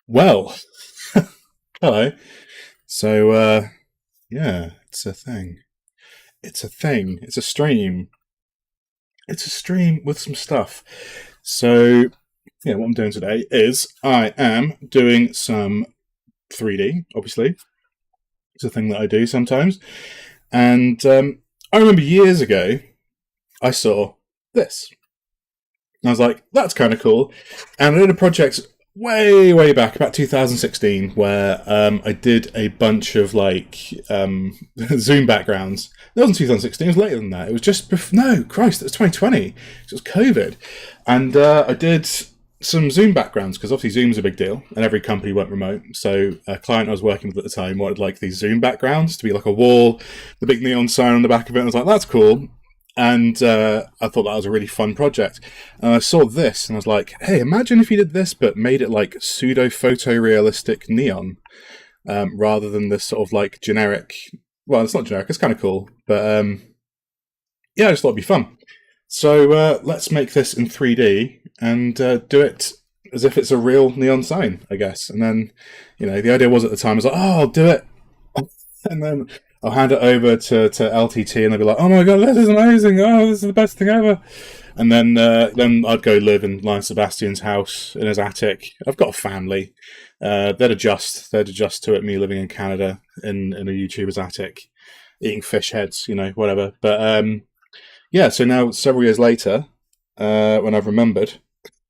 Well, hello. So, yeah, it's a thing. It's a thing. It's a stream. It's a stream with some stuff. So, yeah, what I'm doing today is I am doing some 3D, obviously. It's a thing that I do sometimes. And I remember years ago, I saw this. And I was like, that's kind of cool. And I did a project way back, about 2016, where I did a bunch of Zoom backgrounds. It wasn't 2016, it was later than that. It was just no, Christ, it was 2020. It was COVID. And I did some Zoom backgrounds because obviously Zoom's a big deal and every company went remote. So a client I was working with at the time wanted like these Zoom backgrounds to be like a wall, the big neon sign on the back of it. And I was like, that's cool. And I thought that was a really fun project. And I saw this and I was like, hey, imagine if you did this but made it like pseudo photorealistic neon rather than this sort of like generic. Well, it's not generic, it's kind of cool. But yeah, I just thought it'd be fun. So let's make this in 3D and do it as if it's a real neon sign, I guess. And then, the idea was at the time, I was like, oh, I'll do it. And then I'll hand it over to LTT, and they'll be like, "Oh my god, this is amazing! Oh, this is the best thing ever!" And then I'd go live in Lion Sebastian's house in his attic. I've got a family. They'd adjust to it. Me living in Canada in a YouTuber's attic, eating fish heads, whatever. But yeah. So now several years later, when I've remembered,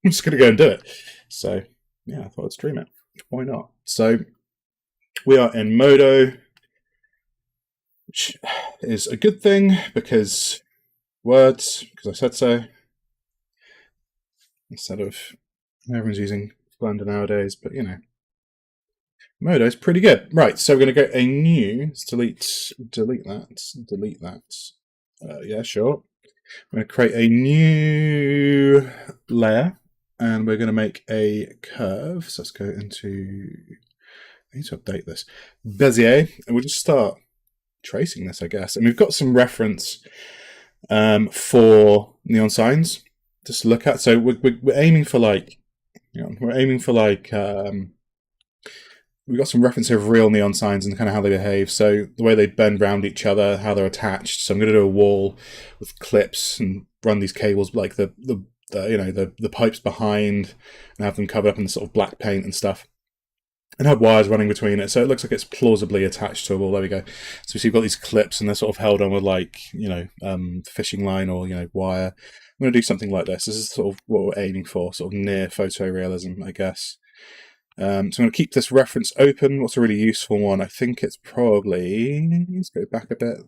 I'm just gonna go and do it. So yeah, I thought I'd stream it. Why not? So we are in Modo, which is a good thing because words, because I said so, instead of everyone's using Blender nowadays, but Modo is pretty good. Right, so we're going to go a new, delete that. Yeah, sure. I'm going to create a new layer and we're going to make a curve. So let's go into, I need to update this, Bezier, and we'll just start tracing this, I guess. And we've got some reference for neon signs just to look at. So we're aiming for we've got some reference of real neon signs and kind of how they behave. So the way they bend around each other, how they're attached. So I'm going to do a wall with clips and run these cables like the pipes behind and have them covered up in the sort of black paint and stuff. And have wires running between it, so it looks like it's plausibly attached to a wall. There we go. So you've got these clips, and they're sort of held on with fishing line or wire. I'm going to do something like this. This is sort of what we're aiming for, sort of near photorealism, I guess. So I'm going to keep this reference open. What's a really useful one? I think it's probably. Let's go back a bit.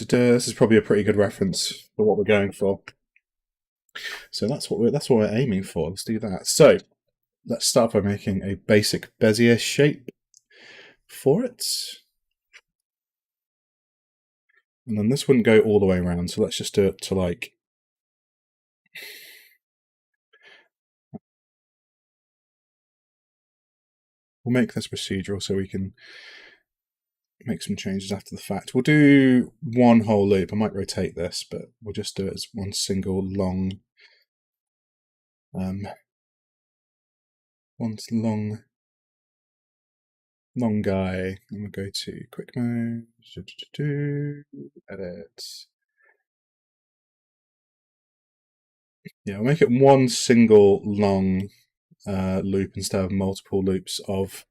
This is probably a pretty good reference for what we're going for. So that's what we're aiming for. Let's do that. So let's start by making a basic Bezier shape for it. And then this wouldn't go all the way around, so let's just do it to like... We'll make this procedural so we can make some changes after the fact. We'll do one whole loop. I might rotate this, but we'll just do it as one single long guy. And we'll go to quick mode, edit. Yeah, we'll make it one single long loop instead of multiple loops of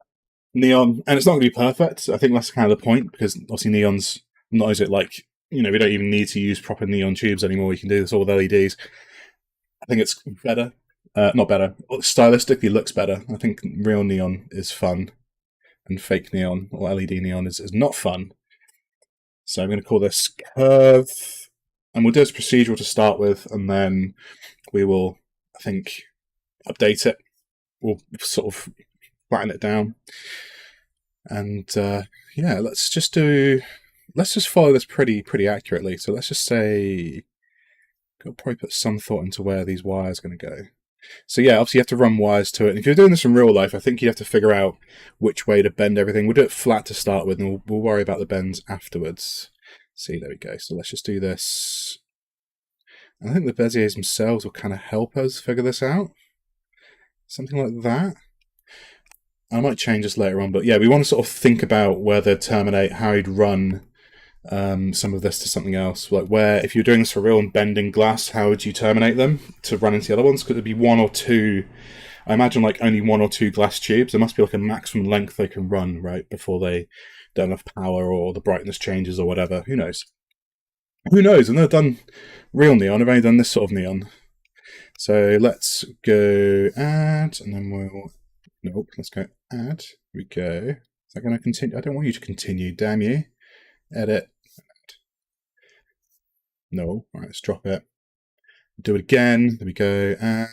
neon. And it's not going to be perfect. I think that's kind of the point, because obviously neon's not, is it like, we don't even need to use proper neon tubes anymore. We can do this all with LEDs. I think it's better. Not better. Stylistically looks better. I think real neon is fun, and fake neon or LED neon is not fun. So I'm going to call this curve, and we'll do this procedural to start with, and then we will, I think, update it. We'll sort of flatten it down, and yeah, let's just follow this pretty accurately. So let's just say, I'll probably put some thought into where these wires are going to go. So yeah, obviously you have to run wires to it. And if you're doing this in real life, I think you have to figure out which way to bend everything. We'll do it flat to start with, and we'll worry about the bends afterwards. See, there we go. So let's just do this. I think the Beziers themselves will kind of help us figure this out. something like that. I might change this later on, but yeah, we want to sort of think about whether terminate how you'd run some of this to something else. Like where, if you're doing this for real and bending glass, how would you terminate them to run into the other ones? Could it be one or two? I imagine like only one or two glass tubes. There must be like a maximum length they can run, right, before they don't have power or the brightness changes or whatever. Who knows? Who knows? I've never done real neon. I've only done this sort of neon. So let's go add, and then we'll. Nope, let's go add. Here we go. Is that going to continue? I don't want you to continue, damn you. Edit. No. All right, let's drop it. Do it again. There we go. Add.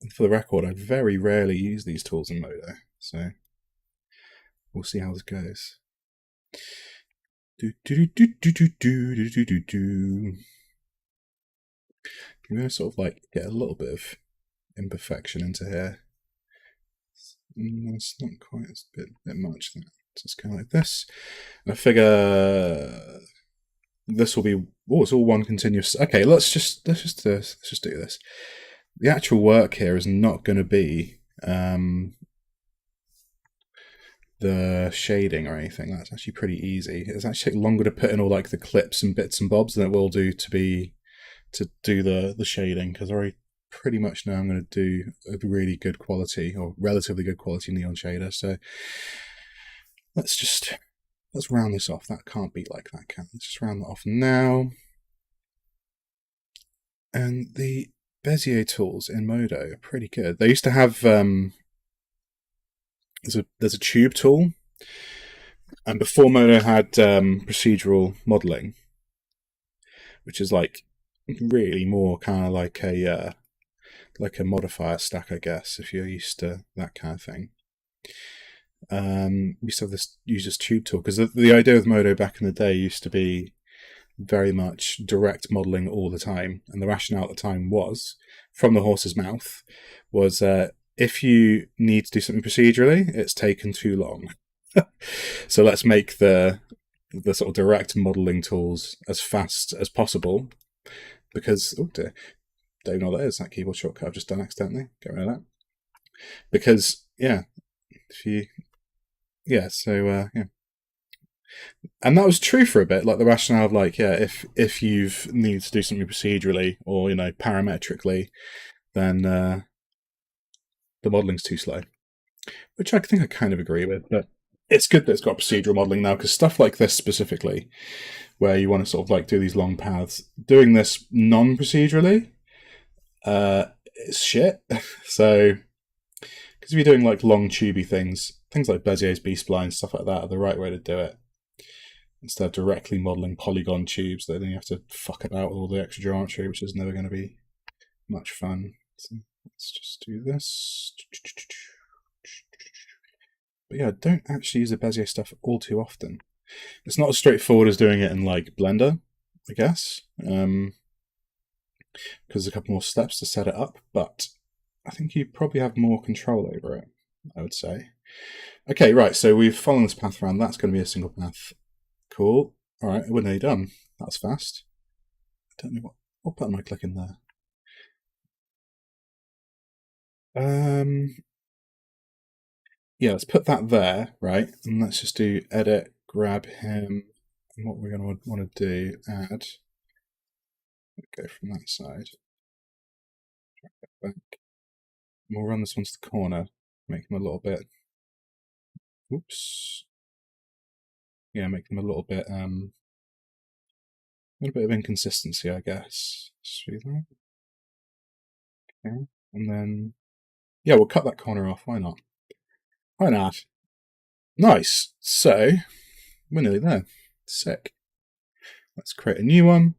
And for the record, I very rarely use these tools in Modo, so we'll see how this goes. I'm going to sort of like get a little bit of imperfection into here. It's not quite a bit much. Just kind of like this. And I figure this will be. Oh, it's all one continuous. Okay, let's just do this. The actual work here is not going to be the shading or anything. That's actually pretty easy. It's actually longer to put in all like the clips and bits and bobs than it will do to do the shading, because I already pretty much know I'm going to do a really good quality or relatively good quality neon shader. So let's round this off. That can't be like that, can it? Let's just round that off now. And the Bezier tools in Modo are pretty good. They used to have there's a tube tool, and before Modo had procedural modeling, which is like really more kind of like a modifier stack, I guess, if you're used to that kind of thing. We used to have use this tube tool, because the idea with Modo back in the day used to be very much direct modeling all the time, and the rationale at the time was, from the horse's mouth, was if you need to do something procedurally, it's taken too long. So let's make the sort of direct modeling tools as fast as possible, because oh dear, don't know what that is. That keyboard shortcut I've just done accidentally. Get rid of that. Because yeah, yeah, and that was true for a bit. Like the rationale of like, yeah, if you've needed to do something procedurally or parametrically, then the modeling's too slow, which I think I kind of agree with. But it's good that it's got procedural modelling now, because stuff like this specifically, where you want to sort of like do these long paths, doing this non-procedurally, it's shit. So, because if you're doing like long tubey things like Bezier's B-spline, stuff like that, are the right way to do it. Instead of directly modelling polygon tubes, then you have to fuck about with all the extra geometry, which is never going to be much fun. So let's just do this. But yeah, I don't actually use the Bezier stuff all too often. It's not as straightforward as doing it in like Blender, I guess, because there's a couple more steps to set it up, but I think you probably have more control over it, I would say. Okay, right, so we've followed this path around. That's going to be a single path. Cool. All right, we're nearly done. That was fast. I don't know what button am I clicking there. Yeah, let's put that there, right? And let's just do edit, grab him. And what we're going to want to do, add. Go from that side. Back. And we'll run this one to the corner, make them a little bit. Oops. Yeah, make them a little bit of inconsistency, I guess. See that? Okay. And then yeah, we'll cut that corner off. Why not? Why not? Nice. So we're nearly there. Sick. Let's create a new one.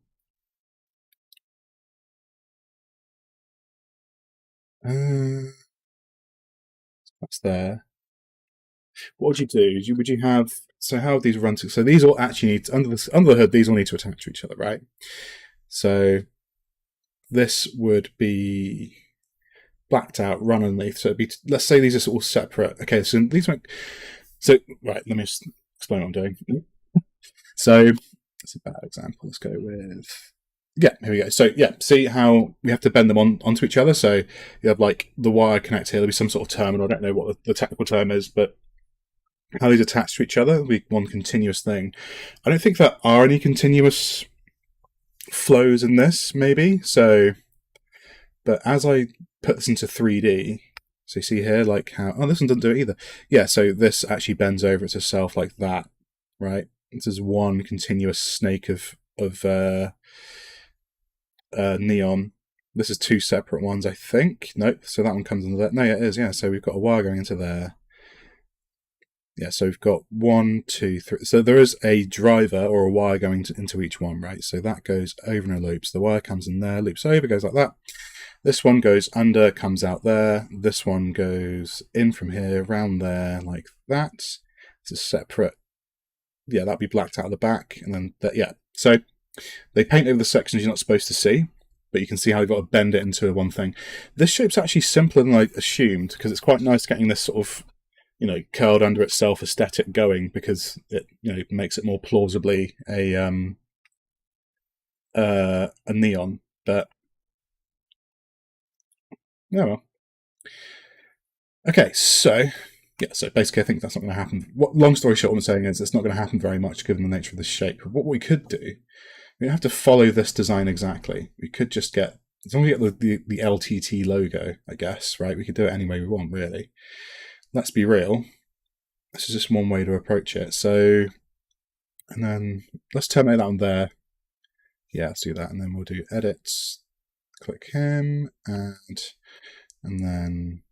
That's there. What would you do? Would you have, so how these run to, so these all actually need to, under the hood, these all need to attach to each other, right? So this would be blacked out, run underneath. So it'd be, let's say these are all separate. Okay, so these make, so right, let me just explain what I'm doing. So it's a bad example. Let's go with Yeah, here we go. So yeah, see how we have to bend them onto each other. So you have like the wire connect here. There'll be some sort of terminal. I don't know what the technical term is, but how these attach to each other will be one continuous thing. I don't think there are any continuous flows in this, maybe. So, but as I put this into 3D, so you see here, like how, oh, this one doesn't do it either. Yeah, so this actually bends over itself like that, right? This is one continuous snake of neon. This is two separate ones, I think. Nope, so that one comes into that. No, yeah, it is, yeah. So we've got a wire going into there. Yeah, so we've got 1, 2, 3. So there is a driver or a wire going into each one, right? So that goes over in a loop. So the wire comes in there, loops over, goes like that. This one goes under, comes out there. This one goes in from here, around there, like that. It's a separate. Yeah, that'll be blacked out of the back, and then that. Yeah. So they paint over the sections you're not supposed to see, but you can see how you've got to bend it into one thing. This shape's actually simpler than I assumed because it's quite nice getting this sort of, curled under itself aesthetic going, because it, makes it more plausibly a neon. But yeah, well. Okay, so yeah, so basically I think that's not going to happen. Long story short, what I'm saying is it's not going to happen very much given the nature of the shape. But what we could do, we don't have to follow this design exactly. We could just get, as long as we get the LTT logo, I guess, right? We could do it any way we want, really. Let's be real. This is just one way to approach it. So, and then let's terminate that on there. Yeah, let's do that. And then we'll do edits, click him, and then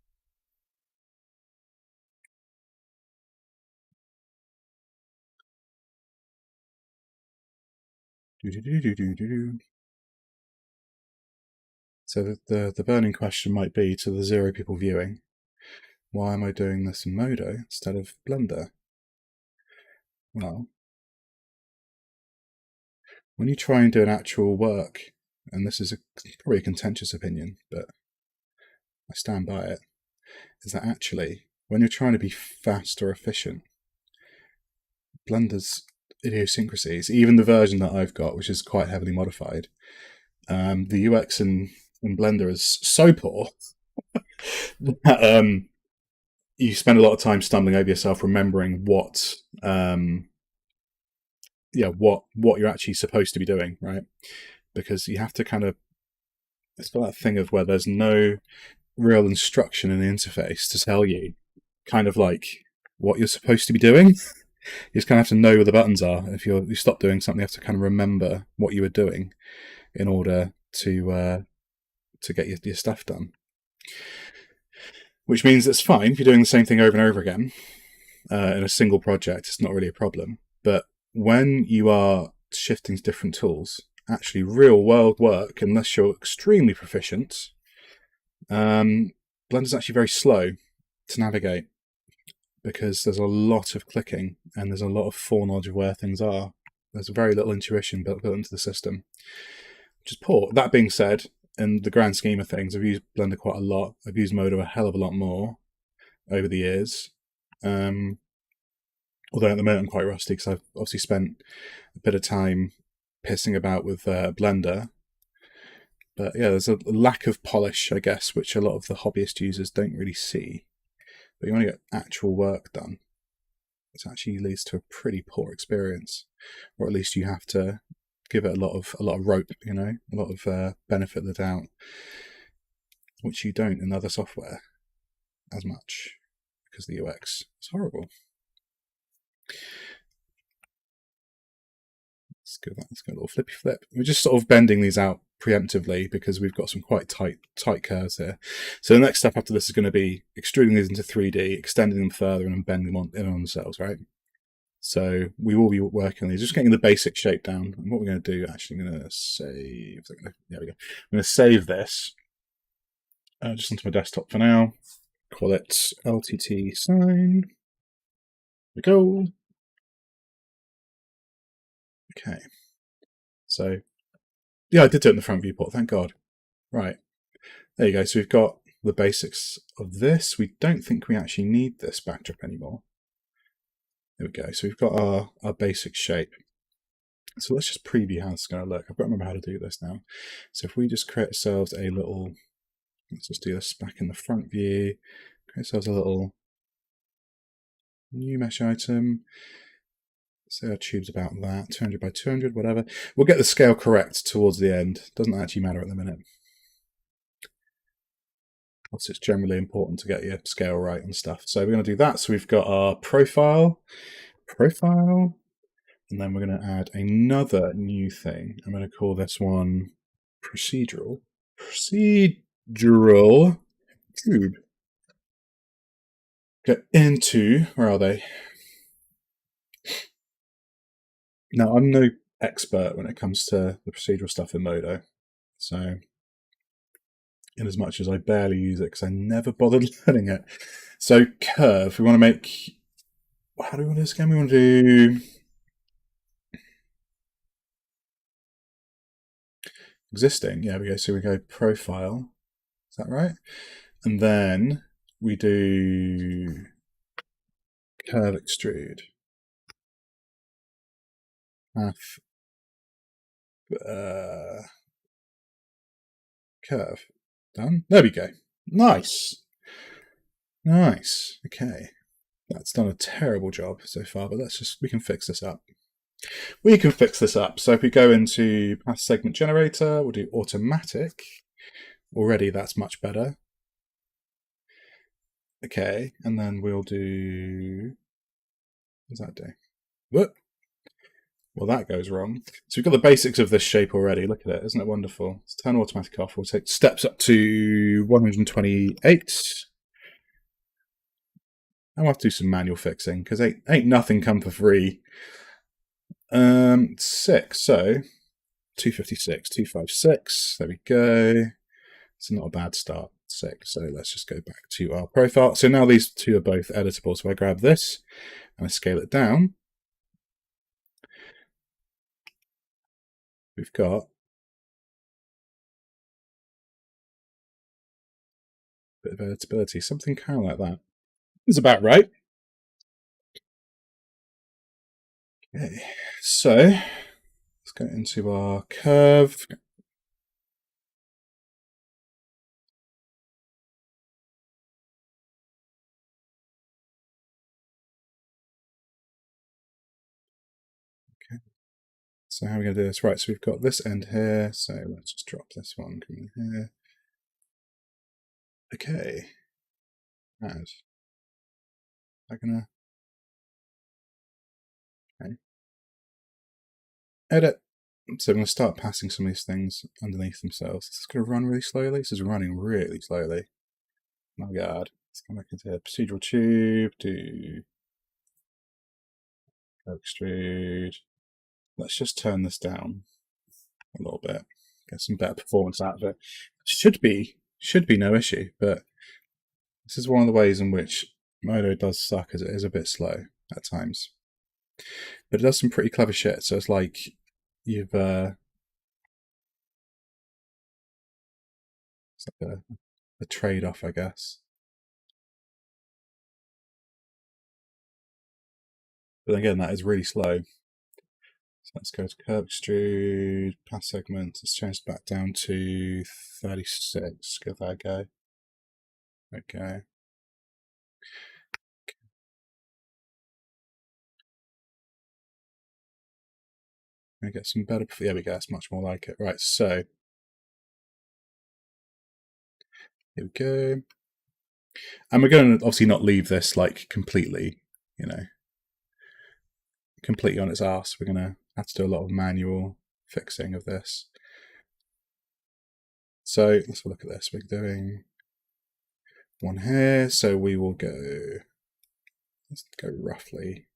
so the burning question might be to the 0 people viewing, why am I doing this in Modo instead of Blender? Well, when you try and do an actual work, and this is probably a contentious opinion, but I stand by it, is that actually, when you're trying to be fast or efficient, Blender's idiosyncrasies, even the version that I've got, which is quite heavily modified, the UX in Blender is so poor that you spend a lot of time stumbling over yourself, remembering what you're actually supposed to be doing, right? Because you have to kind of, it's got that thing of where there's no real instruction in the interface to tell you kind of like what you're supposed to be doing. You just kind of have to know where the buttons are. If you stop doing something, you have to kind of remember what you were doing in order to get your stuff done. Which means it's fine if you're doing the same thing over and over again in a single project. It's not really a problem. But when you are shifting to different tools, actually real world work, unless you're extremely proficient, Blender's actually very slow to navigate because there's a lot of clicking and there's a lot of foreknowledge of where things are. There's very little intuition built into the system, which is poor. That being said, in the grand scheme of things, I've used Blender quite a lot. I've used Modo a hell of a lot more over the years. Although at the moment I'm quite rusty because I've obviously spent a bit of time pissing about with Blender. But yeah, there's a lack of polish, I guess, which a lot of the hobbyist users don't really see. But you want to get actual work done, it actually leads to a pretty poor experience, or at least you have to give it a lot of rope, a lot of benefit of the doubt, which you don't in other software as much because the UX is horrible. Let's go a little flippy flip. We're just sort of bending these out preemptively because we've got some quite tight curves here. So the next step after this is going to be extruding these into 3D, extending them further, and then bending them in on themselves, right? So we will be working on these, just getting the basic shape down. And what we're going to do, actually, I'm going to save. There we go. I'm going to save this just onto my desktop for now. Call it LTT sign. There we go. Okay. So, yeah, I did do it in the front viewport, thank God. Right. There you go. So we've got the basics of this. We don't think we actually need this backdrop anymore. There we go. So we've got our basic shape. So let's just preview how it's going to look. I've got to remember how to do this now. So if we just create ourselves a little, let's just do this back in the front view, create ourselves a little new mesh item. Say our tube's about that, 200 by 200, whatever. We'll get the scale correct towards the end. Doesn't actually matter at the minute. Plus, it's generally important to get your scale right and stuff. So we're going to do that. So we've got our profile, and then we're going to add another new thing. I'm going to call this one procedural. Procedural tube. Get into, where are they? Now, I'm no expert when it comes to the procedural stuff in Modo. So, in as much as I barely use it because I never bothered learning it. So, curve, we want to make, how do we want to do this again? We want to do existing. Yeah, we go. So we go profile. Is that right? And then we do curve extrude. Path. Curve. Done. There we go. Nice. Nice. Okay. That's done a terrible job so far, but we can fix this up. We can fix this up. So if we go into path segment generator, we'll do automatic. Already that's much better. Okay, and then we'll do, what does that do? Whoop. Well, that goes wrong. So we've got the basics of this shape already. Look at it. Isn't it wonderful? Let's turn automatic off. We'll take steps up to 128. I'll have to do some manual fixing because ain't nothing come for free. 6. So 256, 256. There we go. It's not a bad start. 6. So let's just go back to our profile. So now these two are both editable. So I grab this and I scale it down. We've got a bit of editability, something kind of like that. It's about right. Okay, so let's go into our curve. Okay, so how are we going to do this? Right, so we've got this end here, so let's just drop this one here. Okay, and I'm gonna edit. So I'm going to start passing some of these things underneath themselves. This is going to run really slowly. This is running really slowly. My God. Let's come back into procedural tube, do extrude. Let's just turn this down a little bit. Get some better performance out of it. Should be no issue, but this is one of the ways in which Modo does suck, as it is a bit slow at times. But it does some pretty clever shit, so it's like you've it's like a trade-off, I guess. But again, that is really slow. So let's go to curve extrude, path segment. Let's change it back down to 36. Give that a go. Okay. I get some better. There we go. It's much more like it. Right. So here we go. And we're going to obviously not leave this like completely, completely on its ass. We're going to have to do a lot of manual fixing of this. So let's have a look at this. We're doing one here. So we will go, let's go roughly.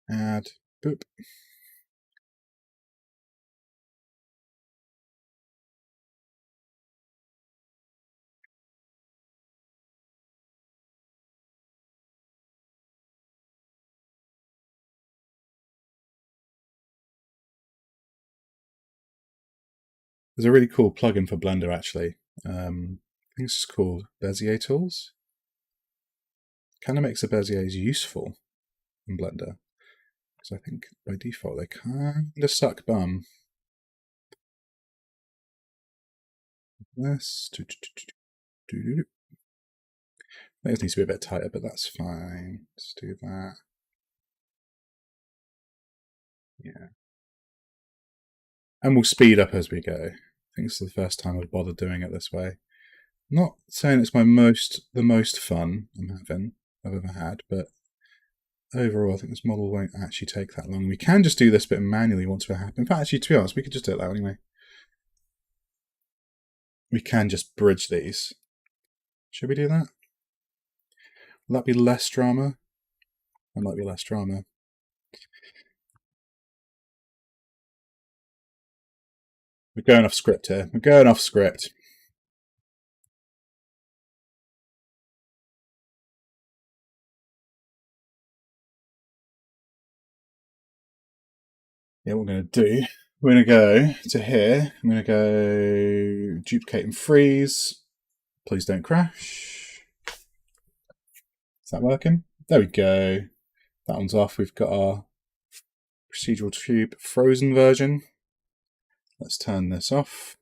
Add, boop. There's a really cool plugin for Blender, actually. I think it's called Bezier Tools. kind of makes the Beziers useful in Blender. Because I think by default they kind of suck bum. This. It needs to be a bit tighter, but that's fine. Let's do that. Yeah. And we'll speed up as we go. I think it's the first time I've bothered doing it this way. Not saying it's the most fun I've ever had, but overall I think this model won't actually take that long. We can just do this bit manually once we're happy. In fact, actually, to be honest, we could just do it that way anyway. We can just bridge these. Should we do that? Will that be less drama? That might be less drama. We're going off script here. We're going off script. Yeah, what we're going to do, we're going to go to here. I'm going to go duplicate and freeze. Please don't crash. Is that working? There we go. That one's off. We've got our procedural tube frozen version. Let's turn this off.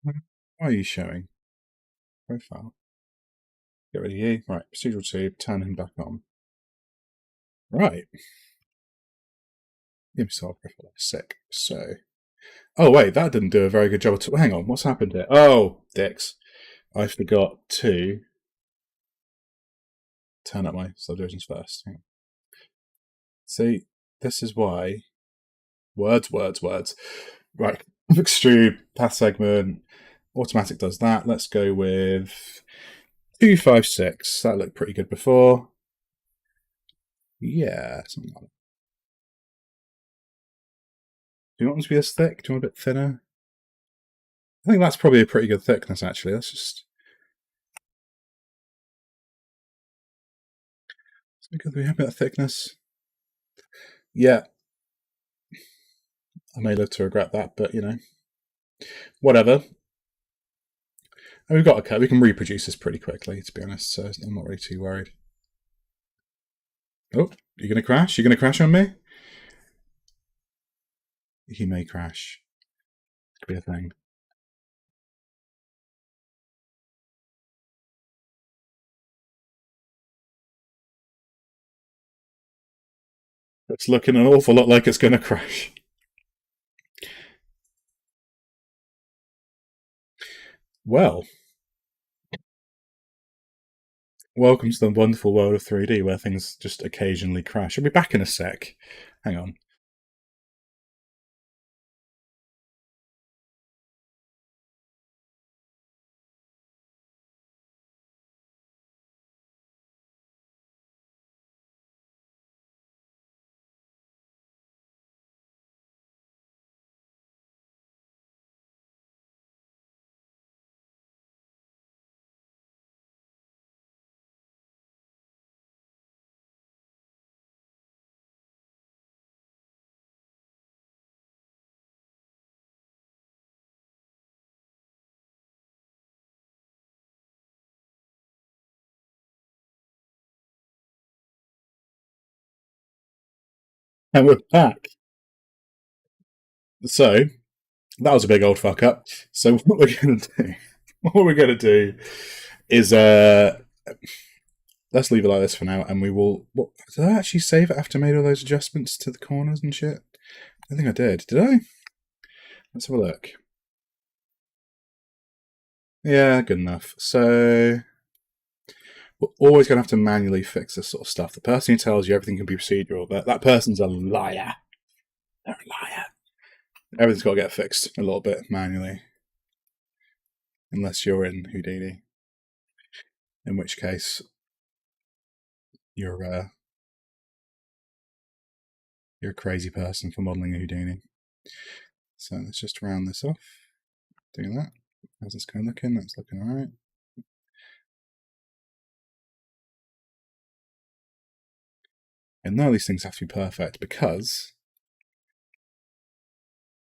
Why are you showing? Profile. Get rid of you. Right, procedural tube, turn him back on. Right. Give me solve profile. Sick. So. Oh, wait, that didn't do a very good job at all. Hang on, what's happened here? Oh, dicks. I forgot to turn up my subdivisions first. See, this is why. Words. Right, extrude, path segment, automatic does that. Let's go with 256. That looked pretty good before. Yeah, something like that. Do you want them to be this thick? Do you want a bit thinner? I think that's probably a pretty good thickness, actually. Let's just. Because we have that thickness. Yeah. I may live to regret that, but you know. Whatever. And we've got a cut. We can reproduce this pretty quickly, to be honest, so I'm not really too worried. Oh, you're going to crash? You're going to crash on me? He may crash. Could be a thing. It's looking an awful lot like it's going to crash. Well, welcome to the wonderful world of 3D where things just occasionally crash. I'll be back in a sec. Hang on. And we're back. So, that was a big old fuck up. So what we're gonna do is let's leave it like this for now, and we will. What, did I actually save it after I made all those adjustments to the corners and shit? I think I did. Did I? Let's have a look. Yeah, good enough. So we're always going to have to manually fix this sort of stuff. The person who tells you everything can be procedural, that person's a liar. They're a liar. Everything's got to get fixed a little bit manually. Unless you're in Houdini. In which case, you're a crazy person for modeling a Houdini. So let's just round this off. Doing that. How's this guy looking? That's looking alright. And none of these things have to be perfect because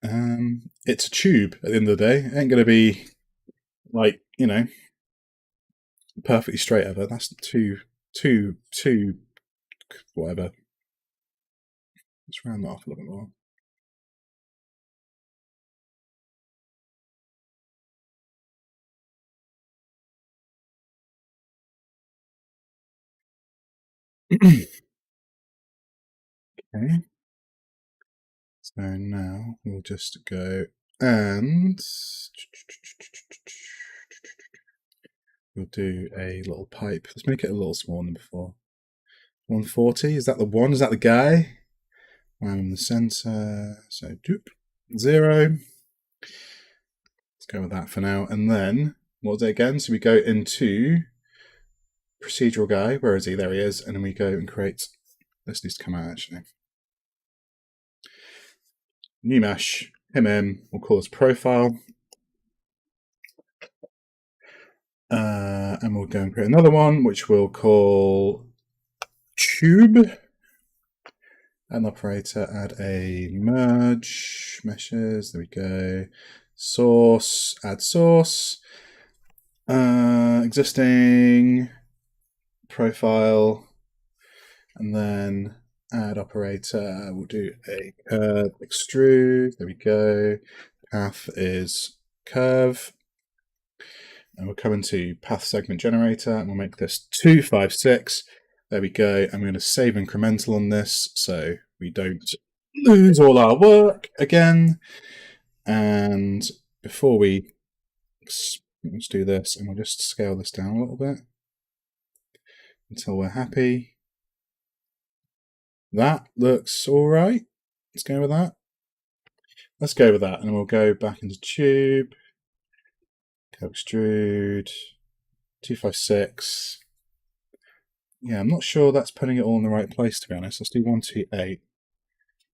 It's a tube at the end of the day. It ain't going to be like, perfectly straight ever. That's too, whatever. Let's round that off a little bit more. Okay. So now we'll just go and we'll do a little pipe. Let's make it a little smaller than before. 140, is that the one? Is that the guy? I'm in the center. So doop. 0. Let's go with that for now. And then, what was it again? So we go into procedural guy. Where is he? There he is. And then we go and create, this needs to come out actually. New mesh, him in, we'll call this profile. And we'll go and create another one, which we'll call tube. And operator, add a merge meshes. There we go. Source, add source. Existing profile. And then add operator. We'll do a curve extrude. There we go. Path is curve. And we'll come into path segment generator and we'll make this 256. There we go. I'm going to save incremental on this so we don't lose all our work again. And before let's do this, and we'll just scale this down a little bit until we're happy. That looks all right. Let's go with that. Let's go with that, and we'll go back into tube. Extrude 256. Yeah, I'm not sure that's putting it all in the right place, to be honest. Let's do 128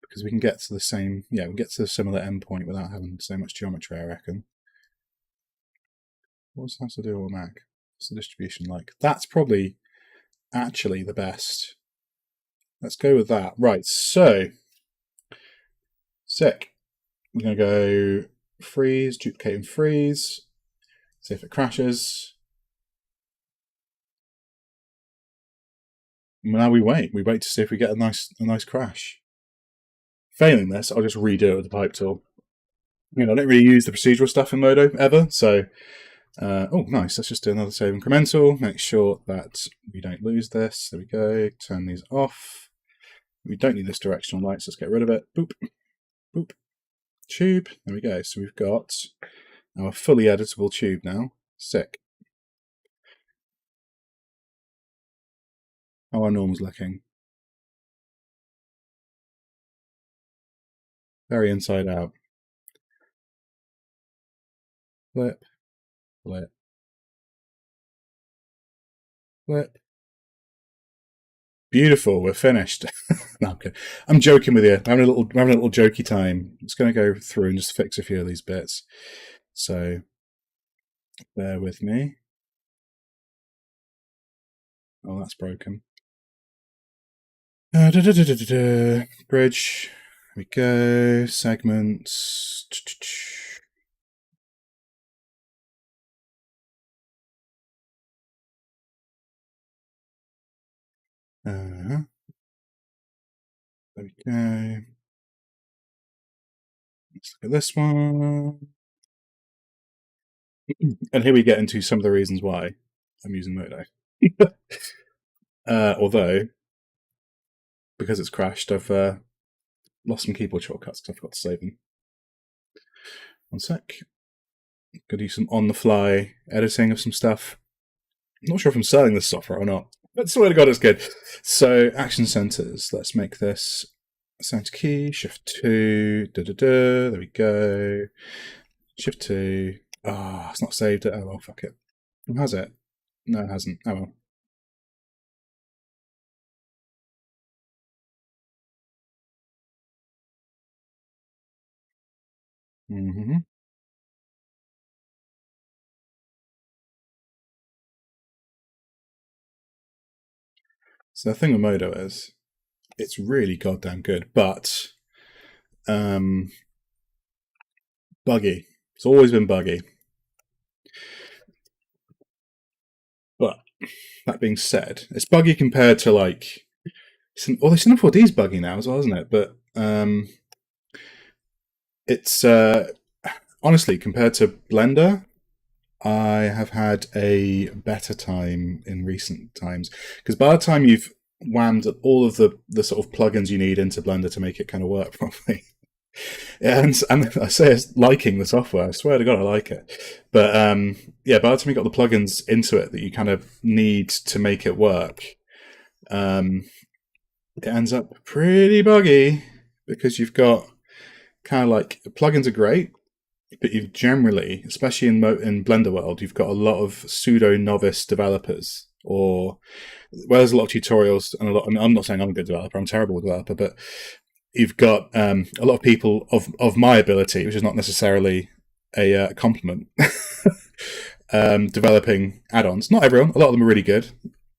because we can get to the same. Yeah, we can get to the similar endpoint without having so much geometry, I reckon. What's that to do with Mac? What's the distribution like? That's probably actually the best. Let's go with that. Right, so sick. We're going to go freeze, duplicate and freeze. See if it crashes. Now we wait. We wait to see if we get a nice crash. Failing this, I'll just redo it with the pipe tool. I don't really use the procedural stuff in Modo ever, so oh nice. Let's just do another save incremental. Make sure that we don't lose this. There we go. Turn these off. We don't need this directional light, so let's get rid of it. Boop, boop. Tube. There we go. So we've got our fully editable tube now. Sick. How our norm's looking. Very inside out. Flip, flip, flip. Beautiful. We're finished. No, okay. I'm joking with you. I'm having a little jokey time. I'm just going to go through and just fix a few of these bits. So bear with me. Oh, that's broken. Bridge. Here we go. Segments. There we go. Let's look at this one. And here we get into some of the reasons why I'm using Modo. Although, because it's crashed, I've lost some keyboard shortcuts because I forgot to save them. One sec. Gonna do some on-the-fly editing of some stuff. I'm not sure if I'm selling this software or not, but swear to God it's good. So, action centers. Let's make this center key, Shift 2, there we go. Shift 2. Ah, it's not saved it. Oh well, fuck it. Has it? No, it hasn't. Oh well. Mm-hmm. So the thing with Modo is, it's really goddamn good, but buggy. It's always been buggy. But that being said, it's buggy compared to like, although Cinema 4D is buggy now as well, isn't it? But it's honestly, compared to Blender, I have had a better time in recent times, because by the time you've whammed all of the sort of plugins you need into Blender to make it kind of work properly, and I say it's liking the software. I swear to God, I like it. But yeah, by the time you got the plugins into it that you kind of need to make it work, it ends up pretty buggy, because you've got kind of like, plugins are great, but you've generally, especially in Blender world, you've got a lot of pseudo novice developers, or there's a lot of tutorials and a lot. I'm not saying I'm a good developer; I'm a terrible developer, but you've got a lot of people of my ability, which is not necessarily a compliment, developing add-ons. Not everyone; a lot of them are really good.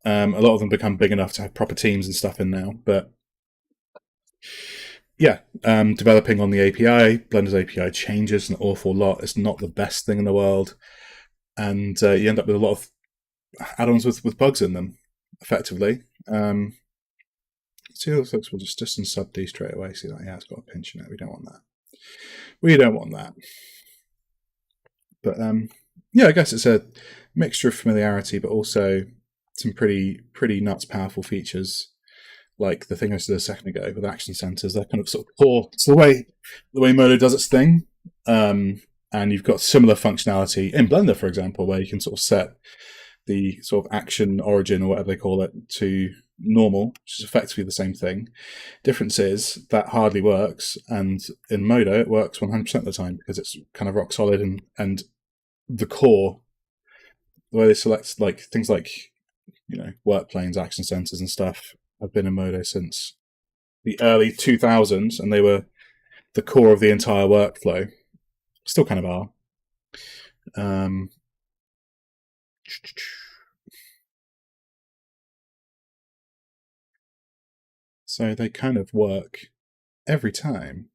A lot of them become big enough to have proper teams and stuff in now, but yeah, developing on the API. Blender's API changes an awful lot. It's not the best thing in the world, and you end up with a lot of add-ons with bugs in them, effectively. See, those folks will just in sub D straight away. See that? Yeah, it's got a pinch in it. We don't want that. We don't want that. But yeah, I guess it's a mixture of familiarity, but also some pretty nuts powerful features, like the thing I said a second ago with action centers. They're kind of sort of core. It's the way Modo does its thing. And you've got similar functionality in Blender, for example, where you can sort of set the sort of action origin, or whatever they call it, to normal, which is effectively the same thing. Difference is that hardly works, and in Modo it works 100% of the time, because it's kind of rock solid, and the core, the way they select like things like, work planes, action centers and stuff, have been in Modo since the early 2000s, and they were the core of the entire workflow. Still kind of are. So they kind of work every time.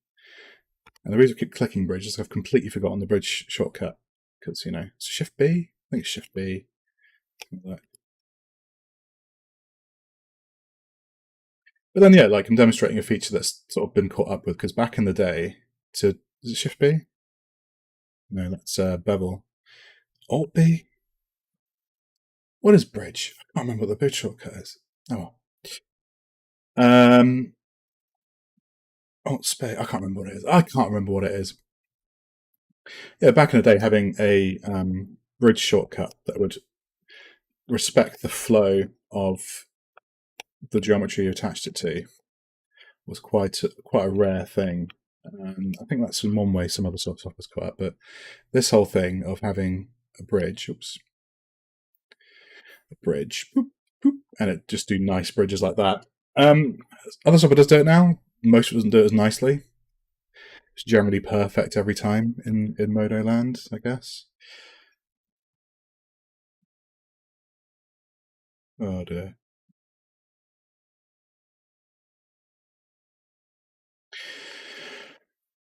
And the reason I keep clicking bridge is I've completely forgotten the bridge shortcut, because, it's Shift B? I think it's Shift B. But then, yeah, like I'm demonstrating a feature that's sort of been caught up with, because back in the day, is it Shift B? No, that's bevel. Alt B? What is bridge? I can't remember what the bridge shortcut is. Oh well. Alt space. I can't remember what it is. Yeah, back in the day, having a bridge shortcut that would respect the flow of the geometry you attached it to was quite a rare thing. I think that's in one way some other software's caught up, but this whole thing of having a bridge, boop, boop, and it just do nice bridges like that. Other software does do it now. Most of it doesn't do it as nicely. It's generally perfect every time in Modo land, I guess. Oh dear.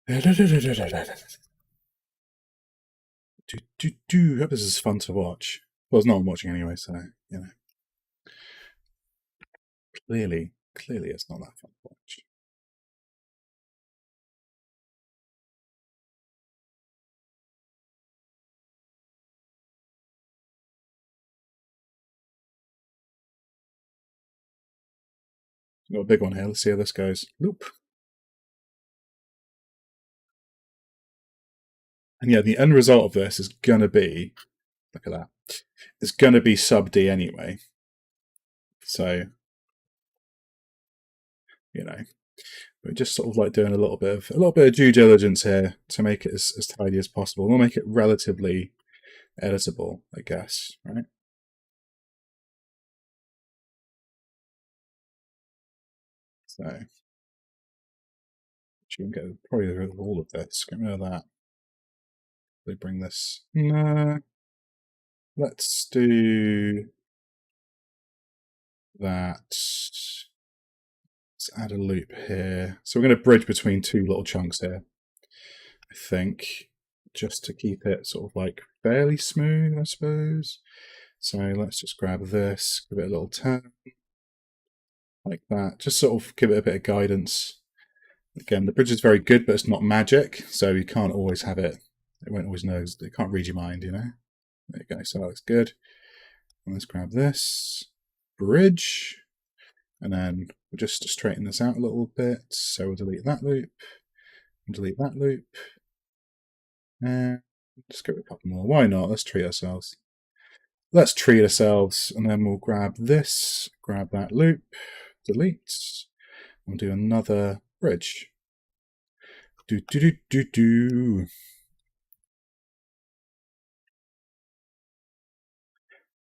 Hope this is fun to watch. Well, there's no one watching anyway, so clearly it's not that fun to watch. Got a big one here. Let's see how this goes. Loop. And yeah, the end result of this is gonna be, look at that. It's gonna be sub D anyway. So, we're just sort of like doing a little bit of due diligence here to make it as tidy as possible. We'll make it relatively editable, I guess, right? So, you can get probably rid of all of this. Get rid of that. We bring this. No. Let's do that. Let's add a loop here. So we're going to bridge between two little chunks here, I think. just to keep it sort of like fairly smooth, I suppose. So let's just grab this, give it a little turn like that, just sort of give it a bit of guidance. Again, the bridge is very good, but it's not magic, so you can't always have it. It won't always know. It can't read your mind, you know. There you go. So that looks good. And let's grab this bridge, and then we'll just straighten this out a little bit. So we'll delete that loop, and delete that loop, and just go with a couple more. Why not? Let's treat ourselves. Let's treat ourselves, and then we'll grab this, grab that loop, delete. We'll do another bridge. Do do do do do.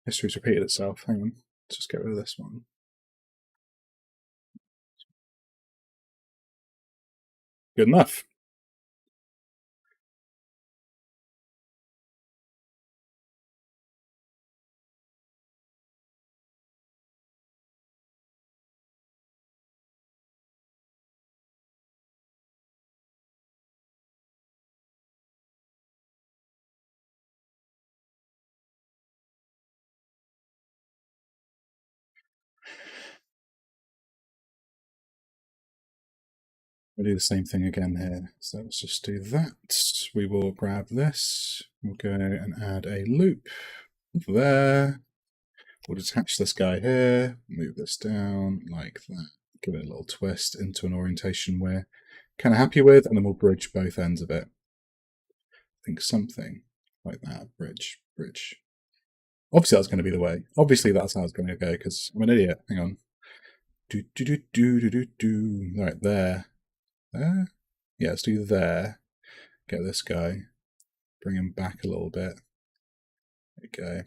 History's repeated itself. Hang on. Let's just get rid of this one. Good enough. We'll do the same thing again here. So let's just do that. We will grab this. We'll go and add a loop there. We'll detach this guy here, move this down like that. Give it a little twist into an orientation we're kind of happy with, and then we'll bridge both ends of it. I think something like that. Bridge, bridge. Obviously that's going to be the way. Obviously that's how it's going to go, because I'm an idiot. Hang on. Do do do do do do do. Right there. There? Yeah, let's do there. Get this guy. Bring him back a little bit. There you go.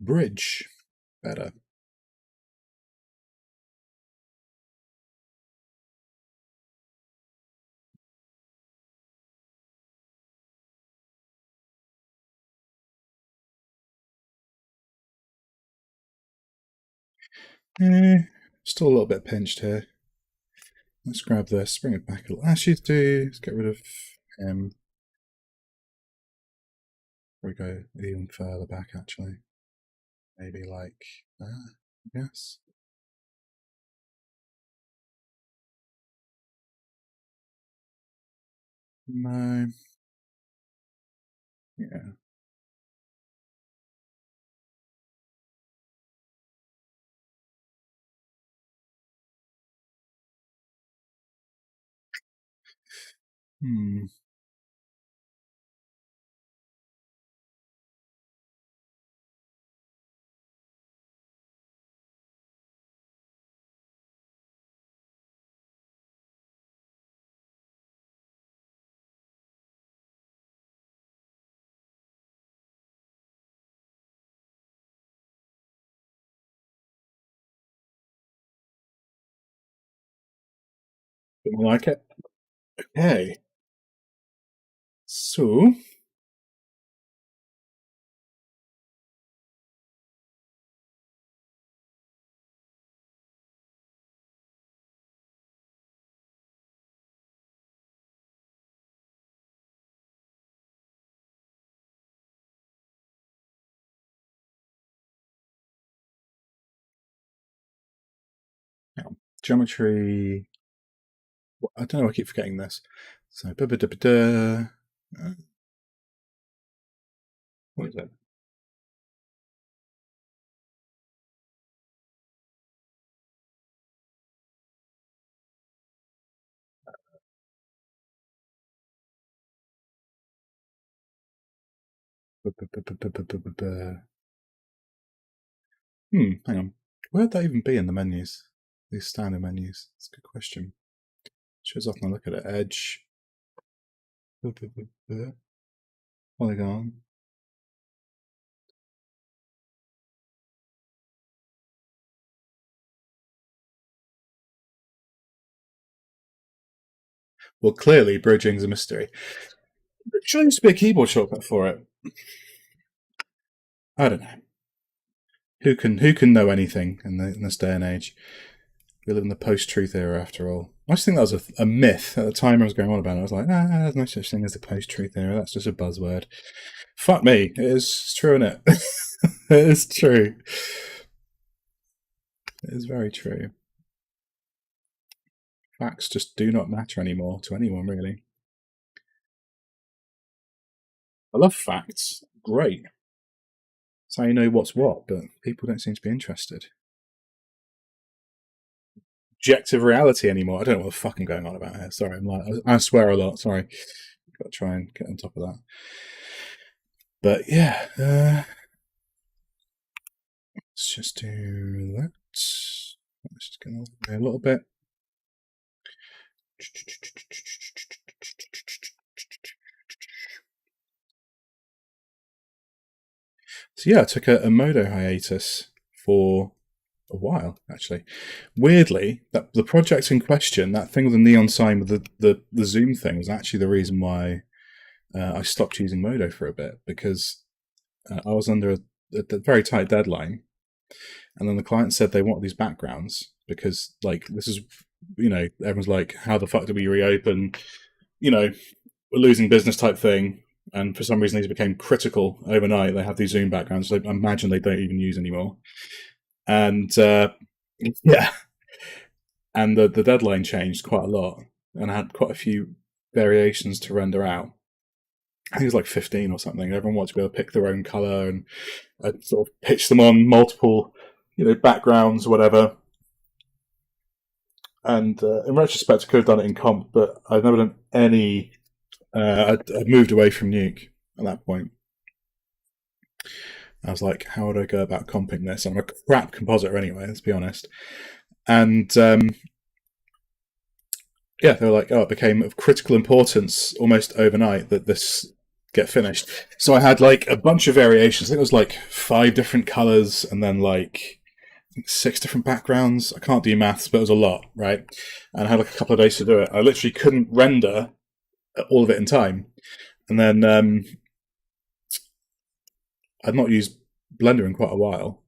Bridge. Better. Still a little bit pinched here. Let's grab this, bring it back a little. Actually, let's get rid of him. We go even further back, actually. Maybe like that, I guess. No. Yeah. Hmm. Don't like it. Okay. So now, geometry. I don't know. I keep forgetting this. So what is it? Hang on. Where'd that even be in the menus? These standard menus. That's a good question. Shows off when I look at it. Edge. Polygon. Well, clearly bridging's a mystery. There used to be a keyboard shortcut for it. I don't know. Who can know anything in this day and age? We live in the post-truth era, after all. I just think that was a myth at the time I was going on about it. I was like, there's no such thing as the post-truth era. That's just a buzzword. Fuck me. It is true, isn't it? It is true. It is very true. Facts just do not matter anymore to anyone, really. I love facts. Great. That's how you know what's what, but people don't seem to be interested. Objective reality anymore. I don't know what the fuck I'm going on about here. Sorry, I swear a lot. Sorry. Got to try and get on top of that. But yeah, let's just do that. Let's just get a little bit. So yeah, I took a Modo hiatus for a while, actually. Weirdly, that the project in question, that thing with the neon sign with the zoom thing, was actually the reason why I stopped using Modo for a bit, because I was under a very tight deadline, and then the client said they want these backgrounds because, like, this is, everyone's like, how the fuck do we reopen? We're losing business type thing. And for some reason, these became critical overnight. They have these Zoom backgrounds, so I imagine they don't even use anymore. And yeah, and the deadline changed quite a lot, and I had quite a few variations to render out. I think it was like 15 or something. Everyone wanted to be able to pick their own color, and I'd sort of pitch them on multiple, backgrounds, or whatever. And in retrospect, I could have done it in comp, but I've never done any. I'd moved away from Nuke at that point. I was like, how would I go about comping this? I'm a crap compositor anyway, let's be honest. And yeah, they were like, it became of critical importance almost overnight that this get finished. So I had like a bunch of variations. I think it was like 5 different colors and then like 6 different backgrounds. I can't do maths, but it was a lot, right? And I had like a couple of days to do it. I literally couldn't render all of it in time. And then I'd not used Blender in quite a while,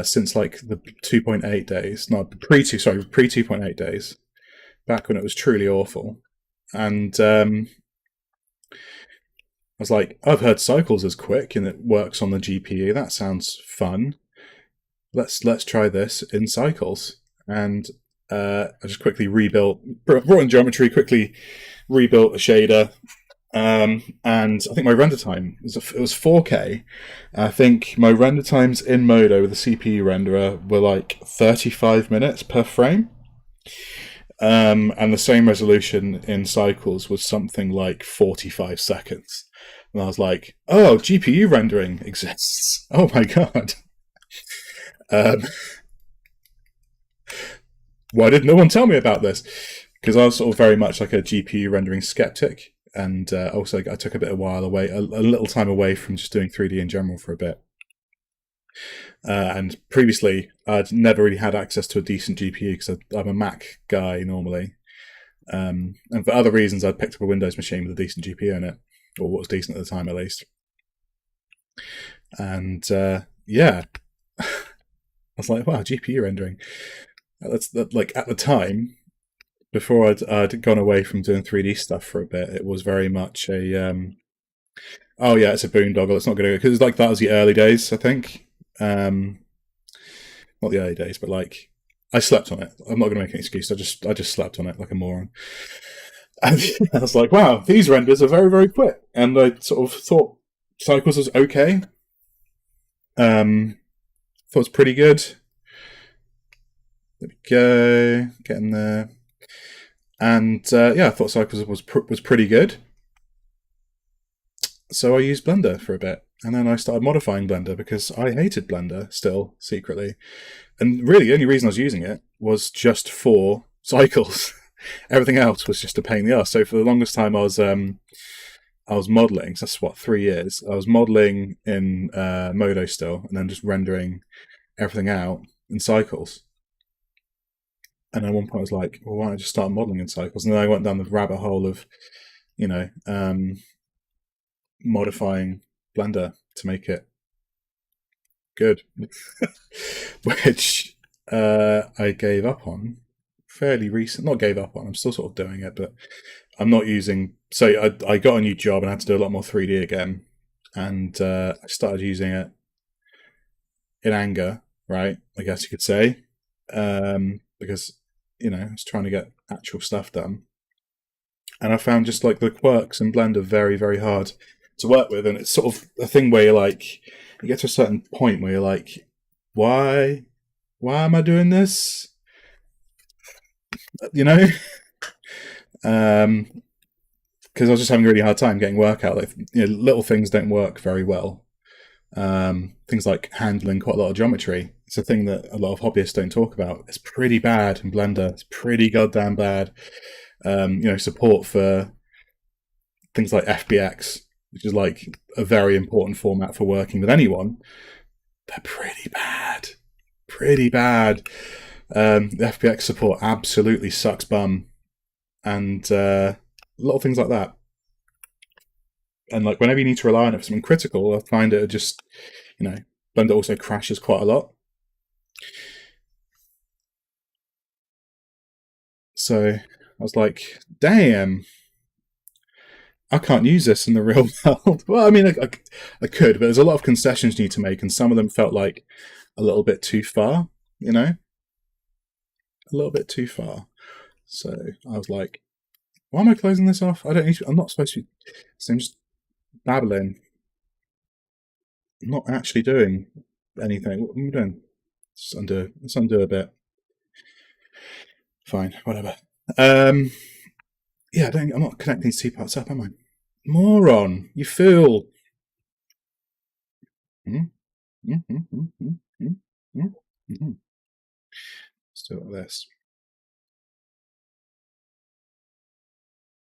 since like the 2.8 days, pre 2.8 days, back when it was truly awful. And I was like, I've heard Cycles is quick and it works on the GPU. That sounds fun. Let's try this in Cycles. And I just quickly brought in geometry, quickly rebuilt a shader. And I think my render time it was 4K. I think my render times in Modo with the CPU renderer were like 35 minutes per frame. And the same resolution in Cycles was something like 45 seconds. And I was like, oh, GPU rendering exists. Oh my god. Why did no one tell me about this? Because I was sort of very much like a GPU rendering skeptic. And also, I took a little time away from just doing 3D in general for a bit. And previously, I'd never really had access to a decent GPU because I'm a Mac guy normally. And for other reasons, I'd picked up a Windows machine with a decent GPU in it, or what was decent at the time at least. And yeah, I was like, wow, GPU rendering. That's like at the time, before I'd gone away from doing 3D stuff for a bit, it was very much a oh yeah, it's a boondoggle. It's not going to because like that was the early days, I think. Not the early days, but like I slept on it. I'm not going to make an excuse. I just slept on it like a moron. And I was like, wow, these renders are very very quick. And I sort of thought Cycles was okay. Thought it was pretty good. There we go, getting there. And yeah, I thought Cycles was pretty good. So I used Blender for a bit, and then I started modifying Blender because I hated Blender still secretly. And really, the only reason I was using it was just for Cycles. Everything else was just a pain in the ass. So for the longest time, I was modeling. So that's what 3 years. I was modeling in Modo still, and then just rendering everything out in Cycles. And at one point I was like, well, why don't I just start modeling in Cycles? And then I went down the rabbit hole of, modifying Blender to make it good, which I gave up on fairly recent. Not gave up on. I'm still sort of doing it, but I'm not using. So I got a new job and I had to do a lot more 3D again, and I started using it in anger, right? I guess you could say, because I was trying to get actual stuff done, and I found just like the quirks in Blender very very hard to work with, and it's sort of a thing where you get to a certain point where you're like, why am I doing this? You know, because I was just having a really hard time getting work out. Like, little things don't work very well. Things like handling quite a lot of geometry. It's a thing that a lot of hobbyists don't talk about. It's pretty bad in Blender. It's pretty goddamn bad. Support for things like FBX, which is like a very important format for working with anyone. They're pretty bad. Pretty bad. The FBX support absolutely sucks bum. And a lot of things like that. And like whenever you need to rely on it for something critical, I find it just, Blender also crashes quite a lot. So I was like, damn, I can't use this in the real world. Well, I mean, I could, but there's a lot of concessions you need to make, and some of them felt like a little bit too far, a little bit too far. So I was like, why am I closing this off? I don't need to, I'm not supposed to be, so I'm just babbling. I'm not actually doing anything. What am I doing? Let's undo a bit. Fine, whatever. Yeah, I'm not connecting these two parts up, am I? Moron, you fool. Let's do it like this.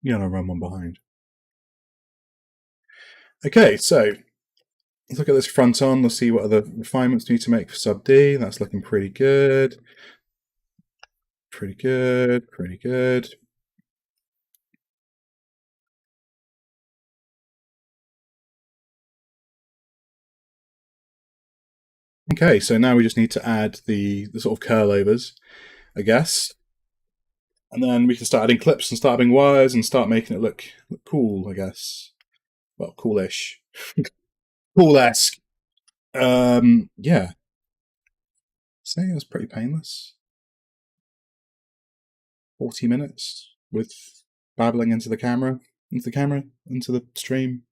You're gonna run one behind. Okay, so let's look at this front on. Let's see what other refinements we need to make for sub D. That's looking pretty good. Pretty good, pretty good. Okay, so now we just need to add the sort of curl overs, I guess. And then we can start adding clips and start adding wires and start making it look cool, I guess. Well, coolish. Cool-esque. Yeah. So it was pretty painless. 40 minutes with babbling into the camera, into the stream.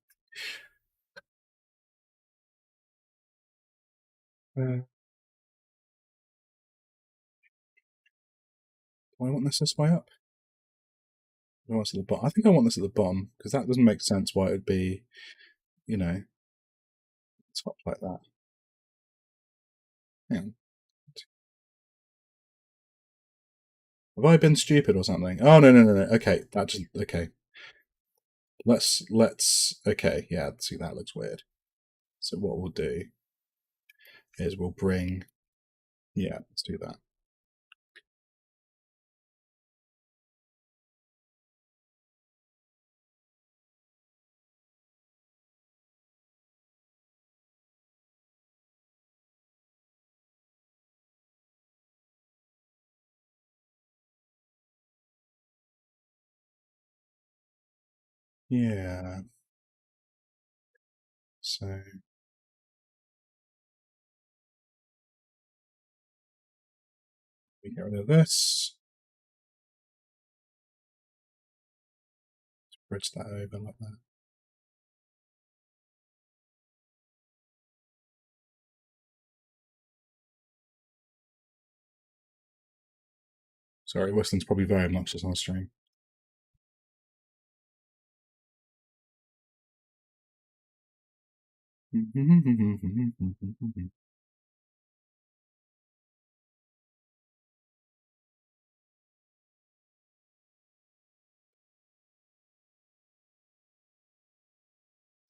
Do I want this way up? I want this at the bottom. I think I want this at the bottom because that doesn't make sense why it would be, top like that. Hang on. Have I been stupid or something? Oh no. Okay, okay. Let's okay, yeah, see that looks weird. So what we'll do is we'll bring let's do that. Yeah. So we get rid of this. Bridge that over like that. Sorry, whistling's probably very obnoxious on stream.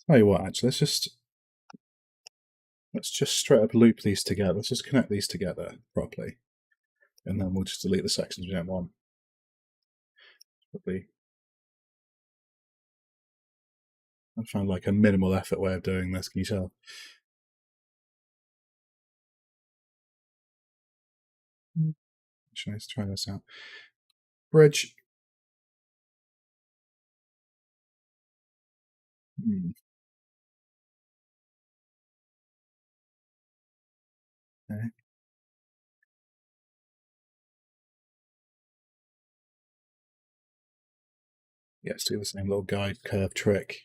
Tell you what, actually, let's just straight up loop these together. Let's just connect these together properly, and then we'll just delete the sections we don't want. Probably, I found like a minimal effort way of doing this. Can you tell? Actually, let's try this out. Bridge. Okay. Yeah, let's do the same little guide curve trick.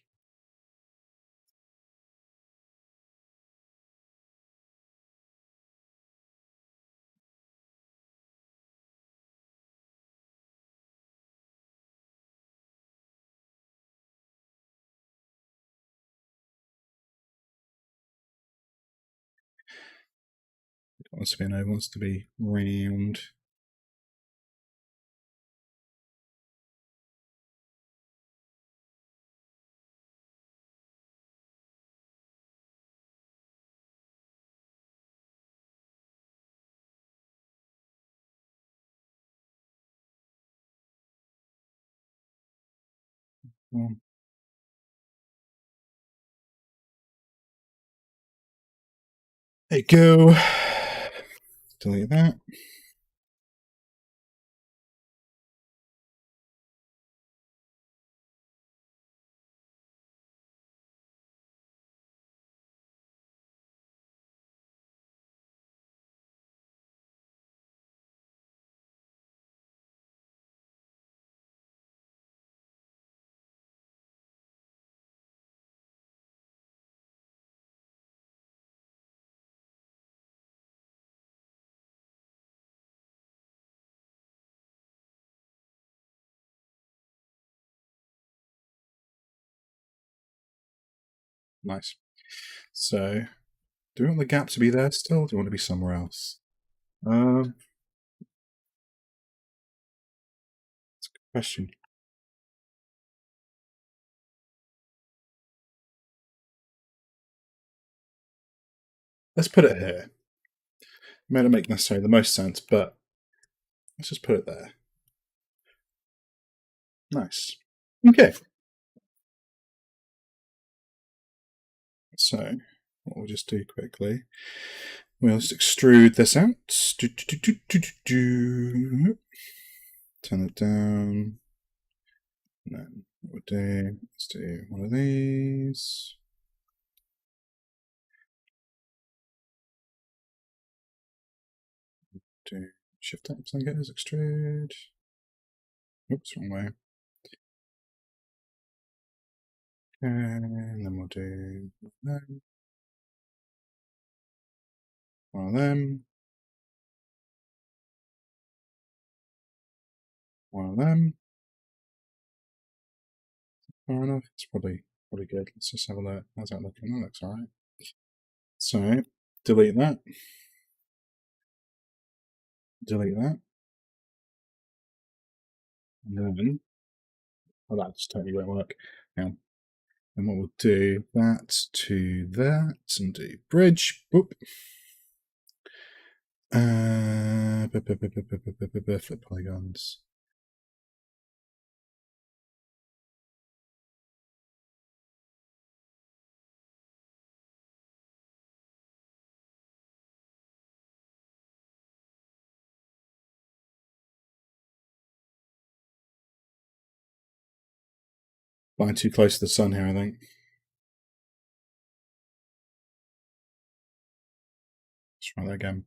The spinner wants to be round. There you go. Delete that. Nice. So, do we want the gap to be there still? Or do you want to be somewhere else? That's a good question. Let's put it here. It may not make necessarily the most sense, but let's just put it there. Nice. Okay. So, what we'll just do quickly, we'll just extrude this out. Turn it down. And then what we'll do, let's do one of these. Do Shift X, I guess, extrude. Oops, wrong way. And then we'll do one of them, one of them. Fair enough. It's probably good. Let's just have a look. How's that looking? That looks alright. So delete that. Delete that. And then that just totally won't work. Now, and what we'll do that to that and do bridge. Boop. Flip polygons. Flying too close to the sun here, I think. Let's try that again.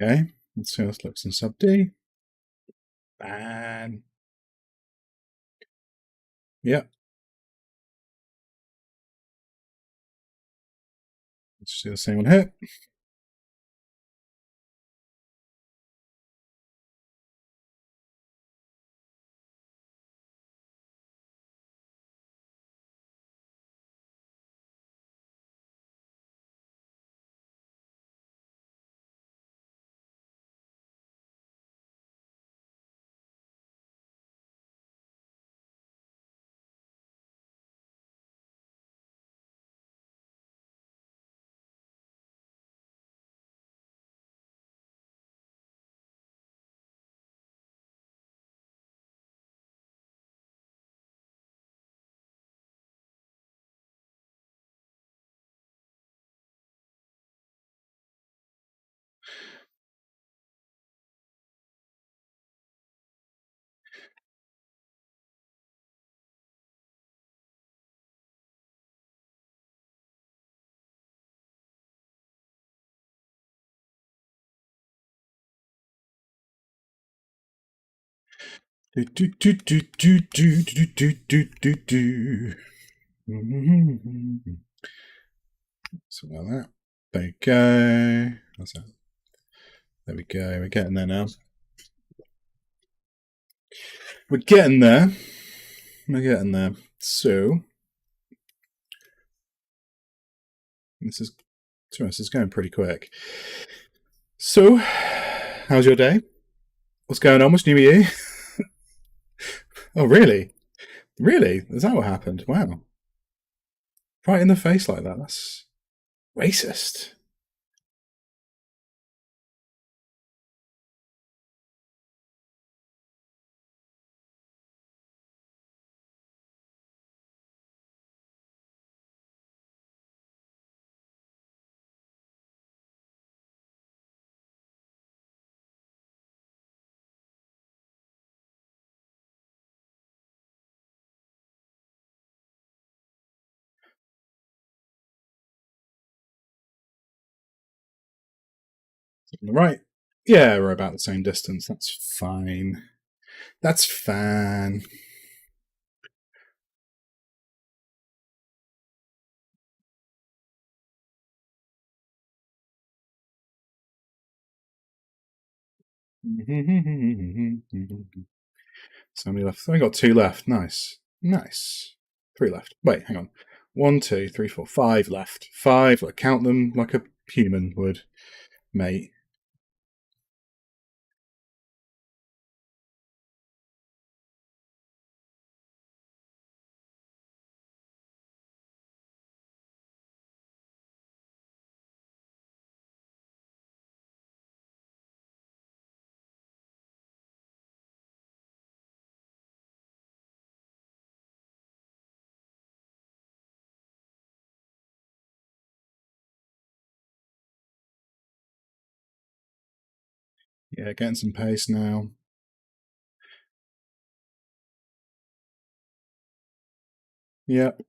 Okay, let's see how this looks in sub D. And yeah, let's do the same one here. Do do do do do do do do do do do. Something like that. There you go. What's that? There we go. We're getting there now. We're getting there. We're getting there. So this is going pretty quick. So, how's your day? What's going on? What's new with you? Oh, really? Really? Is that what happened? Wow. Right in the face like that. That's racist. Right. Yeah, we're about the same distance. That's fine. That's fine. So many left. So we got two left. Nice. Nice. Three left. Wait, hang on. 1, 2, 3, 4, 5 left. Five. Like, count them like a human would, mate. Yeah, getting some pace now. Yep.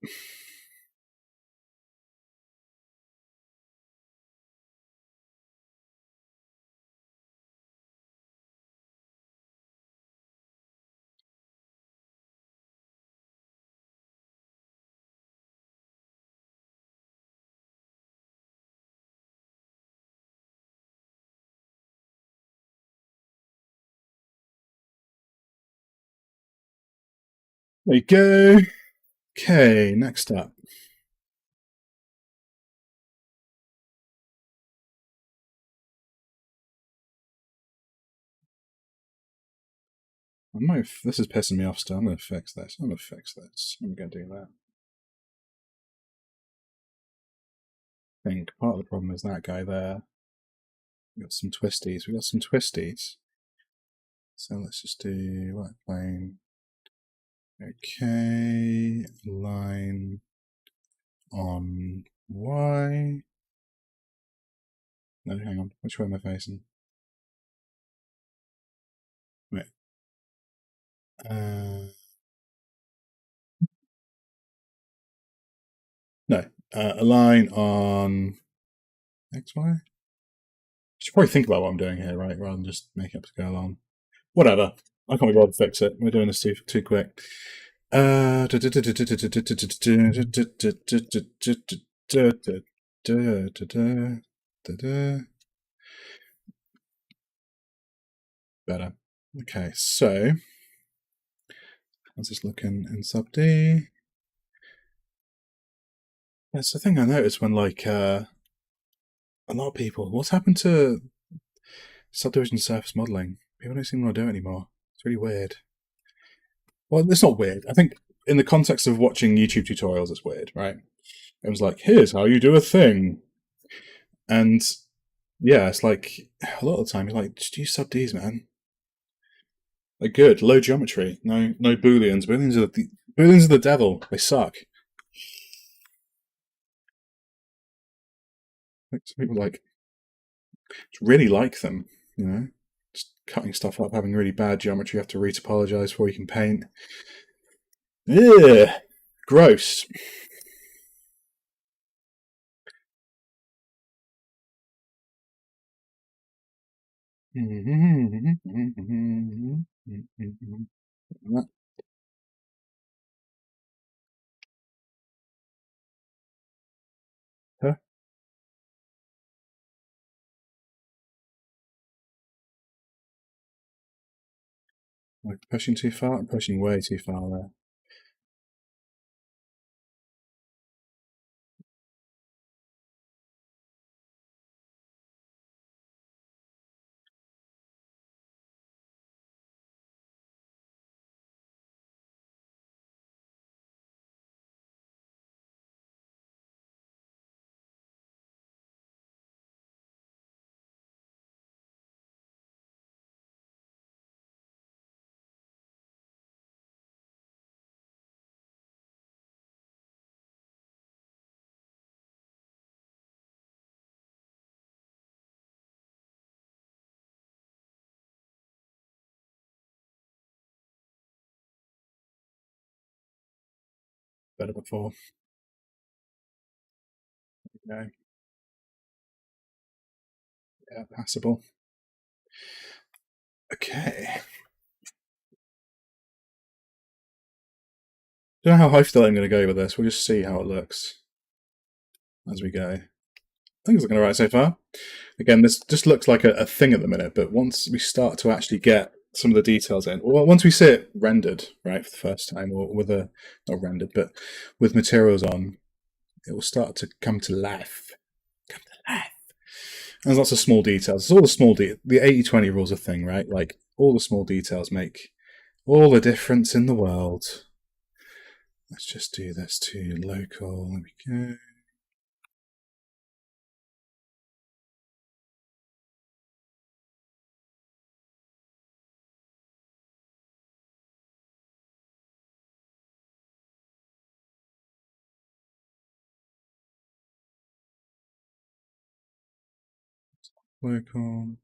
There you go. Okay, next up. This is pissing me off still. I'm going to fix this. I'm going to do that. I think part of the problem is that guy there. We got some twisties. So let's just do right plane. Okay, line on Y. No, hang on. Which way am I facing? Wait. No. A line on XY? should probably think about what I'm doing here, right, rather than just make up as go along. Whatever. I can't be bothered to fix it. We're doing this too quick. Better. Okay, so how's this looking in sub D? That's the thing I noticed when, like, a lot of people. What's happened to subdivision surface modeling? People don't seem to want to do it anymore. It's really weird. Well, it's not weird. I think in the context of watching YouTube tutorials, it's weird, right? It was like, here's how you do a thing. And yeah, it's like, a lot of the time, you're like, just use sub Ds, man. They're good. Low geometry. No booleans. Booleans are the devil. They suck. Some people really like them, you know? Just cutting stuff up, having really bad geometry, you have to retopologize before you can paint. Ugh, gross. Huh? Like pushing too far? I'm pushing way too far there. Better before. Okay. Yeah, passable. Okay. Don't know how high still I'm going to go with this. We'll just see how it looks as we go. I think it's looking alright so far. Again, this just looks like a thing at the minute, but once we start to actually get some of the details in, well, once we see it rendered, right, for the first time, or with not rendered, but with materials on, it will start to come to life. Come to life. There's lots of small details. It's all the small the 80-20 rule's a thing, right? Like, all the small details make all the difference in the world. Let's just do this to local. There we go. Local.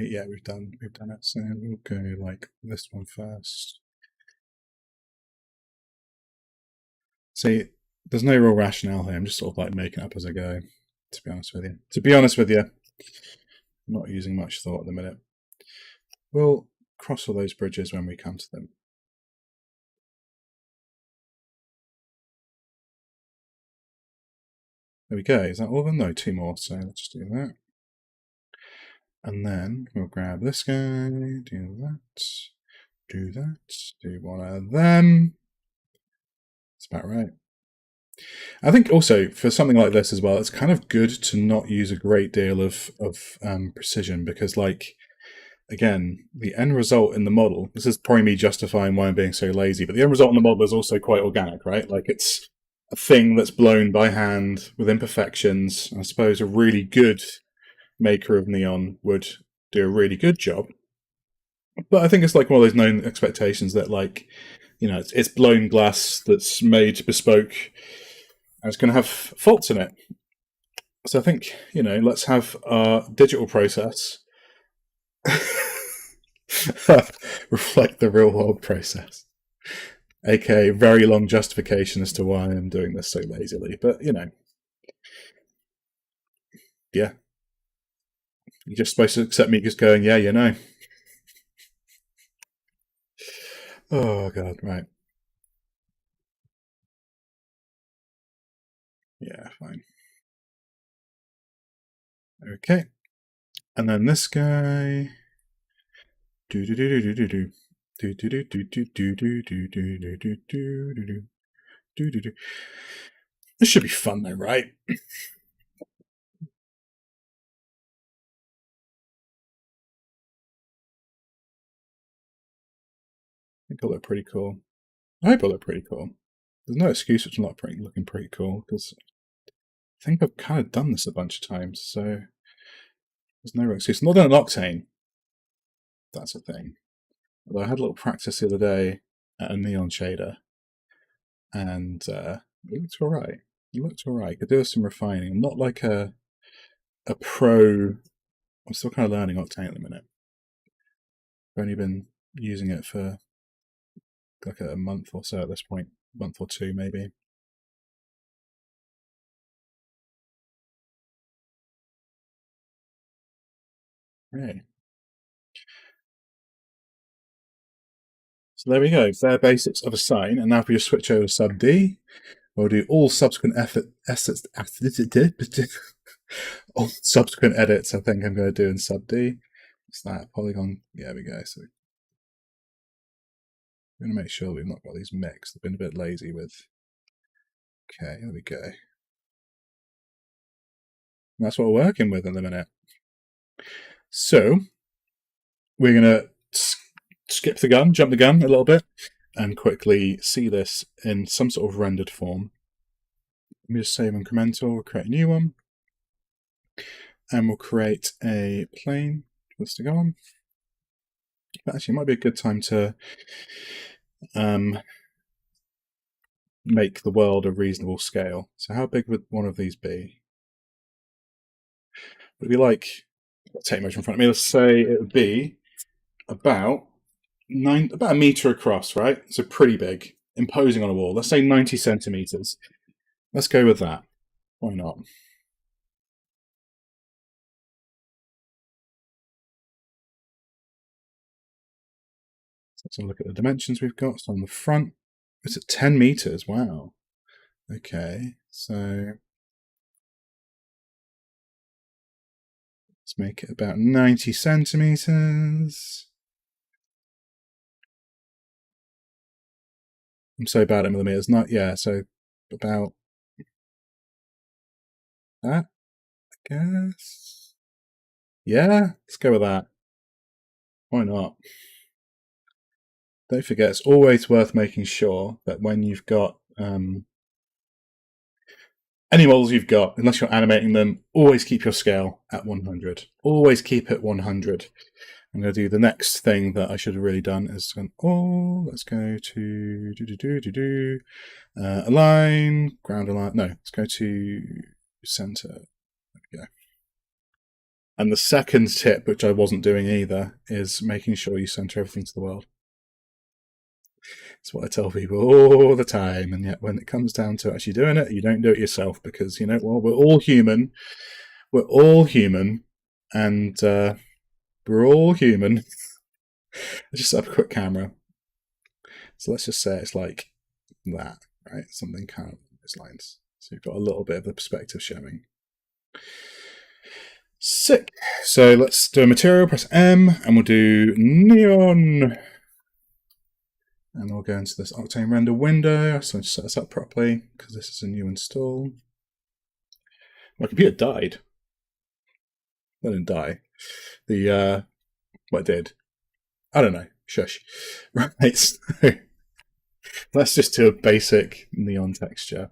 Yeah, we've done it. So we'll go like this one first. See, there's no real rationale here. I'm just sort of like making it up as I go. To be honest with you, I'm not using much thought at the minute. We'll cross all those bridges when we come to them. There we go. Is that all of them? No, 2 more. So let's just do that. And then we'll grab this guy, do that, do one of them. That's about right. I think also for something like this as well, it's kind of good to not use a great deal of precision because, like, again, the end result in the model, this is probably me justifying why I'm being so lazy, but the end result in the model is also quite organic, right? Like, it's a thing that's blown by hand with imperfections. I suppose a really good maker of neon would do a really good job. But I think it's like one of those known expectations that, like, it's blown glass that's made bespoke and it's going to have faults in it. So I think, let's have our digital process reflect the real world process. aka very long justification as to why I'm doing this so lazily. But yeah, you're just supposed to accept me just going, yeah. Oh god, right. Yeah, fine. Okay. And then this guy. Do do do do do do do do do do do do do do do do do do do. This should be fun though, right? I think it'll look pretty cool. I hope it'll look pretty cool. There's no excuse for it not looking pretty cool, because I think I've kind of done this a bunch of times, so there's no excuse. Not done an Octane. That's a thing. Although I had a little practice the other day at a neon shader, and it looked alright. It looked alright. Could do some refining. I'm not like a pro. I'm still kind of learning Octane at the minute. I've only been using it for like a month or so at this point. Month or two, maybe. Right. So there we go. Bare basics of a sign. And now if we just switch over to sub D, we'll do all subsequent all subsequent edits. I think I'm going to do in sub D. It's that polygon. Yeah, there we go. So I'm going to make sure we've not got these mixed. I've been a bit lazy with. Okay, there we go. And that's what we're working with in the minute. So we're going to jump the gun a little bit, and quickly see this in some sort of rendered form. Let me just save incremental, we'll create a new one, and we'll create a plane for this to go on. But actually, it might be a good time to make the world a reasonable scale. So how big would one of these be? Would it be like, take measure in front of me, let's say it would be about a meter across, right? So pretty big, imposing on a wall. Let's say 90 centimeters. Let's go with that. Why not? Let's have a look at the dimensions we've got. So on the front, it's at 10 meters. Wow. Okay, so let's make it about 90 centimeters. I'm so bad at millimeters. Not, yeah, so about that, I guess. Yeah, let's go with that. Why not? Don't forget, it's always worth making sure that when you've got any models you've got, unless you're animating them, always keep your scale at 100. Always keep it 100. I'm going to do the next thing that I should have really done is let's go to align, ground align. No, let's go to center. There we go. And the second tip, which I wasn't doing either, is making sure you center everything to the world. It's what I tell people all the time, and yet when it comes down to actually doing it, you don't do it yourself because, we're all human. We're all human, and we're all human. Let's just have a quick camera. So let's just say it's like that, right? Something kind of those lines. So you've got a little bit of the perspective showing. Sick. So let's do a material, press M, and we'll do neon. And we'll go into this Octane render window. So I'll set this up properly because this is a new install. My computer died. It didn't die. What did? I don't know. Shush. Right. So let's just do a basic neon texture.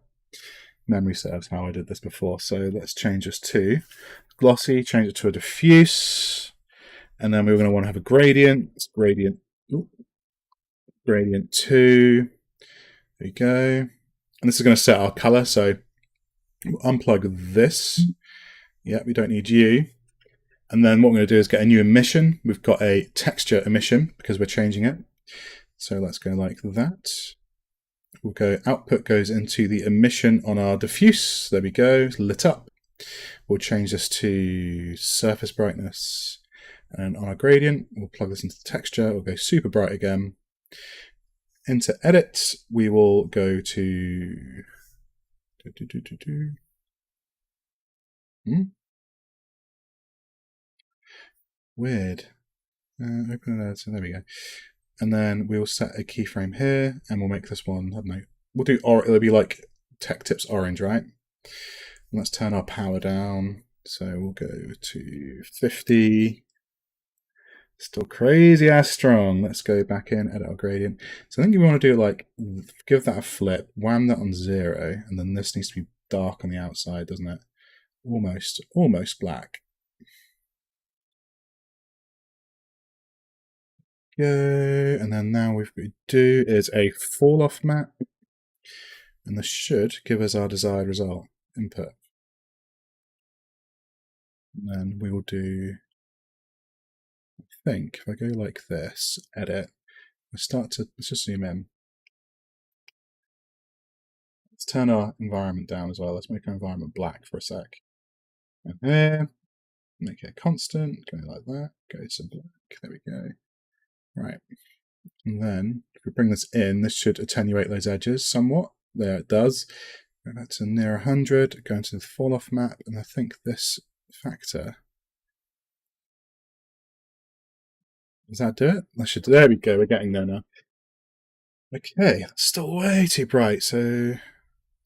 Memory serves how I did this before. So let's change this to glossy, change it to a diffuse, and then we're going to want to have a gradient. It's gradient 2. There you go. And this is going to set our color. So we'll unplug this. Yeah, we don't need you. And then what we're going to do is get a new emission. We've got a texture emission because we're changing it. So let's go like that. We'll go output goes into the emission on our diffuse. There we go, lit up. We'll change this to surface brightness. And on our gradient, we'll plug this into the texture. We'll go super bright again. Into edit, we will go to weird. Open it. So there we go. And then we'll set a keyframe here, and we'll make this one. I don't know. We'll do it'll be like Tech Tips orange, right? And let's turn our power down. So we'll go to 50. Still crazy ass strong. Let's go back in, edit our gradient. So I think we want to do like, give that a flip, wham that on 0, and then this needs to be dark on the outside, doesn't it? Almost black. Go, and then now what we do is a fall off map, and this should give us our desired result input. And then we will do, I think, if I go like this, edit, let's just zoom in. Let's turn our environment down as well. Let's make our environment black for a sec. And here, make it constant, go like that, go to black, there we go. Right, and then if we bring this in, this should attenuate those edges somewhat. There it does. Go back to near 100, go into the fall off map, and I think this factor, does that do it? That should, there we go, we're getting there now. Okay, that's still way too bright, so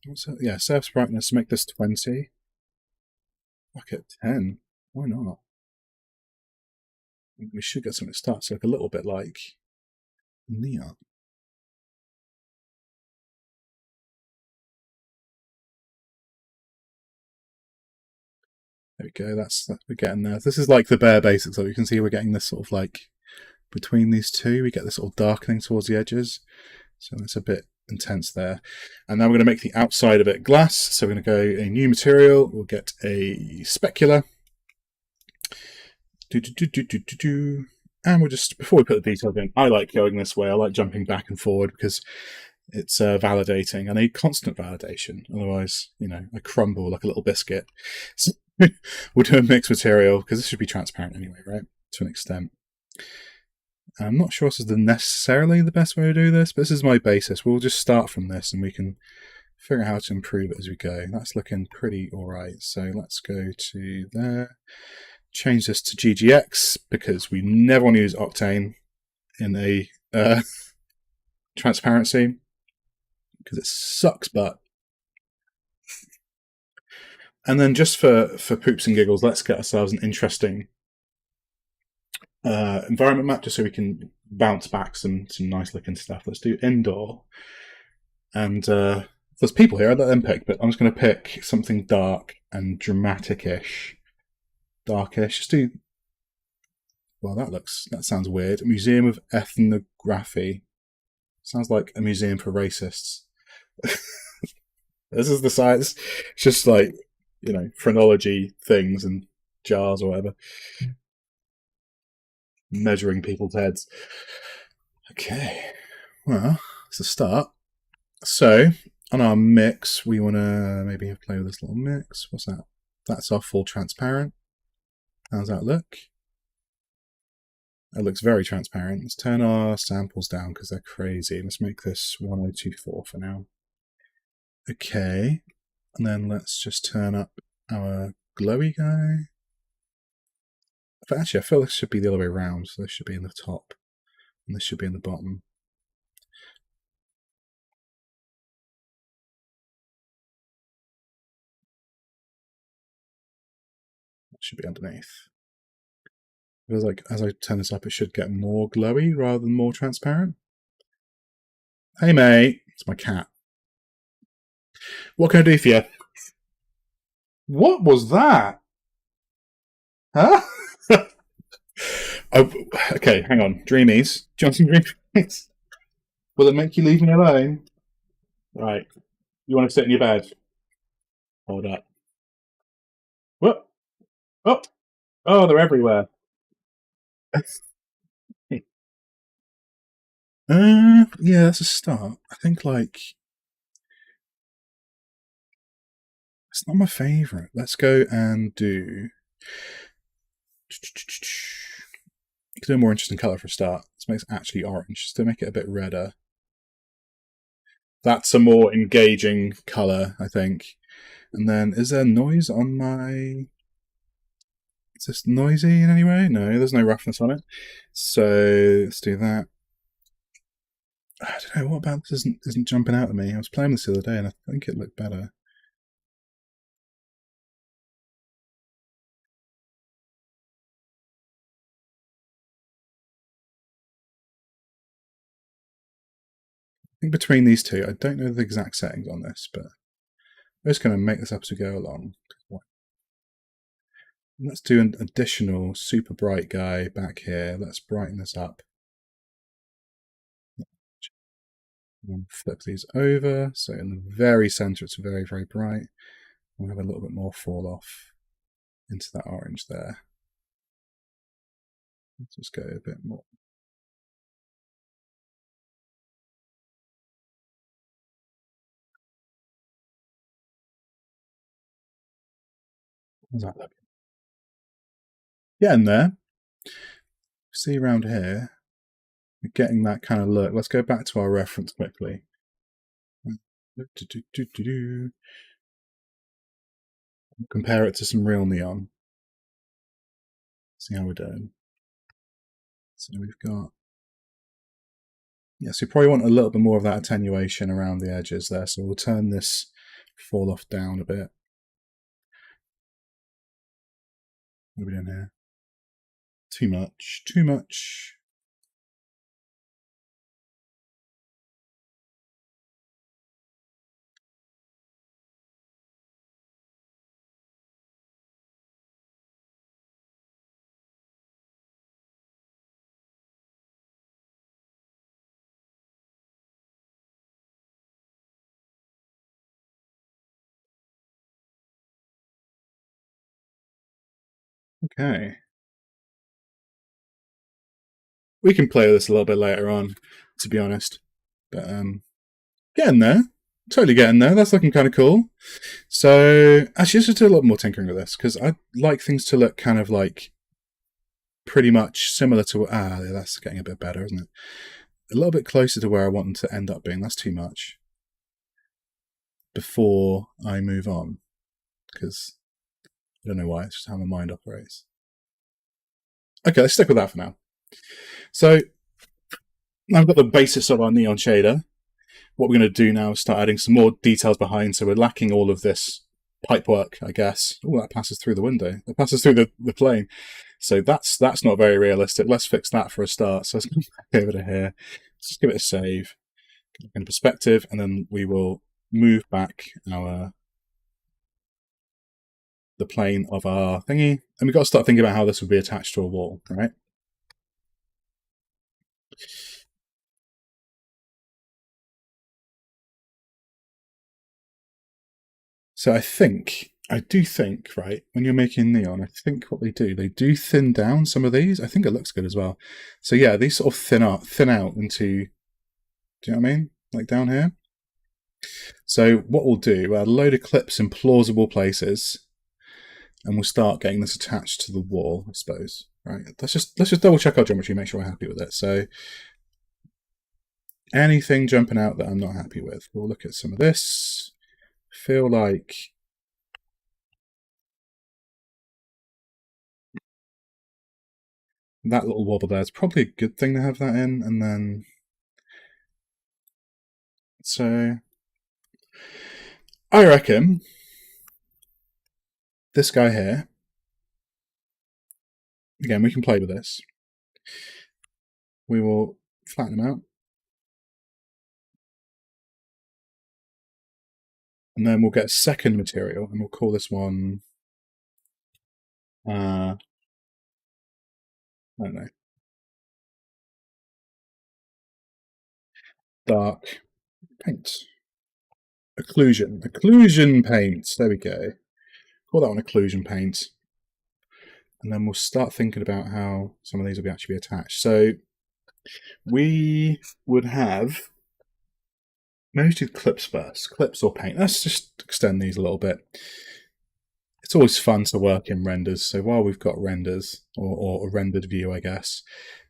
what's that? Yeah, surface brightness, make this 20. Fuck it, 10. Why not? We should get something that starts to look a little bit like neon. There we go, that's we're getting there. This is like the bare basics, so you can see we're getting this sort of like, between these two, we get this sort of darkening towards the edges. So it's a bit intense there. And now we're going to make the outside of it glass. So we're going to go a new material. We'll get a specular. And we'll just, before we put the details in, I like going this way. I like jumping back and forward because it's validating. I need constant validation. Otherwise, I crumble like a little biscuit. So we'll do a mixed material because this should be transparent anyway, right? To an extent. I'm not sure this is necessarily the best way to do this, but this is my basis. We'll just start from this and we can figure out how to improve it as we go. That's looking pretty alright. So let's go to there. Change this to GGX because we never want to use Octane in a transparency because it sucks butt. And then just for poops and giggles, let's get ourselves an interesting environment map just so we can bounce back some nice looking stuff. Let's do indoor. And there's people here, I'd let them pick, but I'm just going to pick something dark and dramatic-ish. Darkish. Just do, well, that sounds weird. Museum of Ethnography. Sounds like a museum for racists. This is the science. It's just like, phrenology things and jars or whatever. Measuring people's heads. Okay. Well, it's a start. So, on our mix, we want to maybe play with this little mix. What's that? That's our full transparent. How's that look? It looks very transparent. Let's turn our samples down because they're crazy. Let's make this 1024 for now. Okay. And then let's just turn up our glowy guy. But actually, I feel this should be the other way around. So this should be in the top and this should be in the bottom. That should be underneath. It feels like as I turn this up, it should get more glowy rather than more transparent. Hey, mate. It's my cat. What can I do for you? What was that? Huh? Oh, okay, hang on. Dreamies. Do you want some dreamies? Will it make you leave me alone? Right. You want to sit in your bed? Hold up. What? Oh, oh, they're everywhere. Yeah, that's a start. I think like it's not my favourite. Let's go and do. You could do a more interesting colour for a start. Let's make it actually orange, just to make it a bit redder. That's a more engaging colour, I think. And then, is there noise on my? Is this noisy in any way? No, there's no roughness on it. So let's do that. I don't know, what about this isn't jumping out at me? I was playing this the other day and I think it looked better. I think between these two, I don't know the exact settings on this, but I'm just going to make this up as we go along. Let's do an additional super bright guy back here. Let's brighten this up. And flip these over. So in the very center, it's very, very bright. We'll have a little bit more fall off into that orange there. Let's just go a bit more. How's that look? Getting there. See around here, we're getting that kind of look. Let's go back to our reference quickly. Compare it to some real neon. See how we're doing. So we've got, yeah, so you probably want a little bit more of that attenuation around the edges there. So we'll turn this fall off down a bit. What are we doing here? Too much, too much. Okay. We can play with this a little bit later on, to be honest. But getting there. Totally getting there. That's looking kind of cool. So actually, let's do a little more tinkering with this because I like things to look kind of like pretty much similar to yeah, that's getting a bit better, isn't it? A little bit closer to where I want them to end up being. That's too much. Before I move on, because I don't know why. It's just how my mind operates. Okay, let's stick with that for now. So I've got the basis of our neon shader. What we're going to do now is start adding some more details behind. So we're lacking all of this pipework, I guess. Oh, that passes through the window. That passes through the plane. So that's not very realistic. Let's fix that for a start. So let's come back over to here. Let's just give it a save, get in perspective, and then we will move back the plane of our thingy. And we've got to start thinking about how this would be attached to a wall, right? So I do think, right, when you're making neon, I think what they do thin down some of these. I think it looks good as well. So yeah, these sort of thin out into, do you know what I mean? Like down here. So what we'll do, we'll add a load of clips in plausible places, and we'll start getting this attached to the wall, I suppose. Right. Let's just double check our geometry, make sure we're happy with it. So anything jumping out that I'm not happy with, we'll look at some of this. Feel like that little wobble there is probably a good thing to have that in, and then so I reckon this guy here, again, we can play with this. We will flatten him out. And then we'll get a second material, and we'll call this one, I don't know, dark paint. Occlusion paint. There we go. Call that one occlusion paint. And then we'll start thinking about how some of these will actually be attached. So we would have, maybe do clips first. Clips or paint. Let's just extend these a little bit. It's always fun to work in renders. So while we've got renders, or a rendered view, I guess,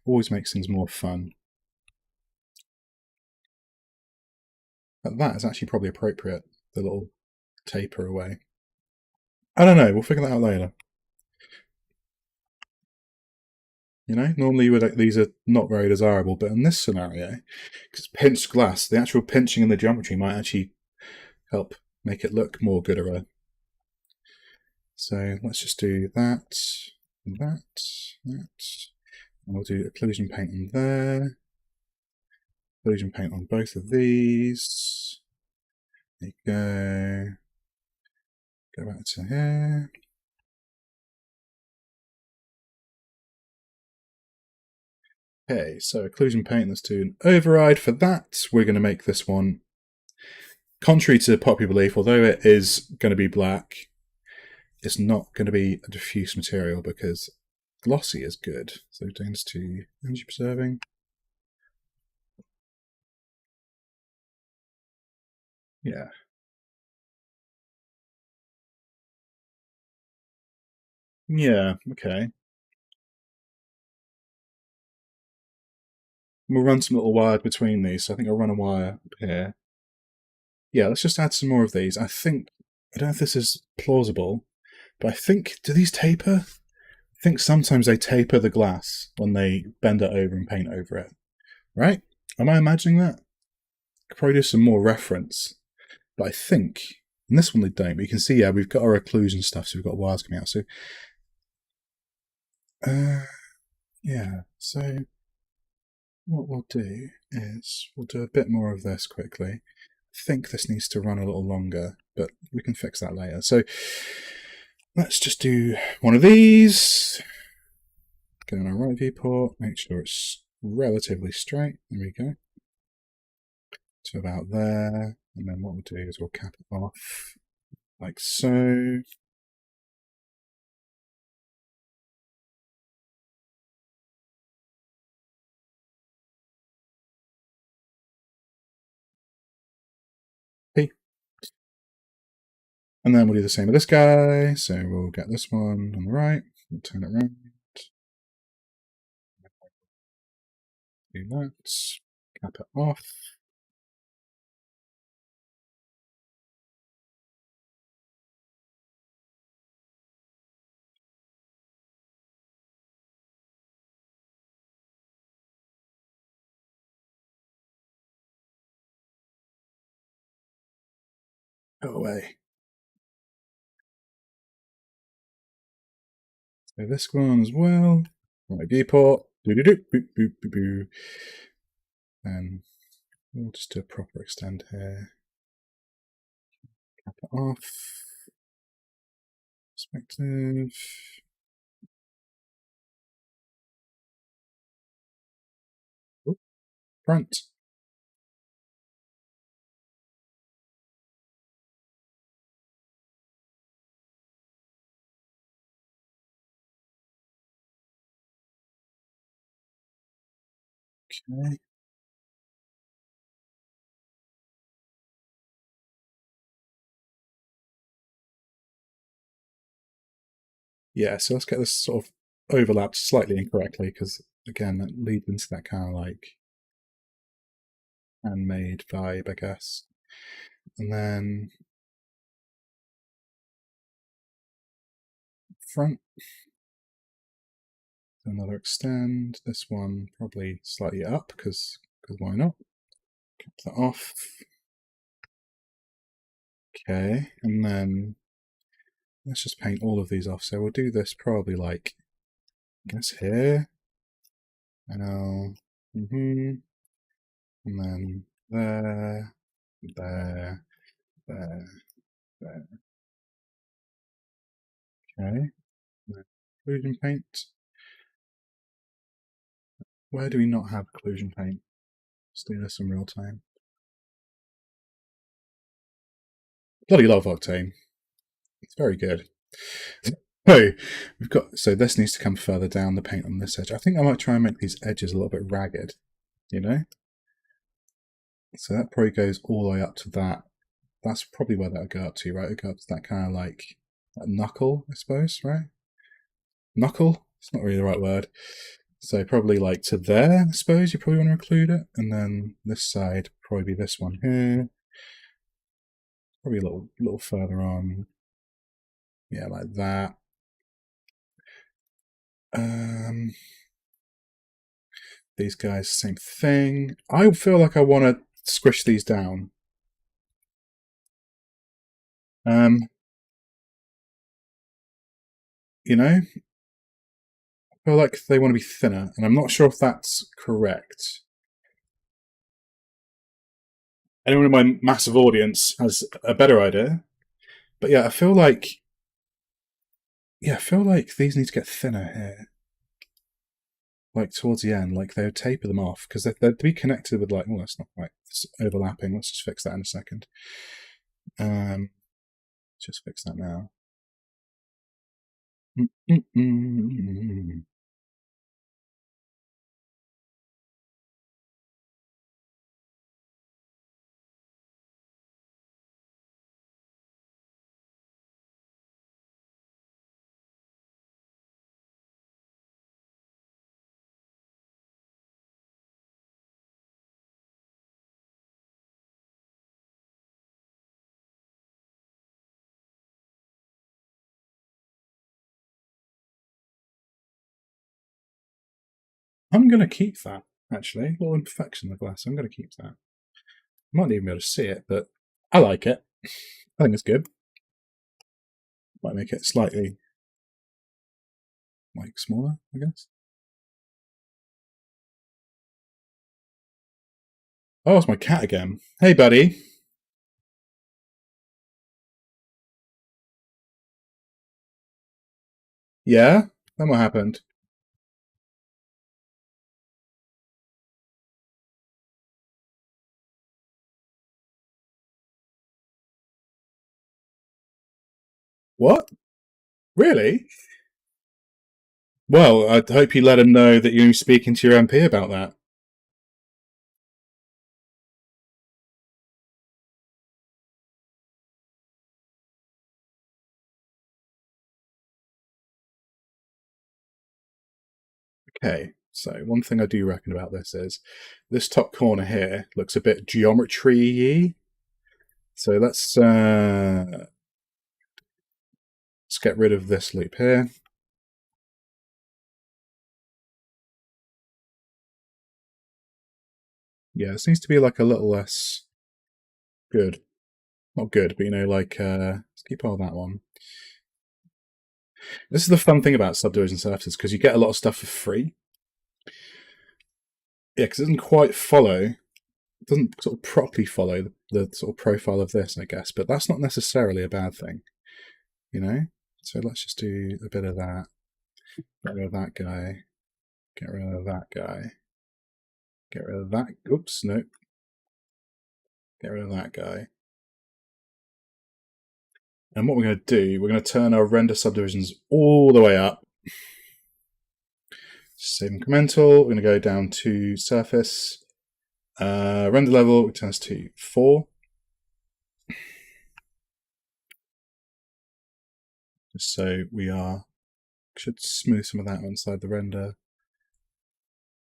always makes things more fun. But that is actually probably appropriate, the little taper away. I don't know, we'll figure that out later. You know, normally these are not very desirable, but in this scenario, because pinched glass, the actual pinching in the geometry might actually help make it look more gooder. So let's just do that, that, that. And we'll do occlusion paint in there. Occlusion paint on both of these. There you go. Go back to here. Okay, so occlusion paint, let's do an override for that. We're going to make this one, contrary to popular belief, although it is going to be black, it's not going to be a diffuse material because glossy is good. So change to energy preserving. Yeah. Yeah, okay. We'll run some little wire between these. So I think I'll run a wire up here. Yeah, let's just add some more of these. I don't know if this is plausible, but I think, do these taper? I think sometimes they taper the glass when they bend it over and paint over it. Right? Am I imagining that? I could probably do some more reference. But I think, in this one they don't, but you can see, yeah, we've got our occlusion stuff, so we've got wires coming out. So, yeah, so what we'll do is we'll do a bit more of this quickly. I think this needs to run a little longer, but we can fix that later. So let's just do one of these. Go on our right viewport, make sure it's relatively straight. There we go. To about there. And then what we'll do is we'll cap it off like so. And then we'll do the same with this guy. So we'll get this one on the right, we'll turn it around. Do that, cap it off. Go away. So this one as well. Right viewport. And we'll just do a proper extend here. Cap it off. Perspective. Front. Okay. Yeah, so let's get this sort of overlapped slightly incorrectly because, again, that leads into that kind of like handmade vibe, I guess. And then front. Another extend. This one probably slightly up because why not? Cap that off. Okay, and then let's just paint all of these off. So we'll do this probably like, I guess here, and I'll, and then there, there, there. There. Okay. Occlusion paint. Where do we not have occlusion paint? Let's do this in real time. Bloody love Octane. It's very good. So we've got, so this needs to come further down, the paint on this edge. I think I might try and make these edges a little bit ragged, you know? So that probably goes all the way up to that. That's probably where that would go up to, right? It would go up to that kind of like knuckle, I suppose, right? Knuckle? It's not really the right word. So probably like to there, I suppose you probably want to include it. And then this side, probably be this one here. Probably a little further on. Yeah, like that. These guys, same thing. I feel like I want to squish these down. You know, I feel like they want to be thinner, and I'm not sure if that's correct. Anyone in my massive audience has a better idea. But yeah, I feel like these need to get thinner here. Like towards the end, like they would taper them off because they'd be connected with like, oh, that's not quite overlapping. Let's just fix that in a second. Just fix that now. I'm going to keep that, actually. Little imperfection in the glass. I'm going to keep that. I might not even be able to see it, but I like it. I think it's good. Might make it slightly like smaller, I guess. Oh, it's my cat again. Hey, buddy. Yeah? Then what happened? What? Really? Well, I hope you let him know that you're speaking to your MP about that. Okay, so one thing I do reckon about this is this top corner here looks a bit geometry-y. So let's get rid of this loop here. Yeah, this needs to be like a little less good. Not good, but you know, like, let's keep all that one. This is the fun thing about subdivision surfaces, because you get a lot of stuff for free. Yeah, because it doesn't quite follow, it doesn't sort of properly follow the sort of profile of this, I guess, but that's not necessarily a bad thing, you know? So let's just do a bit of that. Get rid of that guy. Get rid of that guy. Get rid of that. Oops, no. Get rid of that guy. And what we're going to do, we're going to turn our render subdivisions all the way up. Save incremental. We're going to go down to surface. Render level, we turn this to 4. Just so we should smooth some of that inside the render.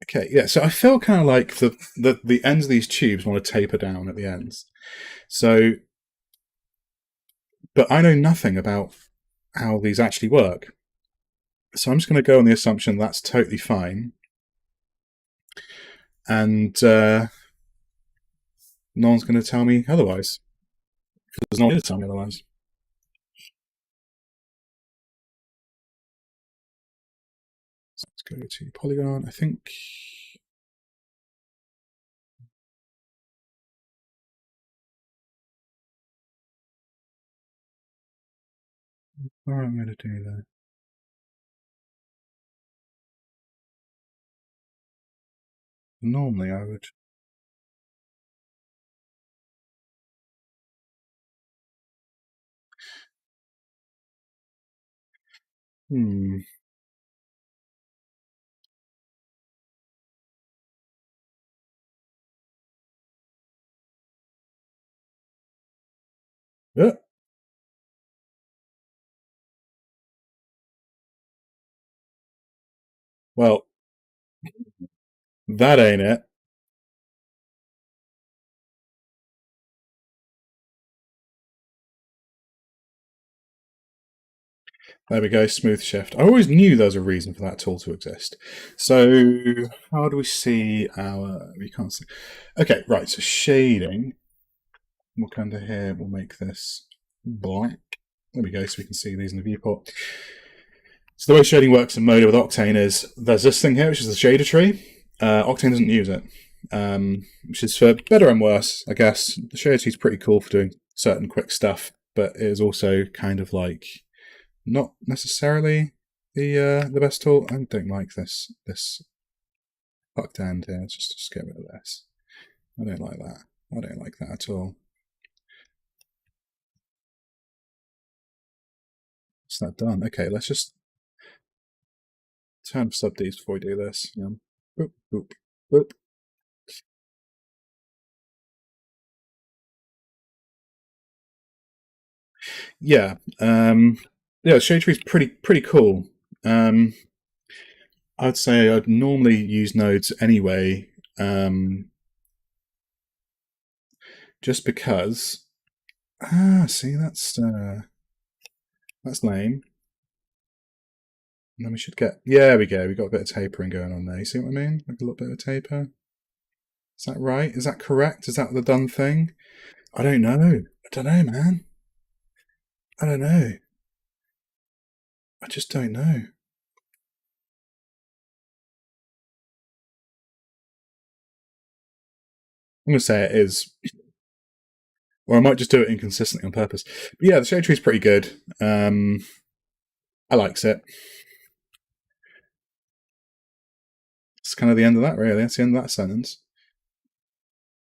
Okay, yeah, so I feel kind of like the ends of these tubes want to taper down at the ends. So, but I know nothing about how these actually work. So I'm just going to go on the assumption that's totally fine. And no one's going to tell me otherwise. There's no one to tell me otherwise. So let's go to polygon. I think All right, I'm going to do that. Normally I would. Hmm. Yeah. Well, that ain't it. There we go, smooth shift. I always knew there was a reason for that tool to exist. So, how do we see our... We can't see. Okay, right, so shading. We'll come to here, we'll make this black. There we go, so we can see these in the viewport. So the way shading works in Modo with Octane is there's this thing here, which is the shader tree. Octane doesn't use it, which is for better and worse, I guess. The shader tree is pretty cool for doing certain quick stuff, but it is also kind of like not necessarily the best tool. I don't like this fucked end here. Just get rid of this. I don't like that. I don't like that at all. Is that done? Okay, let's just turn off sub Ds before we do this. Yeah. Boop, boop, boop. Yeah. Yeah, shade tree is pretty cool. I'd say I'd normally use nodes anyway, just because. See, that's lame. And then we should get. Yeah, we go. We got a bit of tapering going on there. You see what I mean? Like a little bit of taper. Is that right? Is that correct? Is that the done thing? I don't know. I don't know, man. I don't know. I just don't know. I'm going to say it is. Or I might just do it inconsistently on purpose. But yeah, the shade tree is pretty good. I likes it. It's kind of the end of that, really. That's the end of that sentence.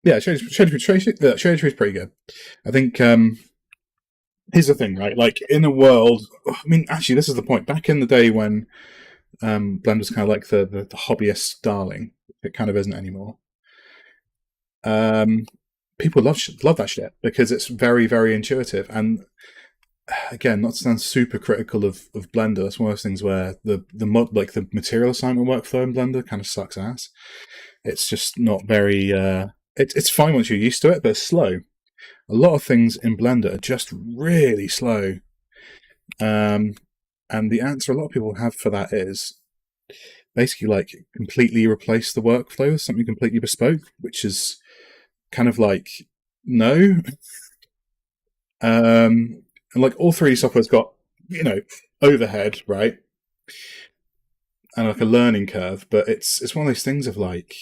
Yeah, shade tree is pretty good. I think here's the thing, right? Like in a world, I mean, actually, this is the point. Back in the day when Blend was kind of like the hobbyist darling, it kind of isn't anymore. People love that shit because it's very intuitive. And again, not to sound super critical of Blender, that's one of those things where the mod, like the material assignment workflow in Blender, kind of sucks ass. It's just not very. It's fine once you're used to it, but it's slow. A lot of things in Blender are just really slow. And the answer a lot of people have for that is basically like completely replace the workflow with something completely bespoke, which is kind of like no. And like all 3D software's got, overhead, right? And like a learning curve, but it's one of those things of like,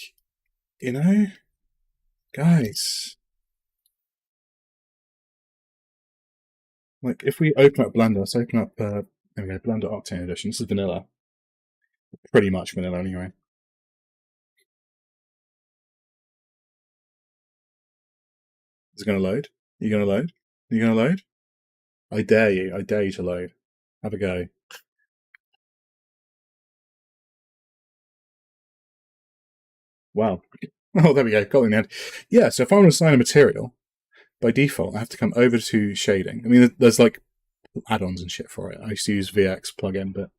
guys, like if we open up Blender, let's open up there we go, Blender Octane Edition. This is vanilla. Pretty much vanilla anyway. Is it gonna load? Are you gonna load? Are you gonna load? I dare you. I dare you to load. Have a go. Wow. Oh, there we go. Got it in the end. Yeah, so if I want to assign a material, by default, I have to come over to shading. I mean, there's like add-ons and shit for it. I used to use VX plugin, but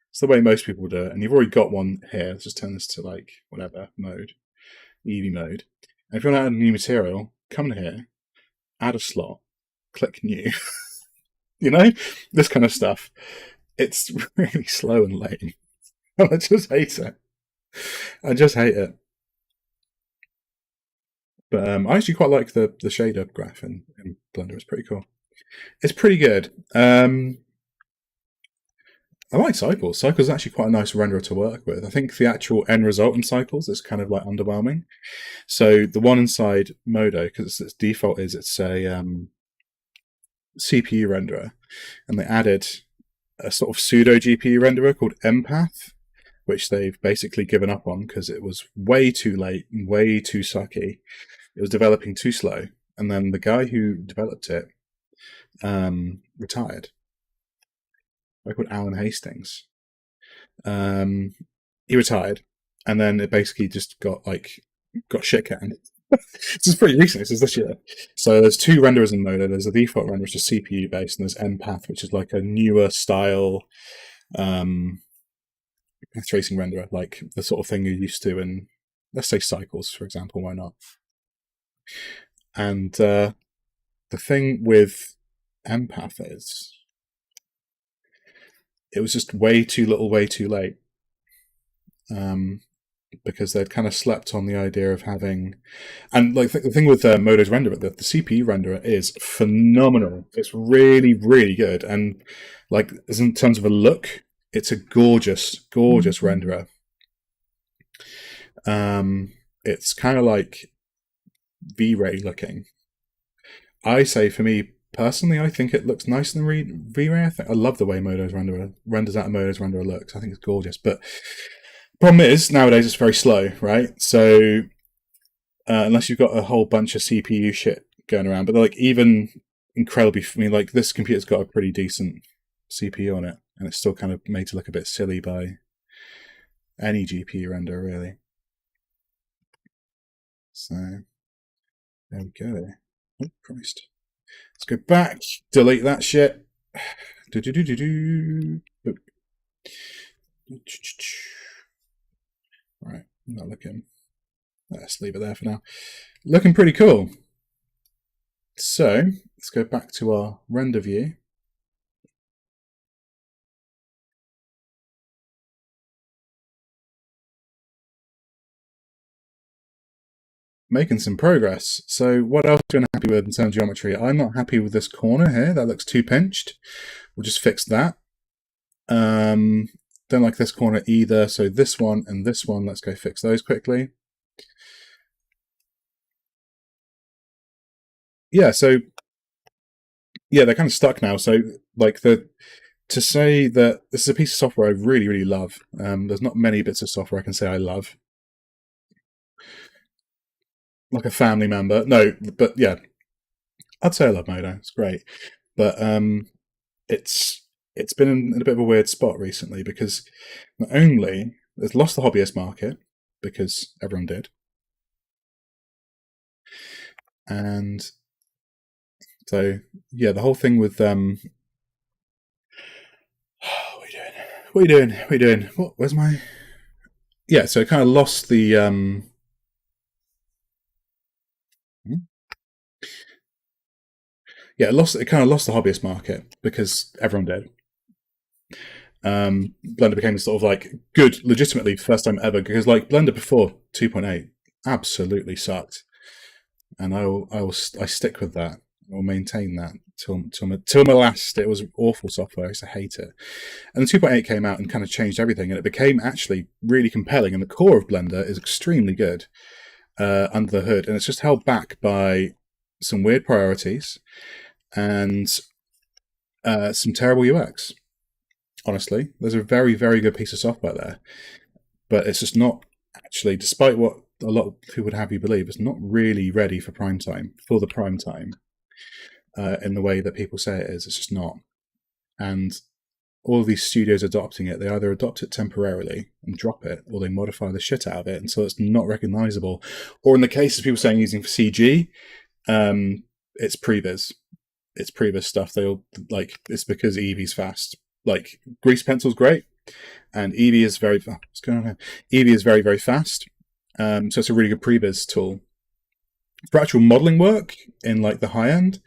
it's the way most people do it. And you've already got one here. Let's just turn this to like whatever mode, EV mode. And if you want to add a new material, come in here, add a slot, click new. This kind of stuff. It's really slow and lame. I just hate it. I just hate it. But I actually quite like the shader graph in Blender. It's pretty cool. It's pretty good. I like Cycles. Cycles is actually quite a nice renderer to work with. I think the actual end result in Cycles is kind of like underwhelming. So the one inside Modo, because its default is it's a CPU renderer, and they added a sort of pseudo GPU renderer called Empath, which they've basically given up on because it was way too late and way too sucky. It was developing too slow. And then the guy who developed it retired. A guy called Alan Hastings. He retired, and then it basically just got shit canned. This is pretty recent. This is this year. So there's two renderers in Modo. There's a default renderer, which is CPU based, and there's Empath, which is like a newer style tracing renderer, like the sort of thing you're used to in, let's say, Cycles, for example. Why not? And the thing with Empath is it was just way too little, way too late. Because they'd kind of slept on the idea of having, and like the thing with Modo's renderer, the CPU renderer is phenomenal. It's really, really good, and like in terms of a look, it's a gorgeous, gorgeous renderer. It's kind of like V-Ray looking. I say, for me personally, I think it looks nicer than V-Ray. I love the way Modo's renderer renders out Modo's renderer looks. I think it's gorgeous, but problem is, nowadays it's very slow, right? So unless you've got a whole bunch of CPU shit going around, but like even incredibly, I mean, like this computer's got a pretty decent CPU on it, and it's still kind of made to look a bit silly by any GPU renderer, really. So there we go. Oh, Christ. Let's go back, delete that shit. Right, not looking. Let's leave it there for now. Looking pretty cool. So let's go back to our render view. Making some progress. So what else are you unhappy with in terms of geometry? I'm not happy with this corner here. That looks too pinched. We'll just fix that. Don't like this corner either. So this one and this one, let's go fix those quickly. Yeah, so yeah, they're kind of stuck now. So like to say that this is a piece of software I really, really love. There's not many bits of software I can say I love. Like a family member. No, but yeah, I'd say I love Modo. It's great. But it's been in a bit of a weird spot recently because not only it's lost the hobbyist market because everyone did, and so yeah, the whole thing with what are we doing? What are you doing? What are you doing? What? Where's my? Yeah, so it kind of lost the yeah, it kind of lost the hobbyist market because everyone did. Blender became sort of like good, legitimately first time ever, because like Blender before 2.8 absolutely sucked, and I stick with that. I'll maintain that till my last. It was awful software. I used to hate it, and the 2.8 came out and kind of changed everything, and it became actually really compelling. And the core of Blender is extremely good under the hood, and it's just held back by some weird priorities and some terrible UX. Honestly, there's a very, very good piece of software there, but it's just not actually, despite what a lot of people would have you believe, it's not really ready for prime time, for the prime time, in the way that people say it is. It's just not. And all of these studios adopting it, they either adopt it temporarily and drop it, or they modify the shit out of it until it's not recognizable. Or in the case of people saying using CG, it's previs. It's previs stuff. They'll like, it's because Eevee's fast. Like grease pencil's great, and Eevee is very. What's going on here? Eevee is very, very fast. So it's a really good previs tool. For actual modeling work in like the high end,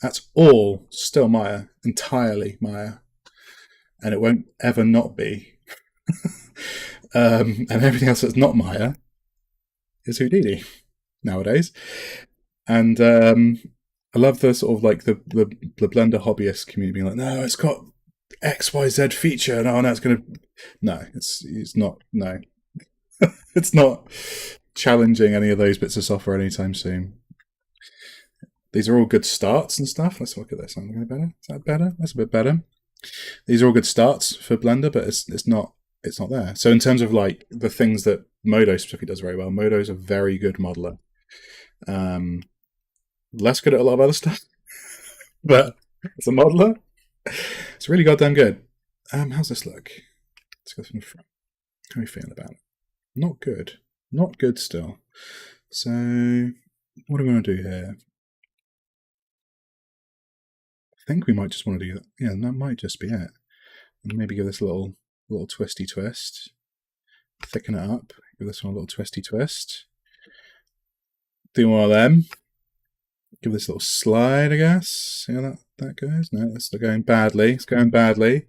that's all still Maya, entirely Maya, and it won't ever not be. And everything else that's not Maya is Houdini nowadays. And I love the sort of like the Blender hobbyist community being like, no, it's got XYZ feature, and oh no, it's gonna. No, it's not. No, it's not challenging any of those bits of software anytime soon. These are all good starts and stuff. Let's look at this. Something better. Is that better? That's a bit better. These are all good starts for Blender, but it's not there. So in terms of like the things that Modo specifically does very well, Modo's a very good modeler. Um, Less good at a lot of other stuff, but as a modeler, it's really goddamn good. How's this look? Let's go from the front. How are you feeling about it? Not good. Not good still. So what are we going to do here? I think we might just want to do that. Yeah, that might just be it. And maybe give this a little twisty twist. Thicken it up. Give this one a little twisty twist. Do one of them. Give this a little slide, I guess. See how that goes? No, that's going badly. It's going badly.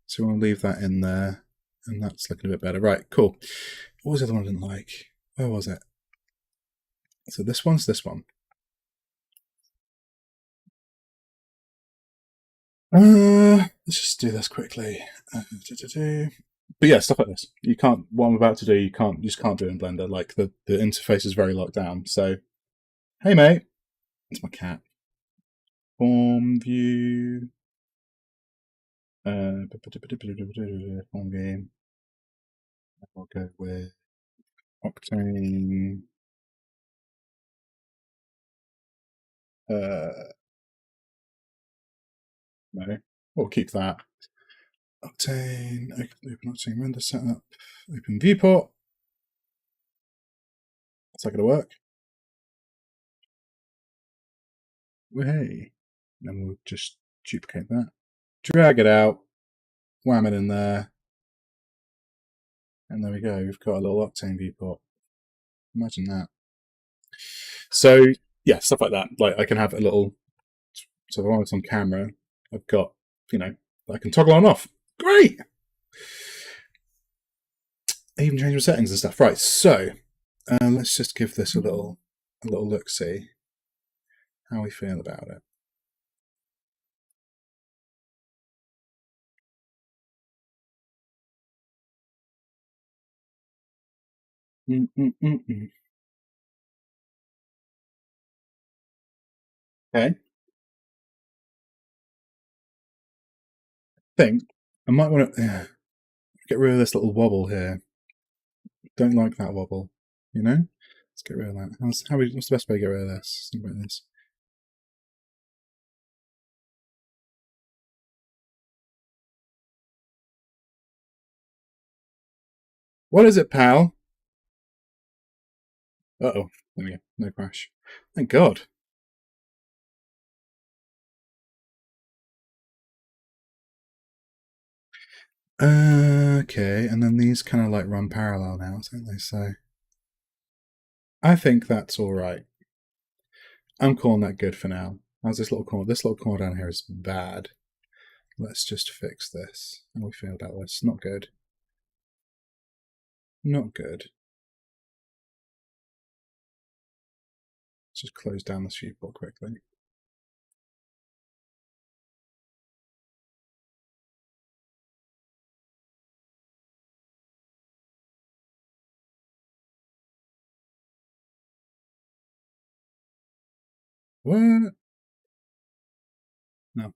So we'll leave that in there. And that's looking a bit better. Right, cool. What was the other one I didn't like? Where was it? So this one's this one. Let's just do this quickly. But yeah, stuff like this. You can't. What I'm about to do, you just can't do in Blender. Like the interface is very locked down. So, hey mate, it's my cat. Form view. Form game. I'll go with Octane. No, we'll keep that. Octane, open Octane render setup, open viewport. Is that going to work? Hey. And we'll just duplicate that. Drag it out. Wham it in there. And there we go. We've got a little Octane viewport. Imagine that. So, yeah, stuff like that. Like, I can have a little... So if I was on camera, I've got, I can toggle on and off. Great! I even change my settings and stuff. Right, so let's just give this a little look-see. How we feel about it. Okay. I think I might want to get rid of this little wobble here. Don't like that wobble, Let's get rid of that. What's the best way to get rid of this? Think about this. What is it, pal? Uh-oh. There we go. No crash. Thank God. Okay, and then these kind of like run parallel now, don't they? So I think that's all right. I'm calling that good for now. How's this little corner? This little corner down here is bad. Let's just fix this. How do we feel about this? Not good. Not good. Let's just close down this viewport quickly. What? No.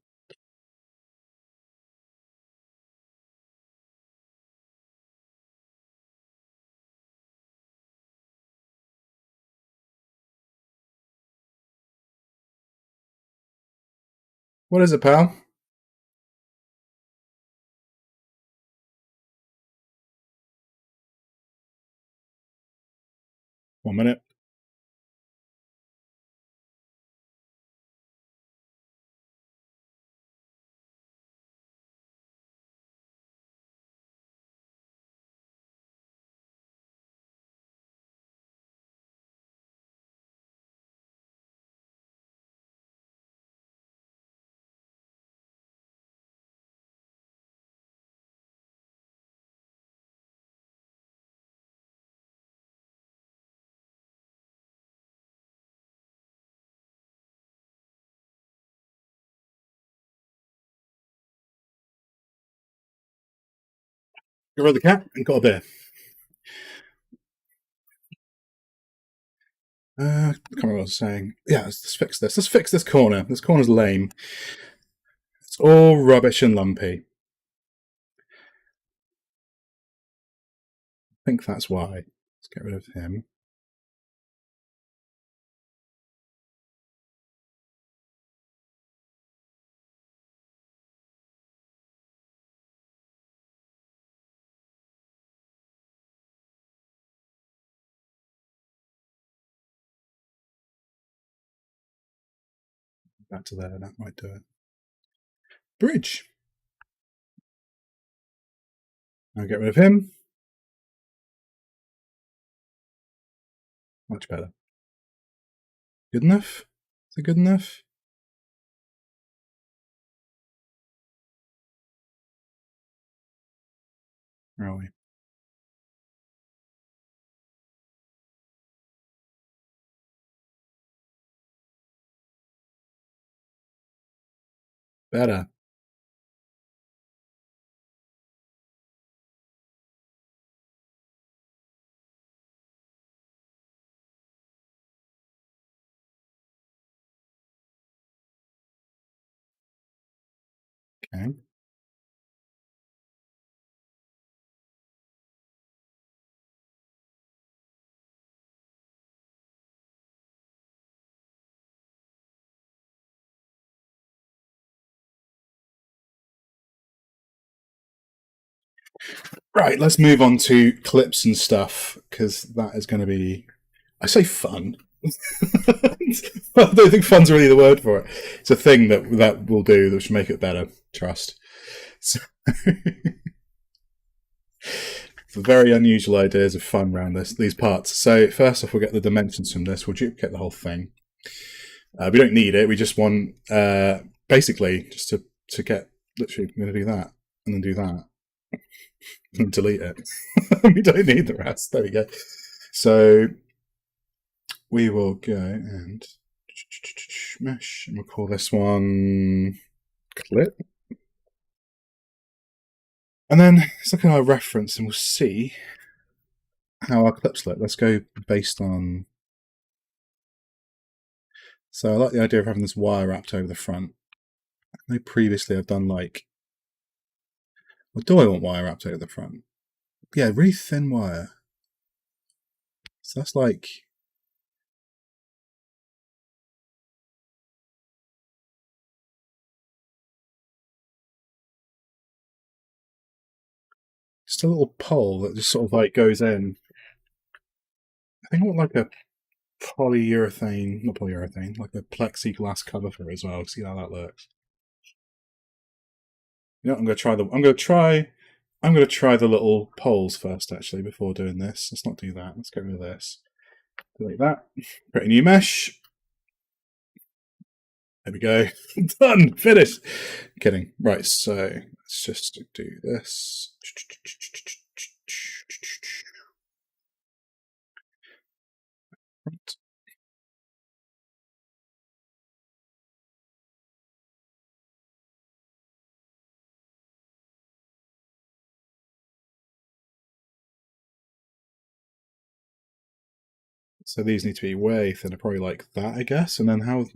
What is it, pal? One minute. Get rid of the cat and got a beer. I can't remember what I was saying. Yeah, let's fix this. Let's fix this corner. This corner's lame. It's all rubbish and lumpy. I think that's why. Let's get rid of him. Back to there, that might do it. Bridge. I'll get rid of him. Much better. Good enough? Is it good enough? Where are we? Better. Okay. Right, let's move on to clips and stuff, because that is going to be, I say fun. I don't think fun's really the word for it. It's a thing that we'll do that should make it better. Trust. So, very unusual ideas of fun around these parts. So first off, we'll get the dimensions from this. We'll duplicate the whole thing. We don't need it. We just want, basically, just to get, literally, I'm going to do that, and then do that, and delete it. We don't need the rest. There we go. So we will go and mesh, and we'll call this one clip. And then let's look at our reference and we'll see how our clips look. Let's go based on. So I like the idea of having this wire wrapped over the front. I know previously I've done like, or do I want wire wrapped over the front? Yeah, really thin wire. So that's like, just a little pole that just sort of like goes in. I think I want like a polyurethane, not polyurethane, like a plexiglass cover for it as well. See how that looks. You know, I'm going to try the little poles first, actually, before doing this. Let's not do that. Let's get rid of this. Delete that. Create a new mesh. There we go. Done. Finished. Kidding. Right, so let's just do this. So these need to be way thinner, probably like that, I guess. And then how?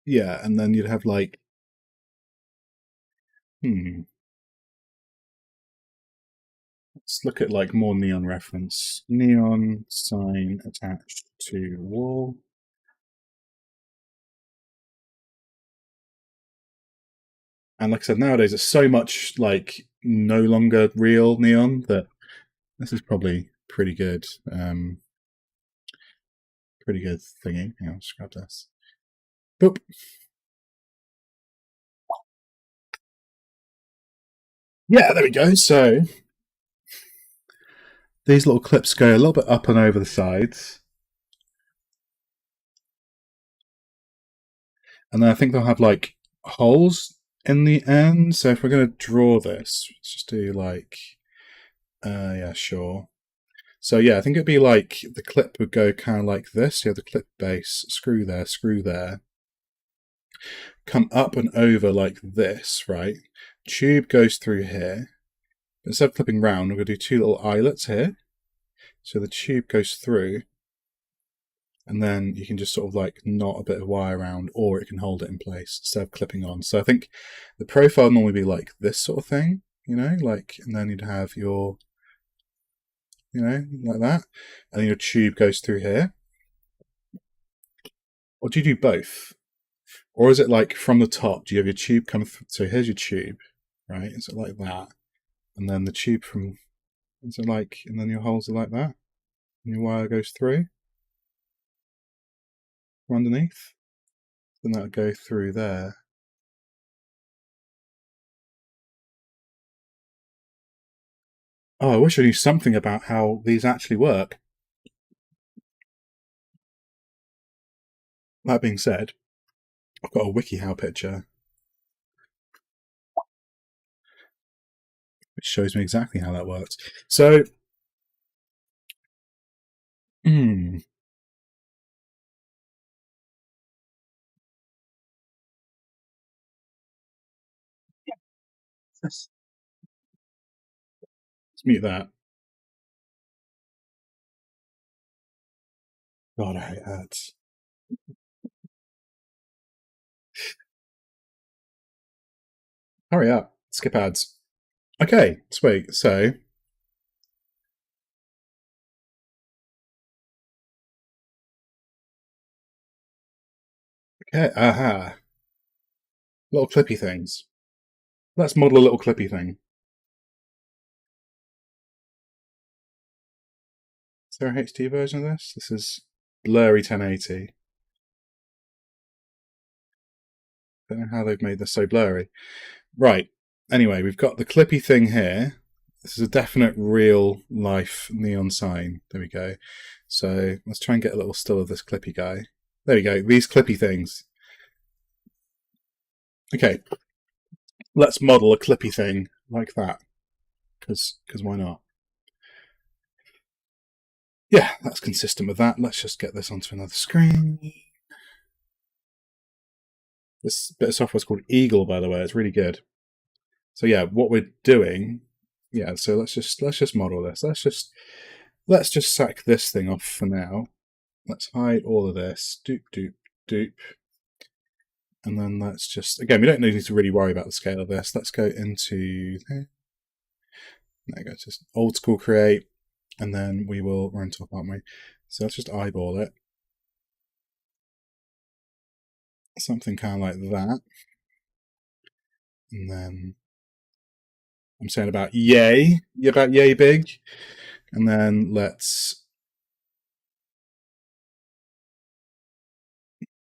Yeah, and then you'd have like, let's look at like more neon reference. Neon sign attached to wall. And like I said, nowadays it's so much like no longer real neon that this is probably pretty good. Pretty good thingy. Hang on, just grab this. Boop. Yeah, there we go. So these little clips go a little bit up and over the sides. And then I think they'll have like holes in the end. So if we're going to draw this, let's just do like, yeah, sure. So yeah, I think it'd be like the clip would go kind of like this. You have the clip base, screw there, come up and over like this, right? Tube goes through here. Instead of clipping round, we're going to do two little eyelets here. So the tube goes through. and then you can just sort of like knot a bit of wire around, or it can hold it in place instead of clipping on. So I think the profile would normally be like this sort of thing, like, and then you'd have your, like that, and then your tube goes through here. Or do you do both? Or is it like from the top? Do you have your tube come through? So here's your tube, right? Is it like that? And then the tube from, is it like, and then your holes are like that? And your wire goes through from underneath? Then that'll go through there. Oh, I wish I knew something about how these actually work. That being said, I've got a WikiHow picture which shows me exactly how that works. So, hmm, let's mute that. God, I hate ads. Hurry up. Skip ads. Okay, sweet. So, okay, aha. Little clippy things. Let's model a little clippy thing. Is there a HD version of this? This is blurry 1080. Don't know how they've made this so blurry. Right. Anyway, we've got the clippy thing here. This is a definite real life neon sign. There we go. So let's try and get a little still of this clippy guy. There we go. These clippy things. Okay. Let's model a clippy thing like that. Because why not? Yeah, that's consistent with that. Let's just get this onto another screen. This bit of software is called Eagle, by the way. It's really good. So yeah, what we're doing, yeah. So let's just model this. Let's just sack this thing off for now. Let's hide all of this. Doop doop doop. And then let's just, again, we don't need to really worry about the scale of this. Let's go into there. There we go. Just old school create, and then we're on top, aren't we? So let's just eyeball it. Something kind of like that. And then I'm saying about yay big. And then let's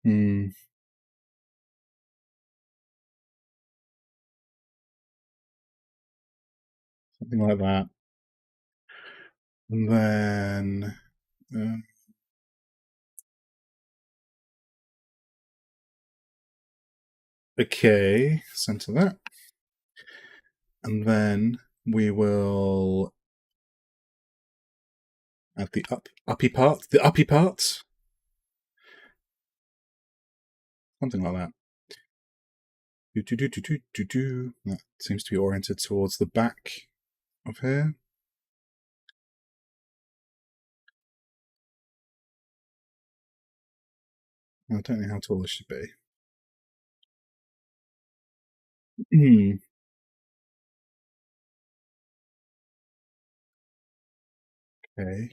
something like that. And then okay, center that. And then we will add the uppy parts. Something like that. That seems to be oriented towards the back of here. I don't know how tall this should be. Okay.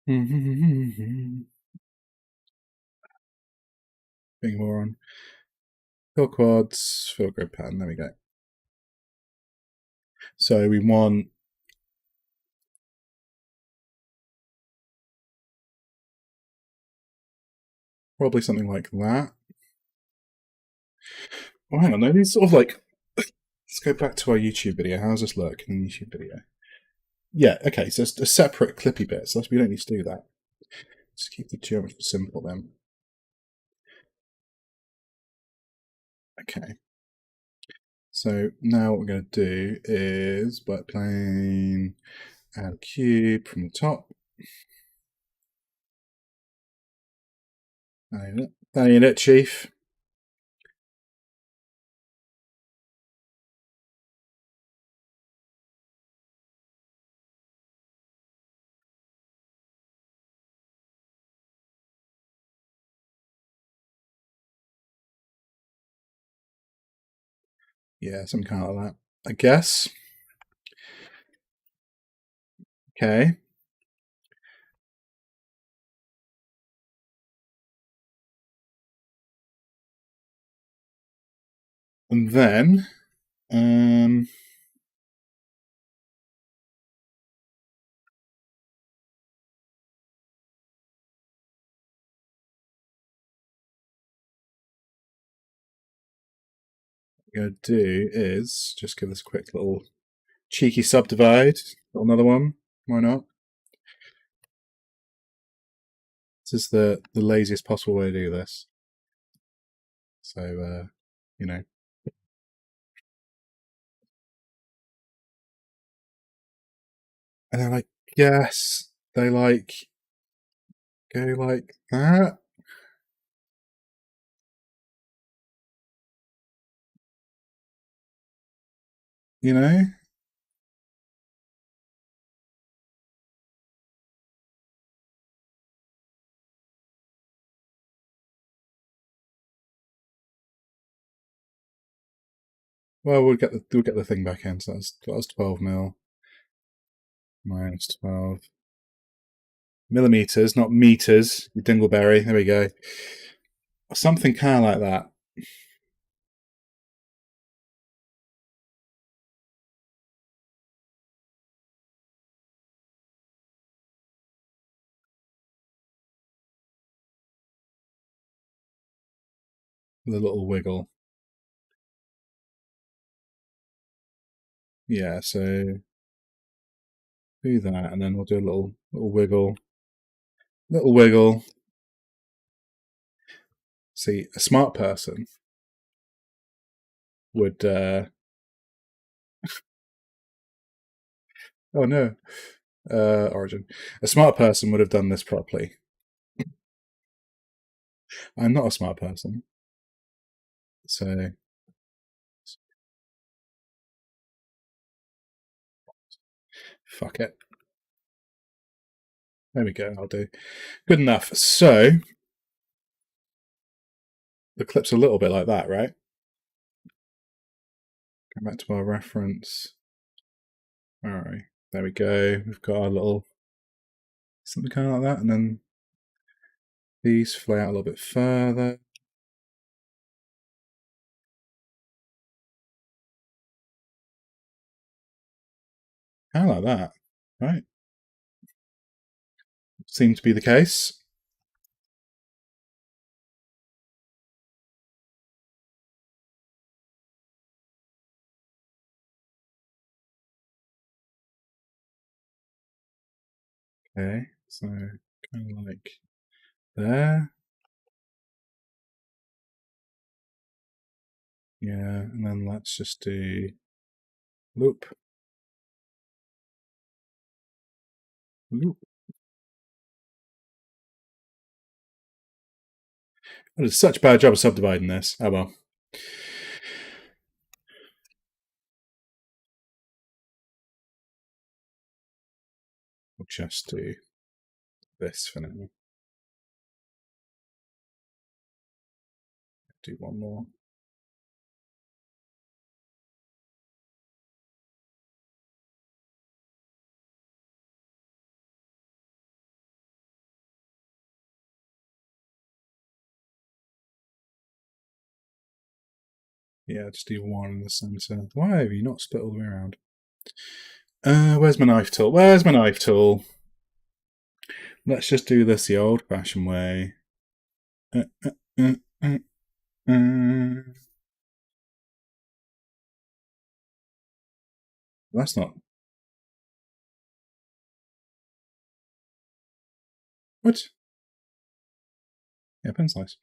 Being more on fill quads, fill grid pattern. There we go. So we want probably something like that. Oh, hang on, no, these sort of like. Let's go back to our YouTube video. How does this look in the YouTube video? Yeah, okay, so it's a separate clippy bit, so we don't need to do that. Just keep the geometry simple then. Okay. So now what we're going to do is black plane, add a cube from the top. That ain't it, Chief. Yeah, some kind of like that. I guess. Okay. And then, um, what I'm going to do is just give this a quick little cheeky subdivide. Another one. Why not? This is the laziest possible way to do this. So, you know. And then I guess they like go like that. You know? Well, we'll get the thing back in. So that's 12 mil minus 12 millimeters, not meters. You dingleberry. There we go. Something kind of like that. With a little wiggle. Yeah. So do that, and then we'll do a little wiggle. Little wiggle. See, a smart person would. Oh no, Origin. A smart person would have done this properly. I'm not a smart person, so fuck it. There we go. I'll do good enough. So the clip's a little bit like that, right? Go back to our reference. All right, there we go. We've got our little something kind of like that, and then these fly out a little bit further. Kind of like that, right? Seems to be the case. Okay, so kind of like there. Yeah, and then let's just do loop, loop. I did such a bad job of subdividing this. Oh well. We'll just do this for now. Do one more. Yeah, just do one in the center. Why have you not split all the way around? Where's my knife tool? Where's my knife tool? Let's just do this the old-fashioned way. Uh, uh, uh, uh, That's not. What? Yeah, pen slice.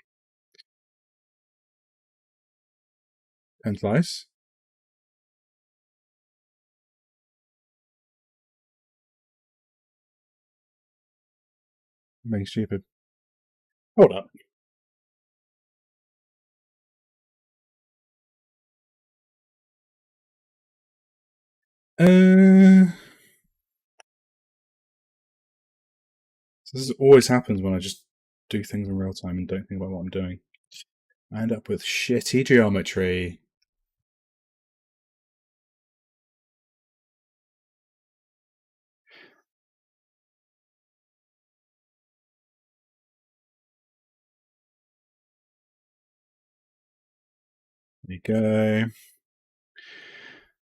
Pen slice. I'm being stupid. Hold up. Uh, this always happens when I just do things in real time and don't think about what I'm doing. I end up with shitty geometry. There you go.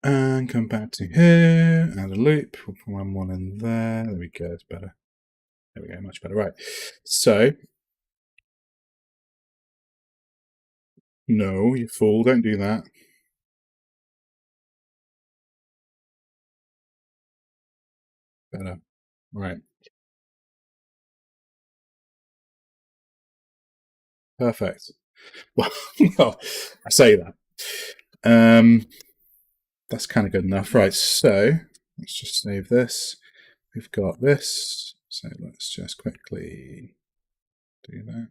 And come back to here, add a loop, we'll put one in there. There we go, it's better. There we go, much better. Right. So, no, you fool, don't do that. Better. Right. Perfect. Well, well I say that. That's kind of good enough. Right, so let's just save this. We've got this. So let's just quickly do that.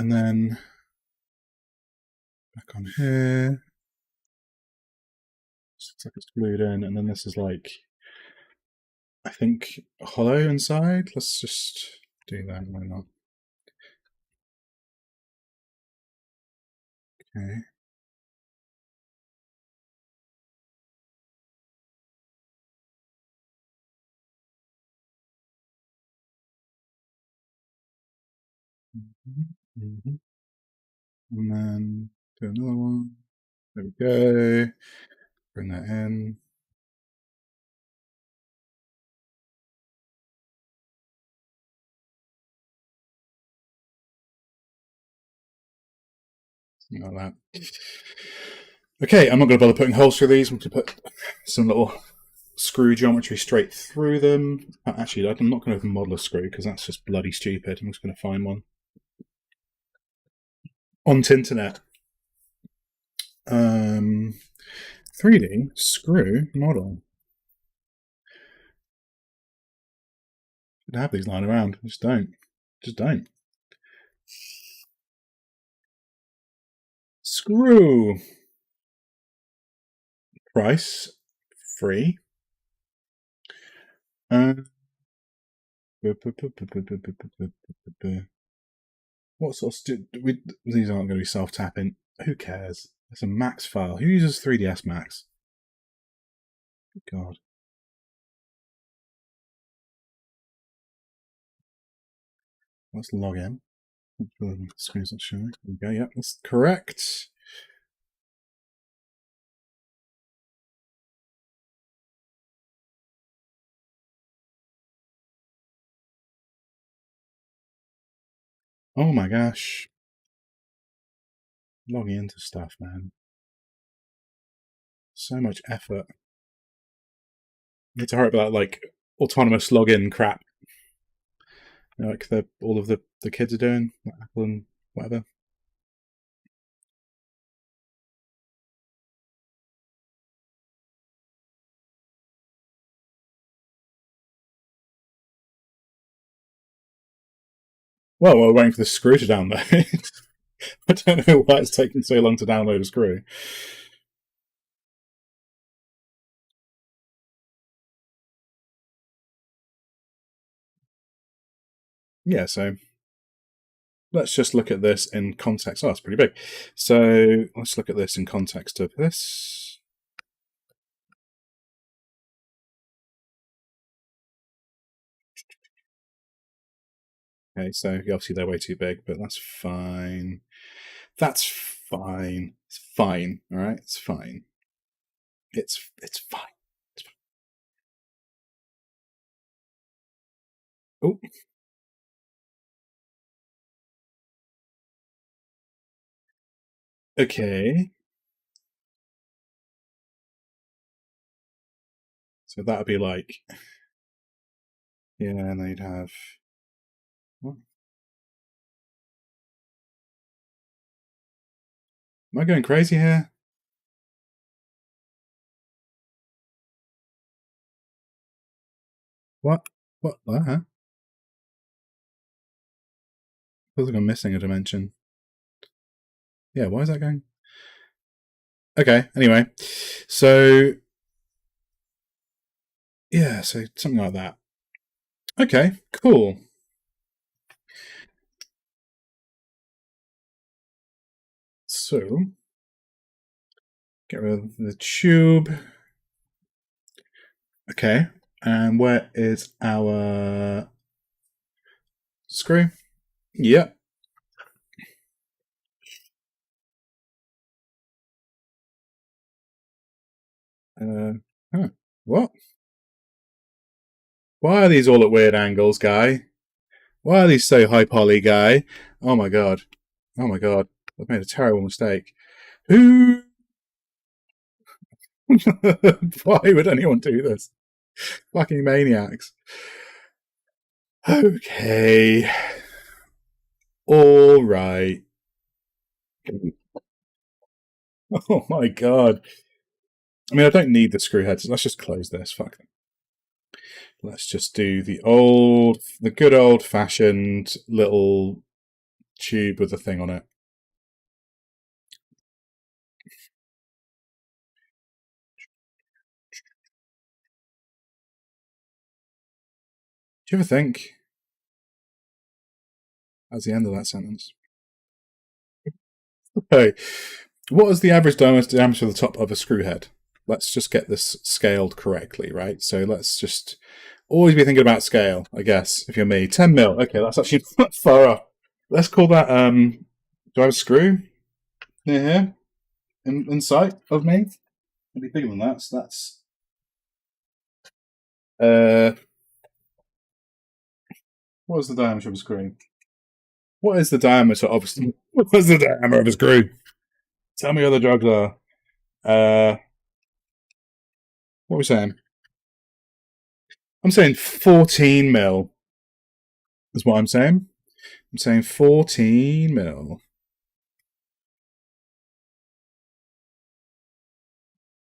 And then back on here. This looks like it's glued in. And then this is like, I think, hollow inside. Let's just do that. Why not? Okay. Mm-hmm. And then do another one. There we go. Bring that in. Something like that. Okay, I'm not going to bother putting holes through these. I'm going to put some little screw geometry straight through them. Actually, I'm not going to model a screw because that's just bloody stupid. I'm just going to find one on Tinternet. 3D screw model. Should have these lying around. Just don't. Just don't. Screw. Price free. Uh, what sort of these aren't going to be self-tapping. Who cares? It's a Max file. Who uses 3ds Max? God. Let's log in. The screen's not showing. There we go. Yep, that's correct. Oh my gosh. Logging into stuff, man. So much effort. You need to hurry about like autonomous login crap. You know, like all of the kids are doing, like Apple and whatever. Well, we're waiting for the screw to download. I don't know why it's taking so long to download a screw. Yeah, so let's just look at this in context. Oh, it's pretty big. So let's look at this in context of this. Okay, so obviously they're way too big, but that's fine. That's fine. It's fine. All right, it's fine. It's fine. It's fine. Oh, okay. So that would be like, yeah, and they'd have What? Am I going crazy here? What? What? Huh? Feels like I'm missing a dimension. Yeah, why is that going? Okay, anyway. So, yeah, so something like that. Okay, cool. So, get rid of the tube. Okay, and where is our screw? Yep. Huh. What? Why are these all at weird angles, guy? Why are these so high poly, guy? Oh my god. Oh my god. I've made a terrible mistake. Who? Why would anyone do this? Fucking maniacs. Okay. All right. Oh my god. I mean, I don't need the screw heads. Let's just close this. Fuck them. Let's just do the good old fashioned little tube with the thing on it. Do you ever think? That's the end of that sentence. Okay. What is the average diameter of the top of a screw head? Let's just get this scaled correctly, right? So let's just always be thinking about scale, I guess, if you're me. 10 mil. Okay, that's actually not far off. Let's call that, do I have a screw near here in sight of me? It'll be bigger than that, so that's, uh, what is the diameter of a screw? What is the diameter of what is the diameter of a screw? Tell me what the drugs are. What are we saying? I'm saying 14 mil is what I'm saying. I'm saying 14 mil.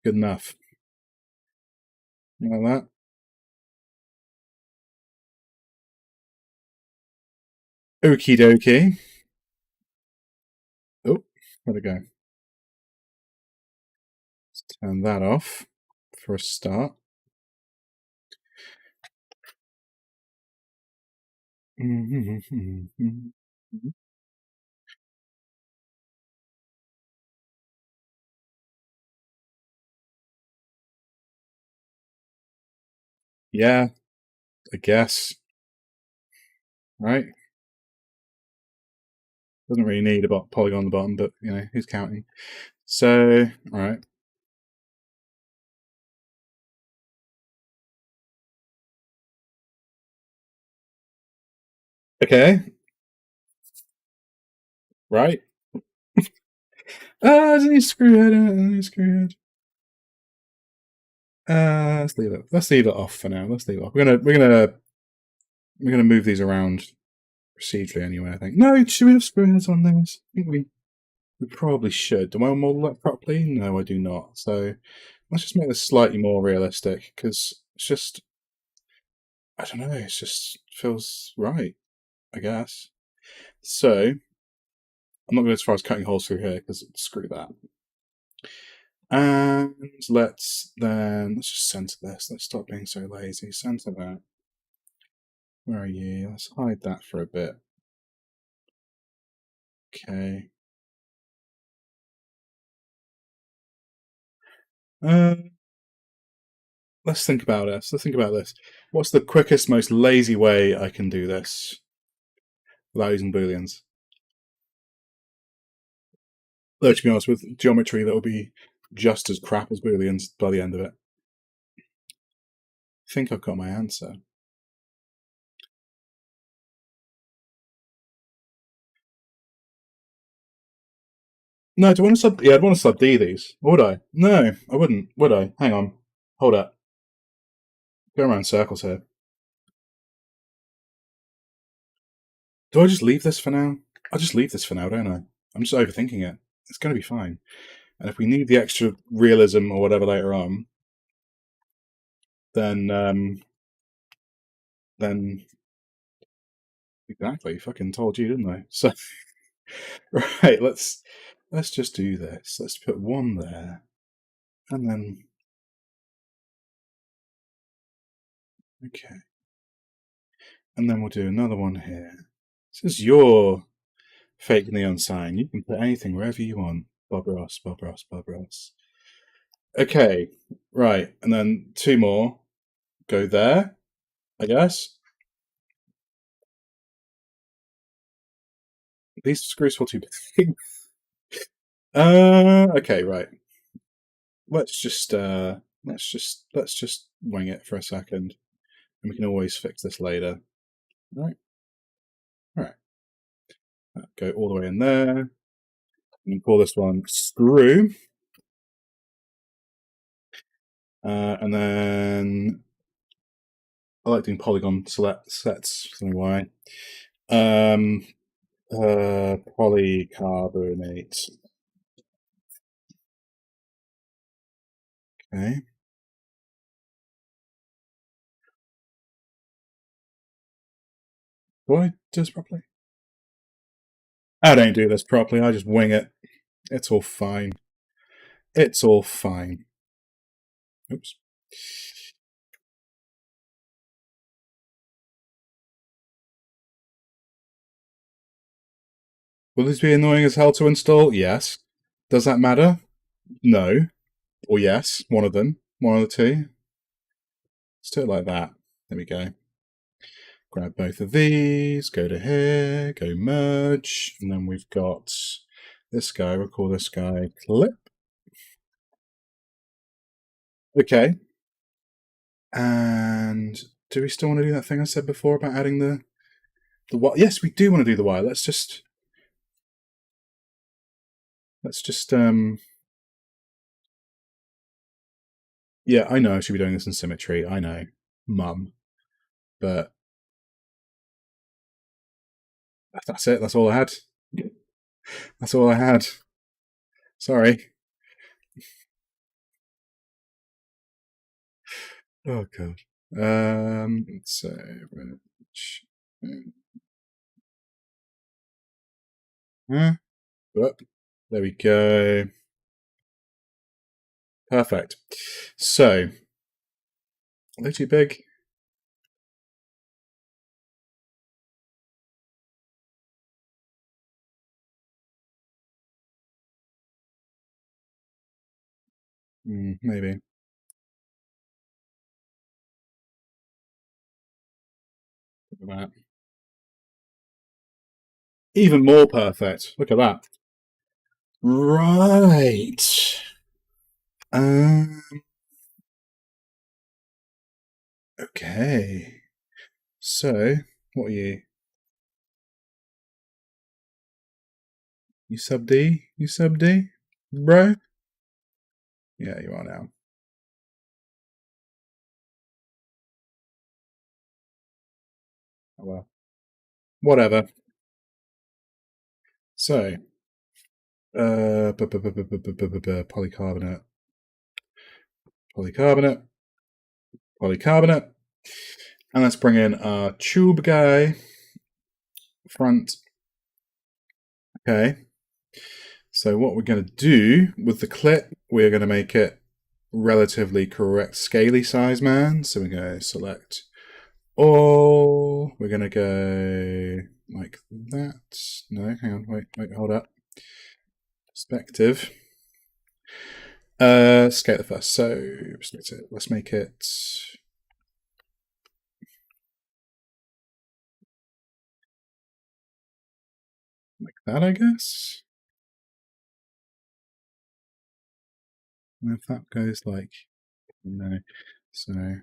Good enough. Like that. Okie dokie. Oh, where'd it go? Let's turn that off for a start. Yeah, I guess. Right? Doesn't really need a polygon on the bottom, but you know, who's counting? So, alright. Okay. Right. Doesn't need screw head. Need screw head. Let's leave it. Let's leave it off for now. Let's leave it off. We're gonna move these around procedurally anyway. I think. No, should we have screw heads on these? I think we probably should. Do I model that properly? No, I do not. So let's just make this slightly more realistic because it's just, I don't know, it just feels right, I guess. So I'm not going as far as cutting holes through here because screw that. And let's just center this. Let's stop being so lazy. Center that. Where are you? Let's hide that for a bit. Okay. Let's think about this. Let's think about this. What's the quickest, most lazy way I can do this without using booleans? Though, to be honest, with geometry, that will be just as crap as booleans by the end of it. I think I've got my answer. No, do I want to sub? Yeah, I'd want to sub D these. Would I? No, I wouldn't. Would I? Hang on. Hold up. Go around circles here. Do I just leave this for now? I'll just leave this for now, don't I? I'm just overthinking it. It's going to be fine. And if we need the extra realism or whatever later on, then exactly, fucking told you, didn't I? So right, let's just do this. Let's put one there, and then okay, and then we'll do another one here. This is your fake neon sign. You can put anything wherever you want. Bob Ross, Bob Ross, Bob Ross. Okay, right, and then two more go there, I guess. These screws feel too big. Okay, right. Let's just wing it for a second, and we can always fix this later. Right, right. Go all the way in there. And call this one screw. And then I like doing polygon select sets. I don't know why. Polycarbonate. Okay. Do I do this properly? I don't do this properly. I just wing it. It's all fine. It's all fine. Oops. Will this be annoying as hell to install? Yes. Does that matter? No. Or yes. One of them. One of the two. Let's do it like that. There we go. Grab both of these, go to here, go merge, and then we've got this guy. We'll call this guy clip. Okay. And do we still want to do that thing I said before about adding the wire? Yes, we do want to do the wire. Let's just yeah, I know I should be doing this in symmetry. I know, mum, but that's it. That's all I had. That's all I had. Sorry. Oh god. So there we go. Perfect. So, are they too big? Maybe. Look at that. Even more perfect. Look at that. Right. Okay. So, what are you? You sub D? You sub D? Bro? Yeah, you are now. Oh well. Whatever. So, polycarbonate. Polycarbonate. Polycarbonate. And let's bring in our tube guy. Front. Okay. So what we're going to do with the clip, we're going to make it relatively correct scaly size, man. So we're going to select all. We're going to go like that. No, hang on, wait, hold up. Perspective. Scale it first. So let's make it like that, I guess. And if that goes like no, so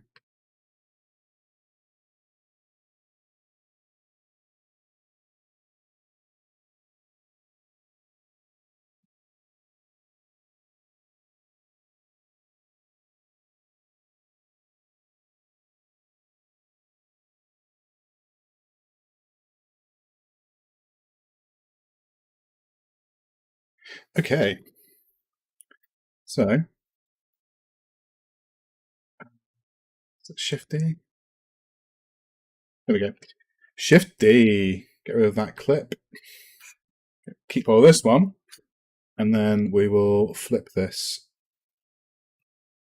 Okay, so is it Shift D? There we go. Shift D. Get rid of that clip. Keep all this one, and then we will flip this.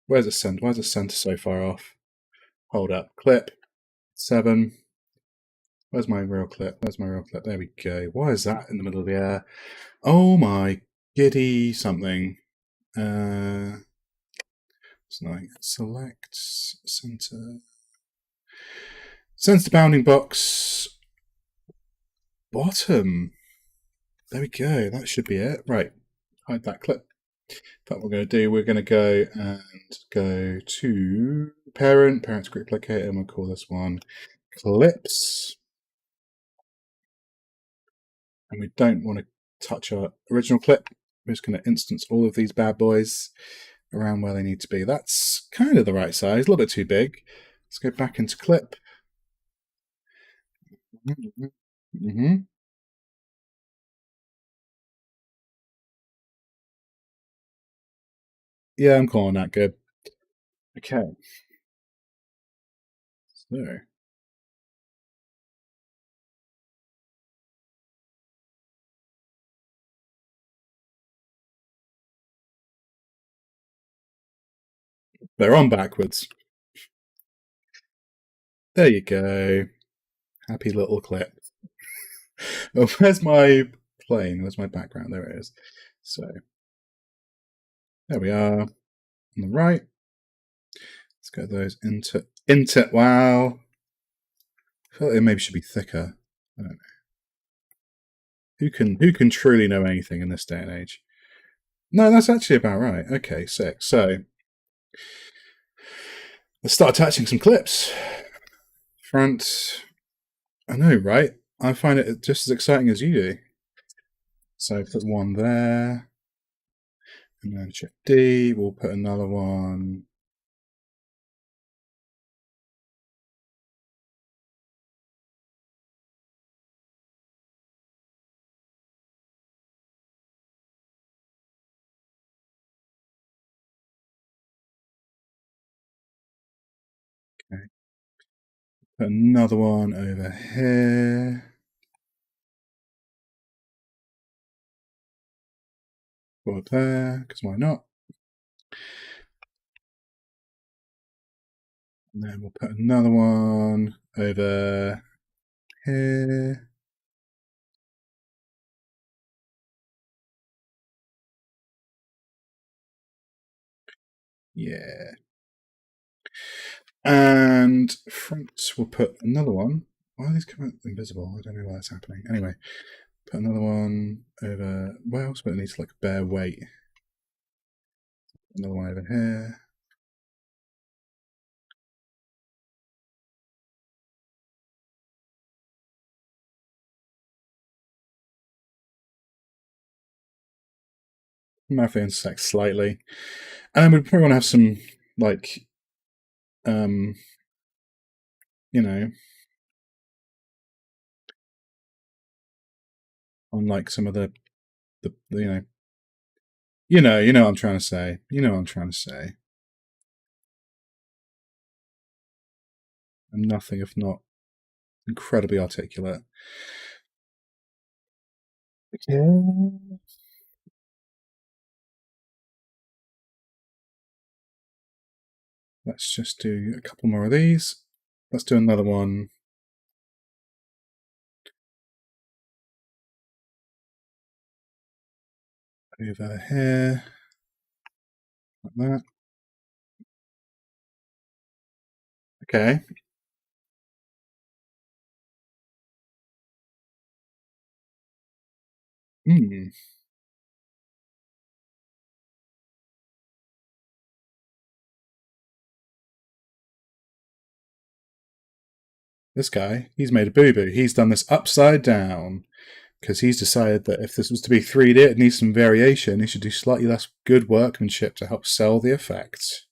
Where's the center? Why is the center so far off? Hold up. Clip 7. Where's my real clip? Where's my real clip? There we go. Why is that in the middle of the air? Oh my giddy something. It's like select center. Center bounding box. Bottom. There we go. That should be it. Right. Hide that clip. What we're going to do, we're going to go to parents group locator, and we'll call this one clips. And we don't want to touch our original clip. We're just going to instance all of these bad boys around where they need to be. That's kind of the right size, a little bit too big. Let's go back into clip. Mm-hmm. Yeah, I'm calling that good. Okay. So they're on backwards. There you go. Happy little clip. Oh, where's my plane? Where's my background? There it is. So there we are. On the right. Let's get those into wow. I feel like they maybe should be thicker. I don't know. Who can truly know anything in this day and age? No, that's actually about right. Okay, sick. So let's start attaching some clips. Front. I know, right? I find it just as exciting as you do. So put one there. And then Shift D. We'll put another one. Okay. Put another one over here. Put there, because why not? And then we'll put another one over here. Yeah. And front, we'll put another one. Why are these coming invisible? I don't know why that's happening. Anyway, put another one over. Where else? But it needs like bear weight. Another one over here. Mouth intersect slightly, and then we probably want to have some like, you know, on like some of the you know what I'm trying to say. You know what I'm trying to say. I'm nothing if not incredibly articulate. Okay. Let's just do a couple more of these. Let's do another one. Over here. Like that. Okay. Hmm. This guy, he's made a boo-boo. He's done this upside down because he's decided that if this was to be 3D, it needs some variation. He should do slightly less good workmanship to help sell the effect.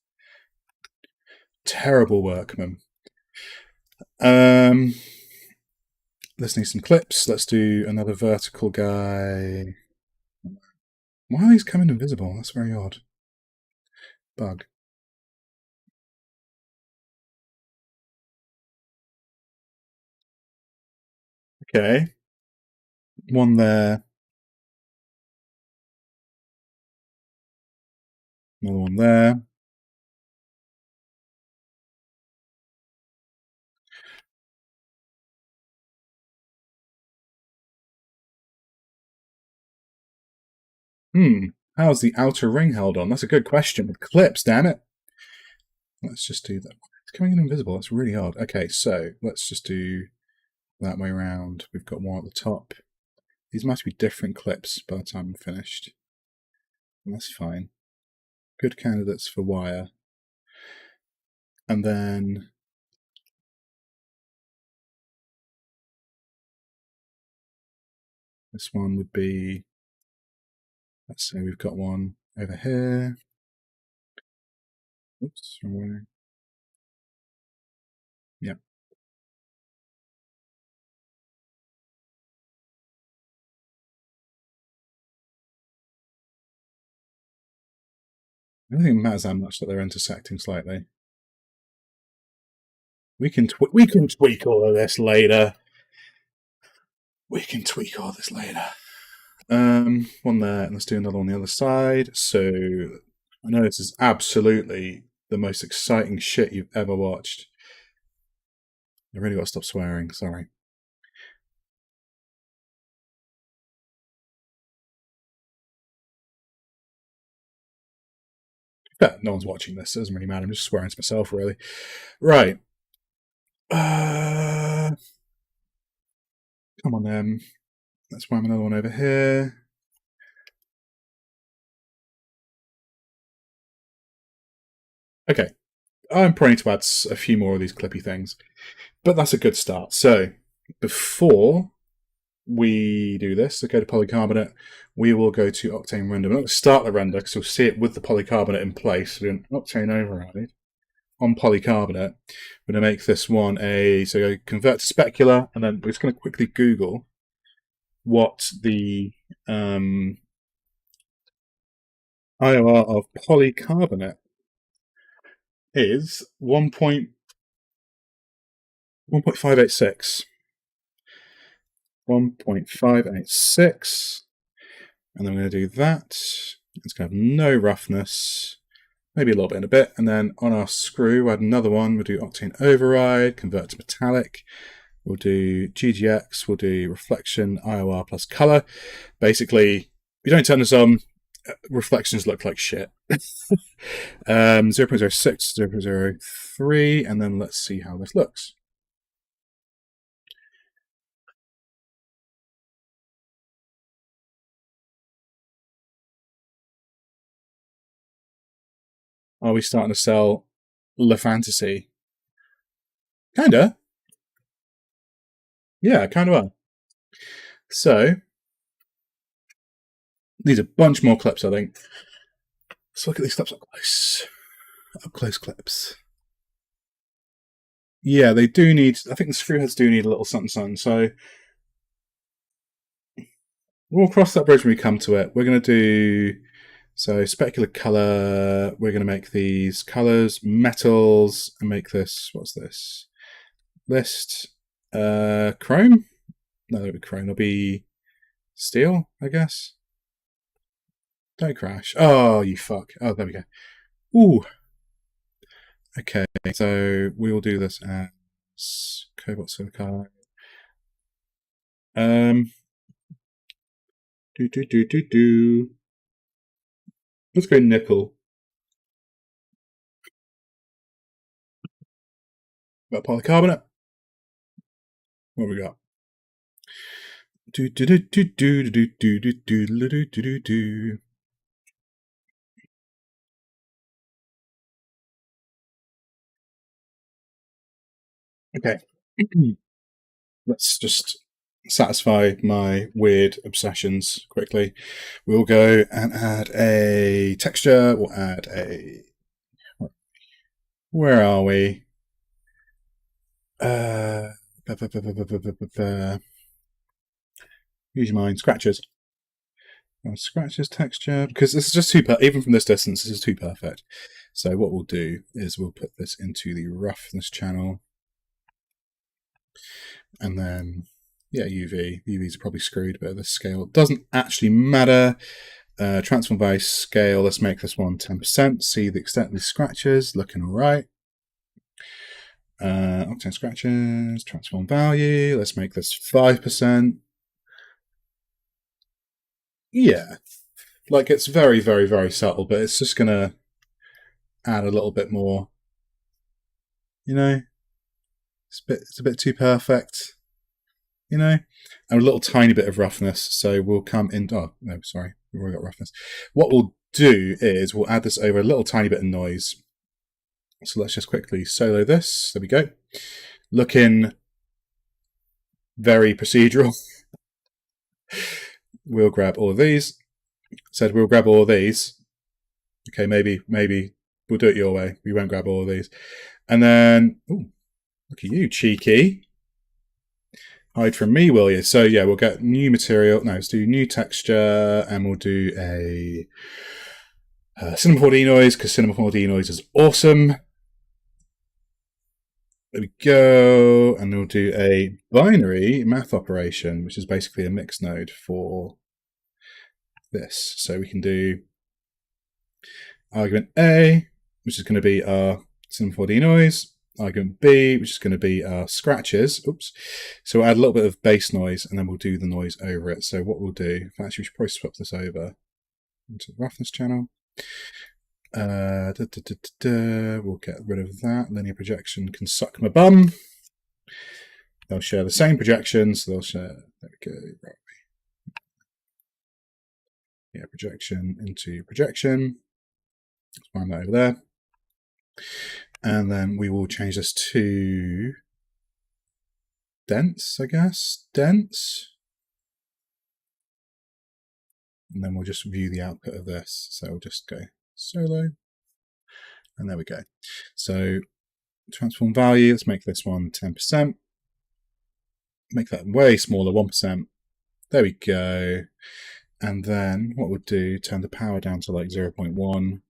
Terrible workman. Let's need some clips. Let's do another vertical guy. Why are these coming invisible? That's very odd. Bug. Okay. One there. Another one there. How's the outer ring held on? That's a good question. With clips, damn it. Let's just do that. It's coming in invisible. That's really odd. Okay, so let's just do that way around. We've got one at the top. These must be different clips by the time I'm finished. That's fine. Good candidates for wire. And then this one would be, let's say we've got one over here. Oops, wrong way. Yeah. I don't think it matters that much that they're intersecting slightly. We can tweak all of this later. We can tweak all this later. One there, and let's do another on the other side. So I know this is absolutely the most exciting shit you've ever watched. I really got to stop swearing. Sorry. But no one's watching this. It doesn't really matter. I'm just swearing to myself, really. Right. Come on, then. Let's wham another one over here. Okay. I'm probably need to add a few more of these clippy things. But that's a good start. So, before we do this, so go to polycarbonate, we will go to Octane render. We're not going to start the render because you'll see it with the polycarbonate in place. So we're going to Octane override on polycarbonate. We're going to make this one so go convert to specular, and then we're just going to quickly Google what the IOR of polycarbonate is. 1.586. 1.586. And then we're going to do that. It's going to have no roughness, maybe a little bit in a bit. And then on our screw, add another one. We'll do Octane override, convert to metallic. We'll do GGX, we'll do reflection, IOR plus color. Basically, if you don't turn this on, reflections look like shit. 0.06, 0.03, and then let's see how this looks. Are we starting to sell La Fantasy? Kinda. Yeah, kind of are. So, these are a bunch more clips, I think. Let's look at these clips up close. Up close clips. Yeah, they do need, I think the screw heads do need a little something, something. So, we'll cross that bridge when we come to it. We're going to do, so specular color. We're going to make these colors, metals, and make this, what's this? List. Chrome? No, it'll be chrome. It'll be steel, I guess. Don't crash. Oh, you fuck. Oh, there we go. Ooh. Okay, so we will do this as cobalt silicide. Let's go nickel. Got polycarbonate. What have we got? Okay. Let's just satisfy my weird obsessions quickly. We'll go and add a texture. We'll add a. Where are we? Use your mind. Scratches. Scratches texture, because this is just even from this distance, this is too perfect. So what we'll do is we'll put this into the roughness channel, and then yeah, UVs are probably screwed, but the scale doesn't actually matter. Transform by scale, let's make this one 10%. See the extent of the scratches, looking all right. Octane scratches, transform value, let's make this 5%. Yeah, like it's very, very, very subtle, but it's just gonna add a little bit more. You know, it's a bit too perfect. You know, and a little tiny bit of roughness. So we'll come in. Oh no, sorry, we've already got roughness. What we'll do is we'll add this over a little tiny bit of noise. So let's just quickly solo this. There we go. Looking very procedural. We'll grab all of these. Said we'll grab all of these. Okay, maybe we'll do it your way. We won't grab all of these. And then, ooh, look at you, cheeky. Hide from me, will you? So yeah, we'll get new material. No, let's do new texture, and we'll do a Cinema 4D noise, because Cinema 4D noise is awesome. There we go. And we'll do a binary math operation, which is basically a mix node for this. So we can do argument A, which is going to be our Cinema 4D noise, argument B, which is going to be our scratches. Oops. So we'll add a little bit of bass noise, and then we'll do the noise over it. So what we'll do, actually we should probably swap this over into the roughness channel. We'll get rid of that. Linear projection can suck my bum. They'll share the same projection, so they'll share. There we go. Right. Yeah, projection into projection. Let's find that over there. And then we will change this to dense, I guess. Dense. And then we'll just view the output of this. So we'll just go solo. And there we go. So transform value, let's make this one 10%. Make that way smaller, 1%. There we go. And then what we'll do, turn the power down to like 0.1.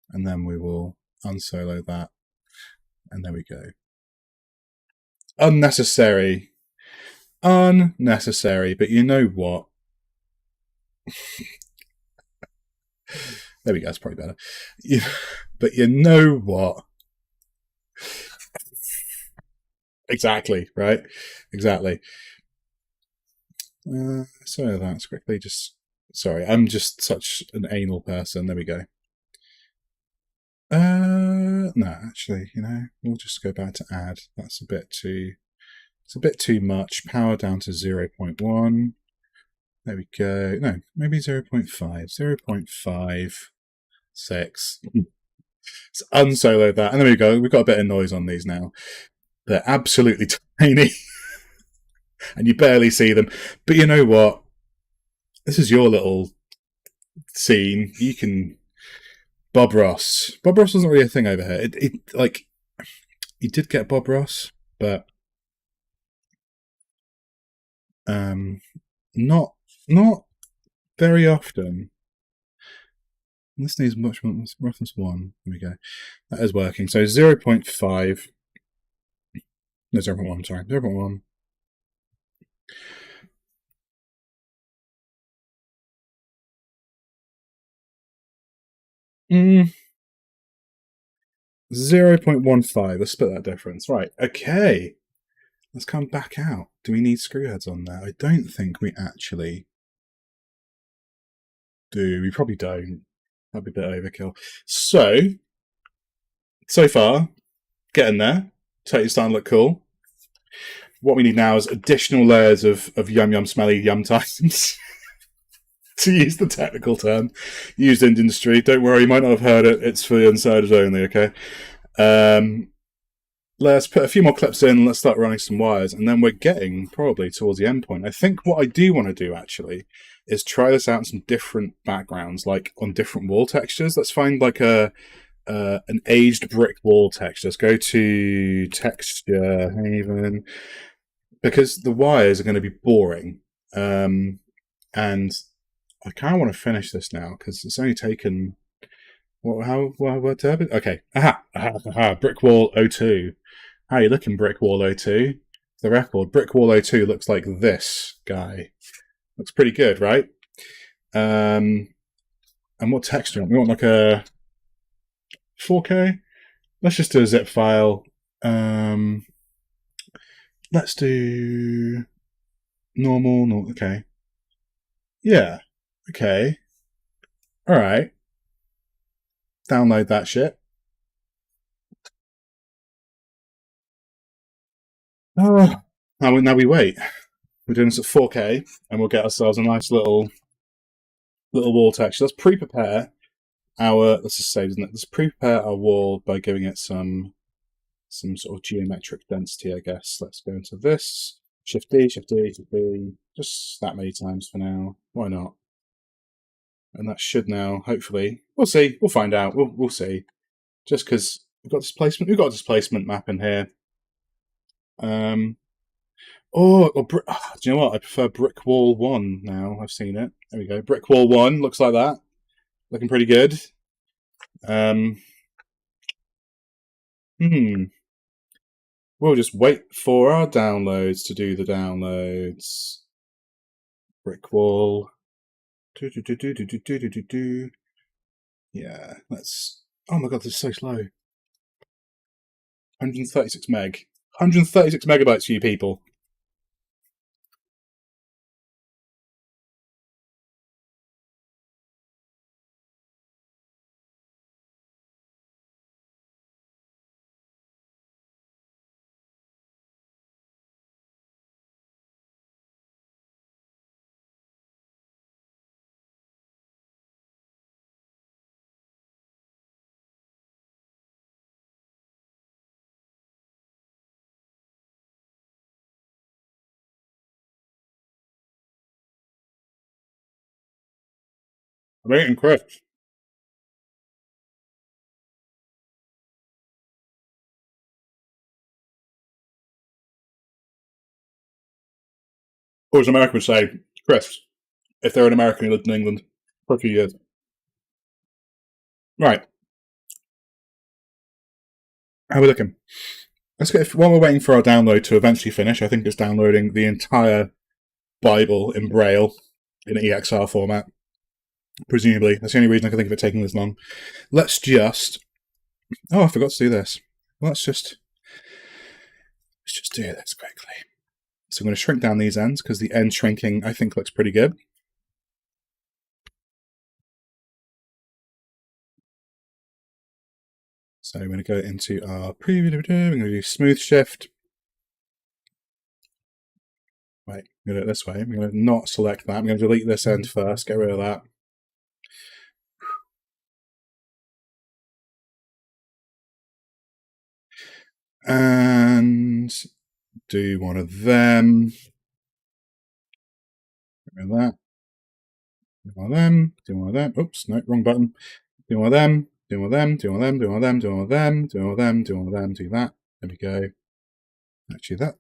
And then we will unsolo that. And there we go. Unnecessary. Unnecessary. But you know what? There we go, that's probably better. But you know what? Exactly, right? Exactly. So that's quickly just... Sorry, I'm just such an anal person. There we go. No, actually, we'll just go back to add. That's a bit too... It's a bit too much. Power down to 0.1. There we go. No, maybe 0.5. 0.56. Let's unsolo that. And there we go. We've got a bit of noise on these now. They're absolutely tiny. And you barely see them. But you know what? This is your little scene. You can... Bob Ross. Bob Ross wasn't really a thing over here. You did get Bob Ross, but... not very often. This needs much more. Roughness 1. There we go. That is working. So 0.5. No, 0.1. Sorry, 0.1. Mm. 0.15. Let's split that difference. Right. Okay. Let's come back out. Do we need screw heads on there? I don't think we actually do. We probably don't. That'd be a bit overkill. So far, getting there. Totally starting to look cool. What we need now is additional layers of yum yum smelly yum times. To use the technical term used in industry. Don't worry, you might not have heard it. It's for the insiders only, okay? Let's put a few more clips in. Let's start running some wires. And then we're getting probably towards the end point. I think what I do want to do, actually, is try this out in some different backgrounds, like on different wall textures. Let's find like an aged brick wall texture. Let's go to Texture Haven. Because the wires are going to be boring. And I kind of want to finish this now because it's only taken. What happened? Okay. Aha. Brick Wall 02. How you looking, Brick Wall 02? The record, Brick Wall 02 looks like this guy. Looks pretty good, right? And what texture? We want like a 4K. Let's just do a zip file. Let's do normal. Okay. Yeah. Okay. All right. Download that shit. Oh, now we wait. We're doing this at 4K, and we'll get ourselves a nice little wall texture. Let's pre-prepare our. Let's just save, isn't it? Let's pre-prepare our wall by giving it some sort of geometric density, I guess. Let's go into this. Shift D, Shift D, Shift B. Just that many times for now. Why not? And that should now, hopefully, we'll see. We'll find out. We'll see. Just because we've got a displacement map in here. Do you know what? I prefer Brick Wall 1 now. I've seen it. There we go. Brick Wall 1 looks like that. Looking pretty good. We'll just wait for our downloads to do the downloads. Brick Wall. Yeah, let's. Oh my god, this is so slow. 136 meg. 136 megabytes for you people. I'm eating crisps. Or as America would say, crisps. If they're an American who lived in England for a few years. Right. How are we looking? Let's get. While we're waiting for our download to eventually finish, I think it's downloading the entire Bible in Braille in EXR format. Presumably. That's the only reason I can think of it taking this long. Let's just. Oh, I forgot to do this. Let's just do this quickly. So I'm going to shrink down these ends because the end shrinking, I think, looks pretty good. So I'm going to go into our preview. We're going to do smooth shift. Right, I'm going to do it this way. I'm going to not select that. I'm going to delete this end first, get rid of that. And do one of them. Get rid of that. Do one of them. Do one of them. Oops, no, wrong button. Do one of them. Do one of them. Do one of them. Do one of them. Do one of them. Do one of them. Do one of them. Do that. There we go. Actually, that.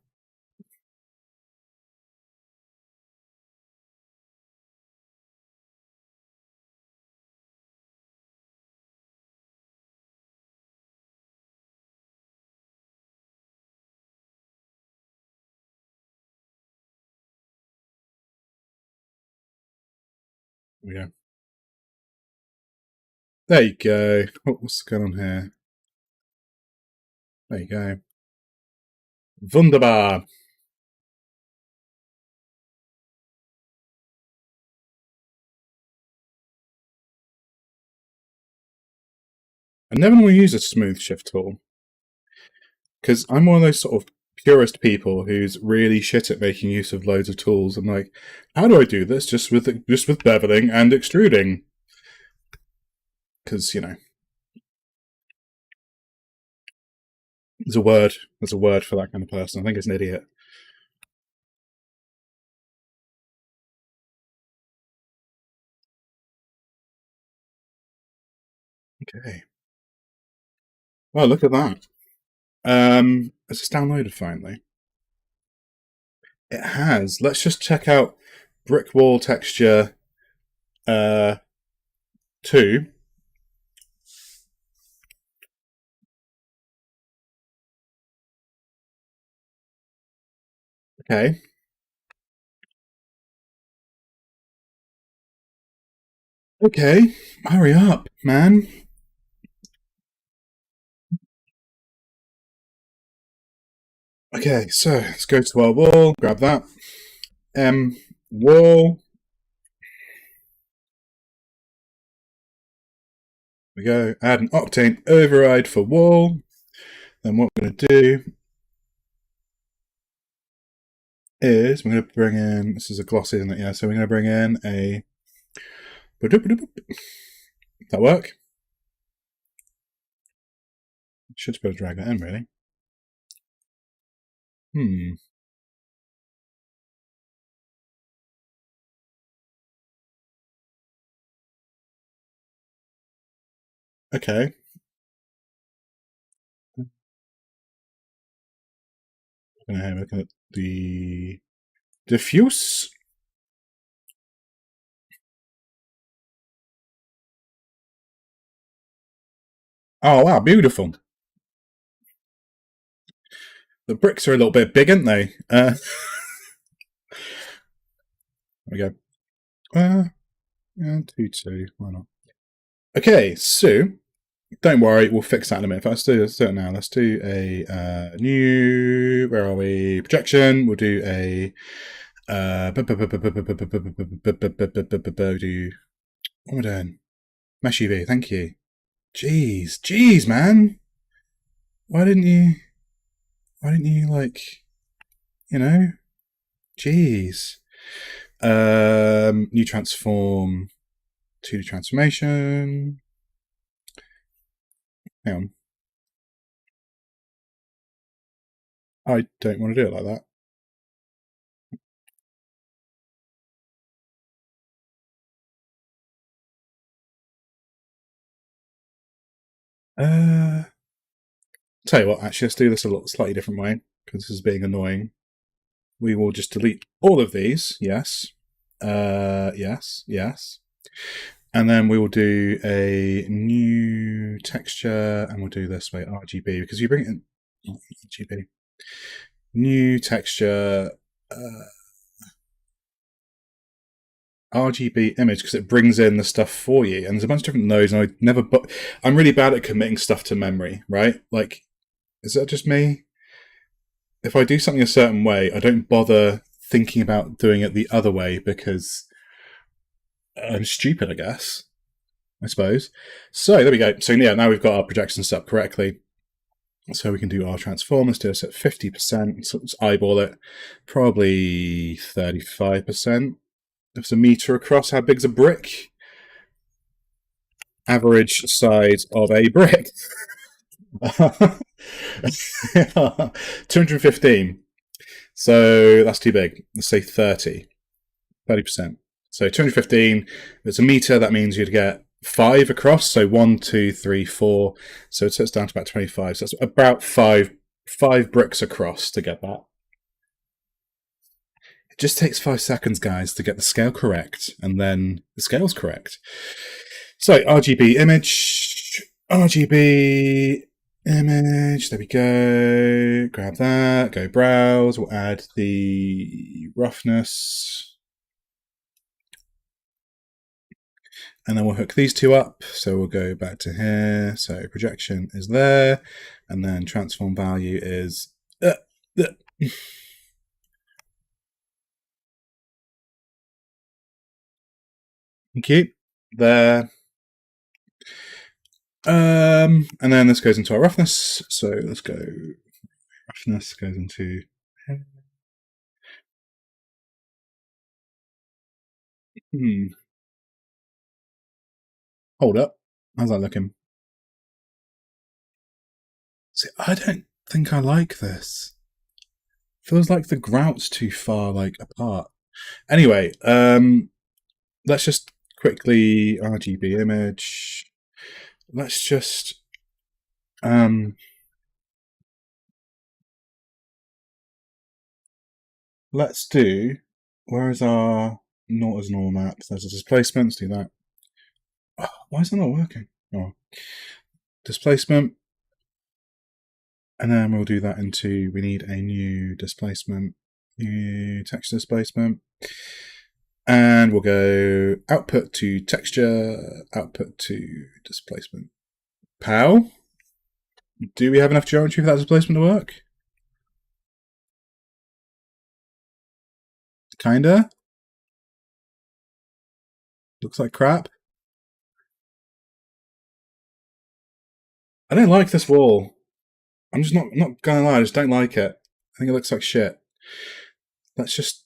There we go. There you go. What's going on here? There you go. Wunderbar. I never want to use a smooth shift tool because I'm one of those sort of purist people who's really shit at making use of loads of tools. I'm like, how do I do this just with beveling and extruding? Because there's a word for that kind of person. I think it's an idiot. Okay. Well, look at that. It's just downloaded finally. It has. Let's just check out brick wall texture 2. Okay. Okay. Hurry up, man. Okay, so let's go to our wall, grab that. Wall. We go, add an octane override for wall. Then what we're going to do is we're going to bring in, this is a glossy, isn't it? Yeah, so we're going to bring in a, that work? Should just be able to drag that in, really. Okay. I'm going to have a look at the diffuse. Oh, wow, beautiful. The bricks are a little bit big, aren't they? There we go. Yeah, 2, 2. Why not? Okay, so don't worry, we'll fix that in a minute. Let's do it now. Let's do a new. Where are we? Projection. We'll do a. Do what am I doing? Mesh UV. Thank you. Jeez, man. Why didn't you? Like? You know? Jeez. New transform. 2D transformation. Hang on. I don't want to do it like that. Tell you what, actually, let's do this a slightly different way, because this is being annoying. We will just delete all of these, yes. Yes. And then we will do a new texture, and we'll do this way, RGB, because you bring it in RGB. New texture, RGB image, because it brings in the stuff for you. And there's a bunch of different nodes, and I'm really bad at committing stuff to memory, right? Like, is that just me? If I do something a certain way, I don't bother thinking about doing it the other way because I'm stupid, I guess. I suppose. So there we go. So yeah, now we've got our projection set up correctly. So we can do our transform. Let's do this at 50%. So let's eyeball it. Probably 35%. If it's a meter across, how big's a brick? Average size of a brick. 215. So that's too big. Let's say 30%. So 215. If it's a meter, that means you'd get 5 across. So 1, 2, 3, 4. So it's down to about 25. So that's about five bricks across to get that. It just takes 5 seconds, guys, to get the scale correct, and then the scale's correct. So RGB image. There we go. Grab that. Go browse. We'll add the roughness. And then we'll hook these two up. So we'll go back to here. So projection is there. And then transform value is... Thank you. There. And then this goes into our roughness. So let's go. Roughness goes into... Hold up. How's that looking? See, I don't think I like this. Feels like the grout's too far apart. Anyway, let's just quickly RGB image. Let's just let's do. Where is our not as normal map. There's a displacement. Let's do that. Oh, why is that not working? Oh, displacement. And then we'll do that into, we need a new displacement, new text displacement. And we'll go output to texture, output to displacement. Pow. Do we have enough geometry for that displacement to work? Kinda. Looks like crap. I don't like this wall. I'm just not gonna lie, I just don't like it. I think it looks like shit. That's just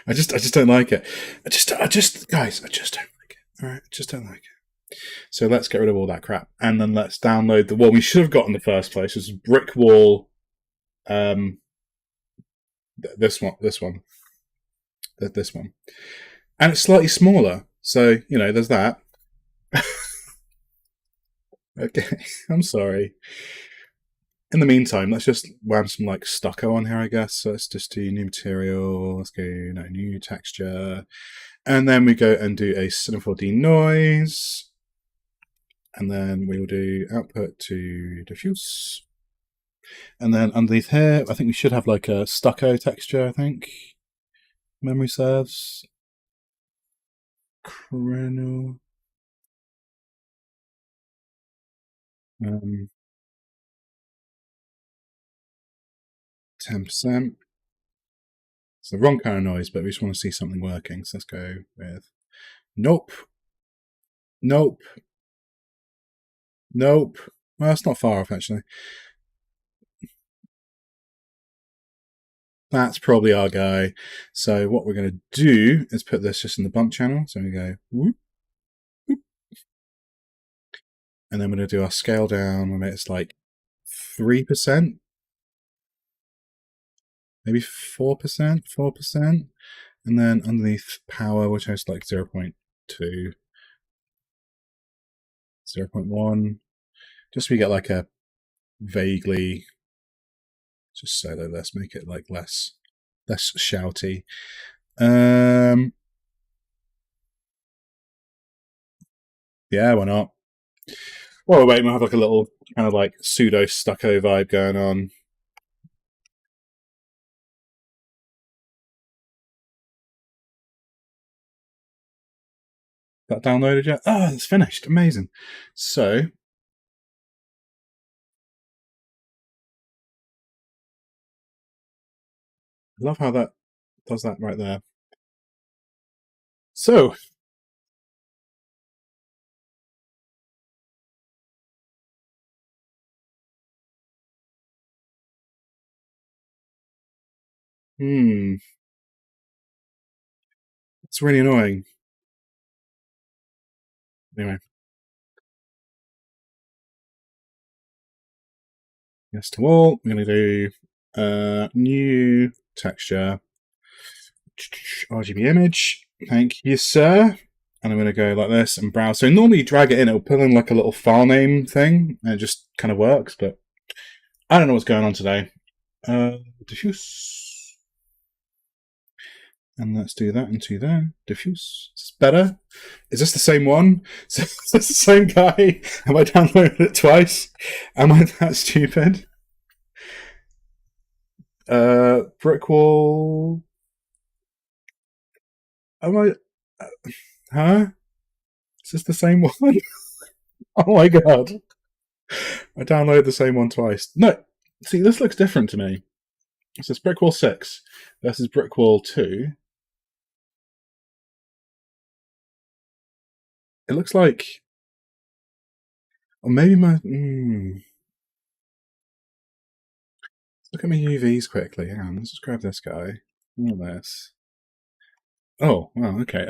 I just don't like it. Guys, I just don't like it. Alright, I just don't like it. So let's get rid of all that crap. And then let's download the wall we should have got in the first place, was brick wall. This one. This one. And it's slightly smaller. So, there's that. Okay, I'm sorry. In the meantime, let's just wham some stucco on here, I guess. So let's just do new material. Let's go new texture. And then we go and do a Cinema4D noise. And then we will do output to diffuse. And then underneath here, I think we should have a stucco texture, I think. Memory serves. Chrono. 10%. It's the wrong kind of noise, but we just want to see something working. So let's go with nope. Nope. Nope. Well, that's not far off, actually. That's probably our guy. So what we're going to do is put this just in the bump channel. So we go whoop, whoop. And then we're going to do our scale down. Maybe it's 3%. Maybe 4%, 4%. And then underneath power, which has 0.2, 0.1. Just so we get a vaguely, just so that let's make it less shouty. Yeah, why not? Well, wait, we'll have a little kind of pseudo stucco vibe going on. That downloaded yet? Oh, it's finished. Amazing. So, I love how that does that right there. So, it's really annoying. Anyway. Yes to all. We're going to do new texture. RGB image. Thank you, sir. And I'm going to go like this and browse. So normally you drag it in, it'll pull in a little file name thing, and it just kind of works, but I don't know what's going on today. Diffuse. And let's do that into there. Diffuse. Is this better? Is this the same one? Is this the same guy? Have I downloaded it twice? Am I that stupid? Brick wall. Am I? Huh? Is this the same one? Oh my god. I downloaded the same one twice. No, see, this looks different to me. It says Brick Wall 6 versus Brick Wall 2. It looks like. Or maybe my. Look at my UVs quickly. Hang on, let's just grab this guy. All this. Oh, wow, okay.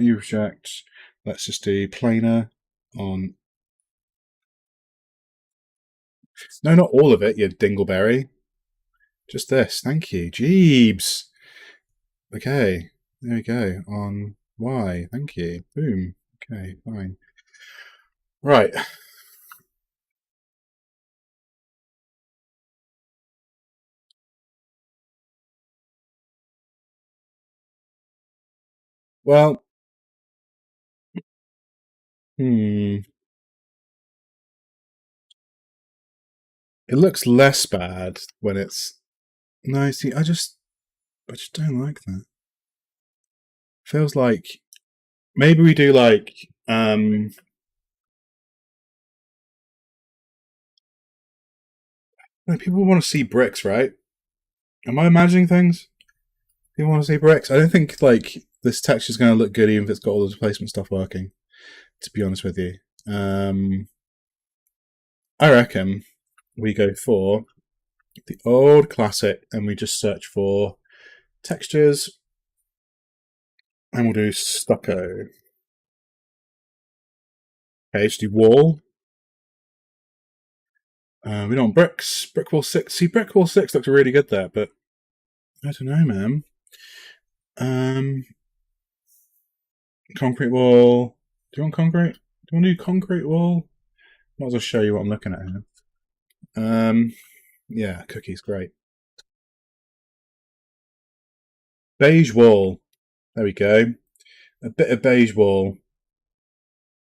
You reject. Let's just do planar on. No, not all of it, you dingleberry. Just this. Thank you. Jeebs. Okay, there we go. On Y. Thank you. Boom. Okay, fine. Right. Well, hmm. It looks less bad when it's no. See, I just don't like that. Feels like maybe we do like people want to see bricks, right? Am I imagining things? People want to see bricks. I don't think like this texture is going to look good even if it's got all the displacement stuff working. To be honest with you, I reckon we go for the old classic and we just search for textures and we'll do stucco. Okay, HD wall. We don't want bricks. Brick wall 6. See, brick wall 6 looks really good there, but I don't know, man. Um, concrete wall. Do you want concrete? Do you want to do concrete wall? Might as well show you what I'm looking at here. Yeah, cookies, great. Beige wall. There we go. A bit of beige wall.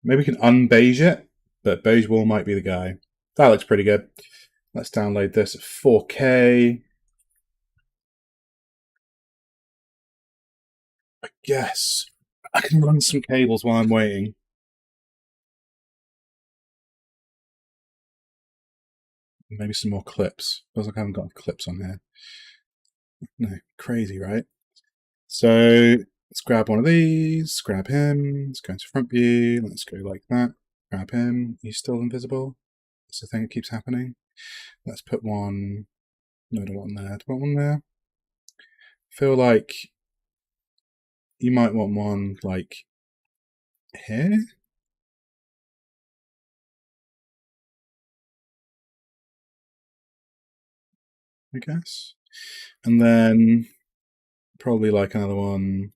Maybe we can unbeige it, but beige wall might be the guy. That looks pretty good. Let's download this at 4K. I guess I can run some cables while I'm waiting. Maybe some more clips. Feels like I haven't got clips on here. No, crazy, right? So let's grab one of these, grab him, let's go into front view, let's go like that, grab him, he's still invisible. It's the thing that keeps happening. Let's put one, no, I don't want one there, do I want one there? Feel like you might want one like here? I guess. And then probably like another one.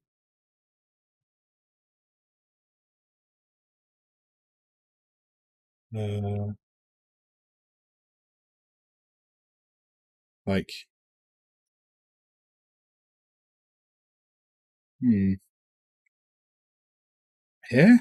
Like, here?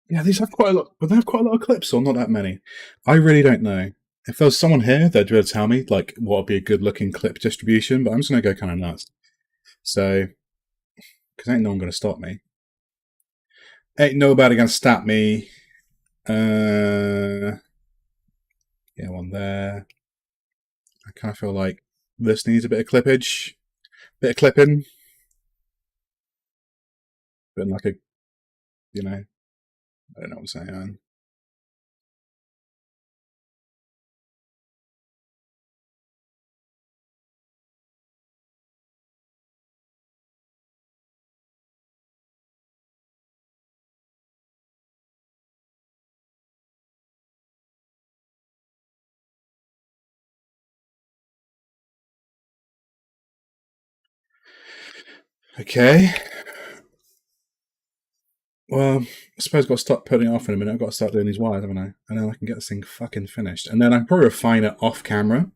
Yeah, these have quite a lot, but they have quite a lot of clips, or not that many. I really don't know. If there was someone here, they'd be able to tell me like what would be a good looking clip distribution. But I'm just gonna go kind of nuts. So, because ain't no one gonna stop me. Ain't nobody gonna stop me. Yeah, one there. I kind of feel like this needs a bit of clippage, bit of clipping, but like a, you know, I don't know what I'm saying. Man. Okay. Well, I suppose I've got to stop putting it off in a minute. I've got to start doing these wires, haven't I? And then I can get this thing fucking finished. And then I can probably refine it off camera.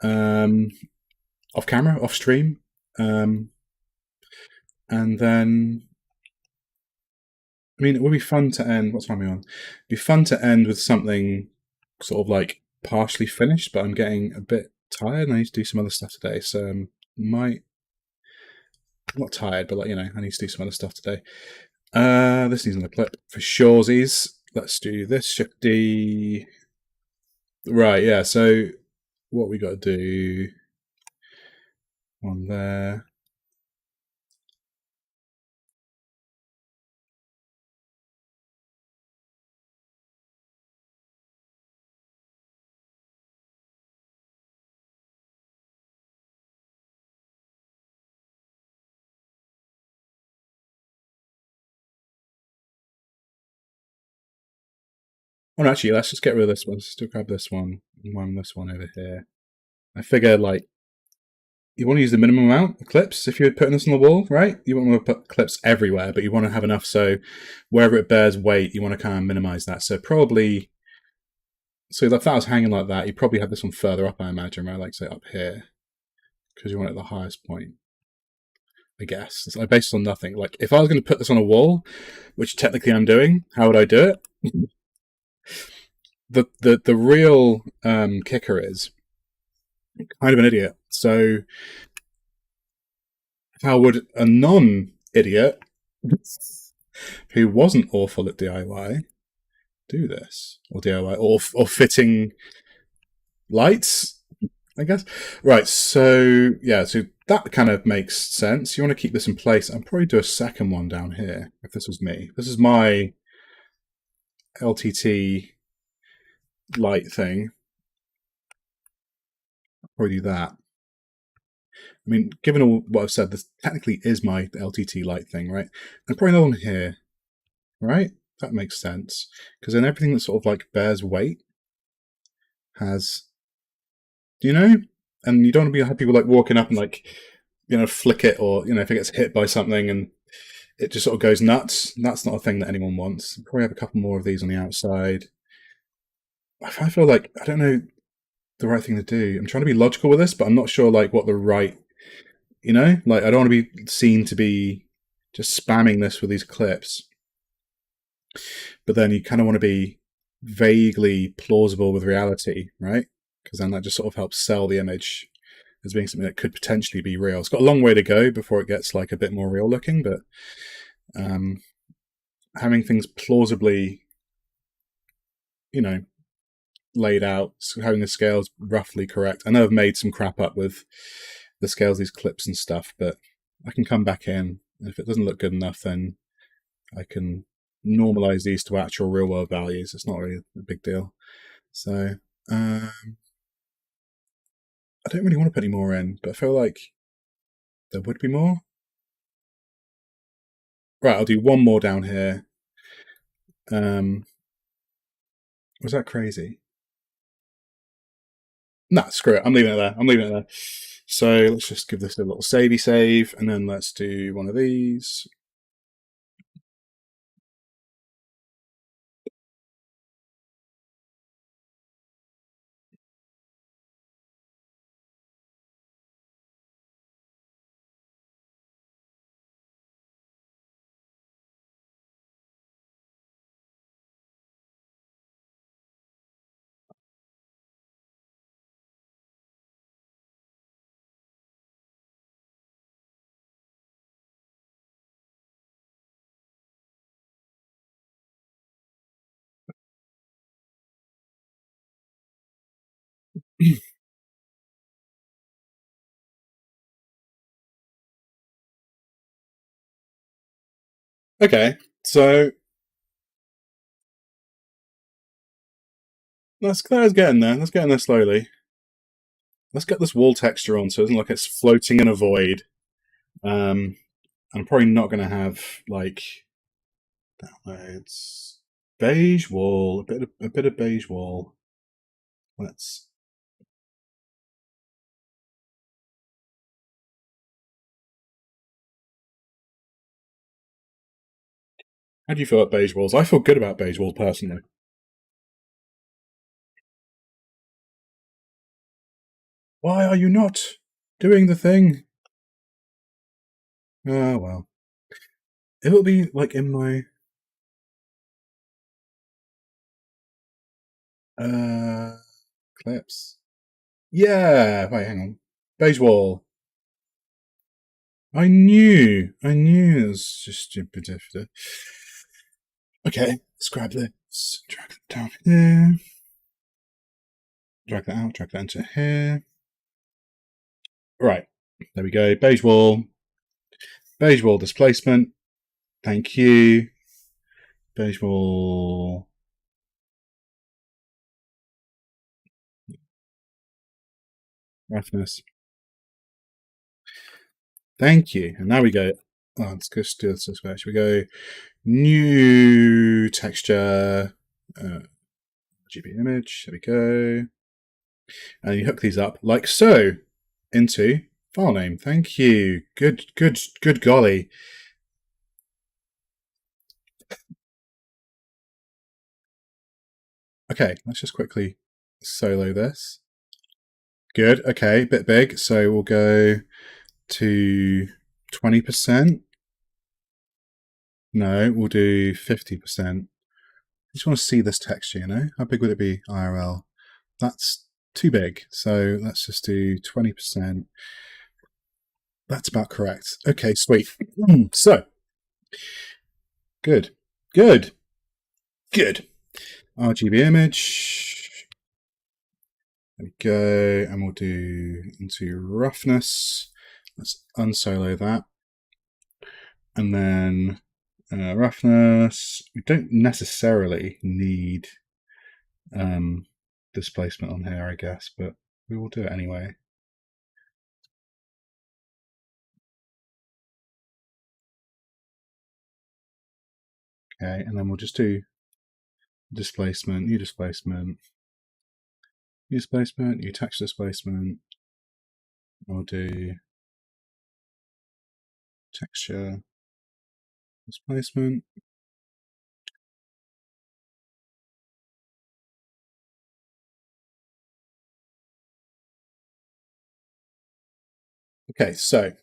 Um, off camera, off stream. And then, I mean, it would be fun to end. What time are we on? It'd be fun to end with something sort of like partially finished, but I'm getting a bit tired and I need to do some other stuff today. So might, I'm not tired, but like, you know, I need to do some other stuff today. This needs another clip for shoresies. Let's do this. Shift D. Right, yeah. So what we got to do on there. Oh, no, actually, let's just get rid of this one. Let's just grab this one and this one over here. I figure, like, you want to use the minimum amount of clips if you're putting this on the wall, right? You want to put clips everywhere, but you want to have enough so wherever it bears weight, you want to kind of minimize that. So probably, so if that was hanging like that, you probably have this one further up, I imagine, right? Like, say, up here, because you want it at the highest point, I guess. It's like based on nothing. Like, if I was going to put this on a wall, which technically I'm doing, how would I do it? The real kicker is kind of an idiot. So how would a non-idiot who wasn't awful at DIY do this? Or DIY, or fitting lights, I guess? Right, so, yeah, so that kind of makes sense. You want to keep this in place. I'll probably do a second one down here, if this was me. This is my LTT light thing. I'll probably do that. I mean, given all what I've said, this technically is my LTT light thing, right? And probably another one here, right? That makes sense. Because then everything that sort of like bears weight has, you know? And you don't want to have people like walking up and like, you know, flick it, or, you know, if it gets hit by something and it just sort of goes nuts. That's not a thing that anyone wants. Probably have a couple more of these on the outside. I feel like, I don't know the right thing to do. I'm trying to be logical with this, but I'm not sure like what the right, you know, like I don't want to be seen to be just spamming this with these clips. But then you kind of want to be vaguely plausible with reality, right? Because then that just sort of helps sell the image as being something that could potentially be real. It's got a long way to go before it gets like a bit more real looking, but having things plausibly, you know, laid out, having the scales roughly correct. I know I've made some crap up with the scales, these clips and stuff, but I can come back in. And if it doesn't look good enough, then I can normalize these to actual real world values. It's not really a big deal. So I don't really want to put any more in, but I feel like there would be more. Right, I'll do one more down here. Was that crazy? Nah, screw it. I'm leaving it there. I'm leaving it there. So let's just give this a little savey save, and then let's do one of these. Okay, so let's getting there. Let's get in there slowly. Let's get this wall texture on so it doesn't look like it's floating in a void. I'm probably not going to have like downloads, beige wall, a bit of beige wall. Let's. How do you feel about beige walls? I feel good about beige walls personally. Why are you not doing the thing? Oh well. It will be like in my clips. Yeah. Wait, hang on. Beige wall. I knew. It was just stupid. Okay, let's grab this. Drag it down here. Drag that out. Drag that into here. Right. There we go. Beige wall. Beige wall displacement. Thank you. Beige wall. Roughness. Thank you. And now we go. Oh, let's just do this way. Should we go new texture? RGB image, there we go. And you hook these up like so into file name. Thank you. Good golly. Okay, let's just quickly solo this. Good, okay, bit big. So we'll go to 20%. No, we'll do 50%. I just want to see this texture, you know? How big would it be IRL? That's too big. So let's just do 20%. That's about correct. Okay, sweet. So, good. RGB image. There we go. And we'll do into roughness. Let's unsolo that. And then roughness. We don't necessarily need displacement on here, I guess, but we will do it anyway. Okay, and then we'll just do displacement, new displacement, new displacement, new texture displacement. We'll do texture displacement. Okay, so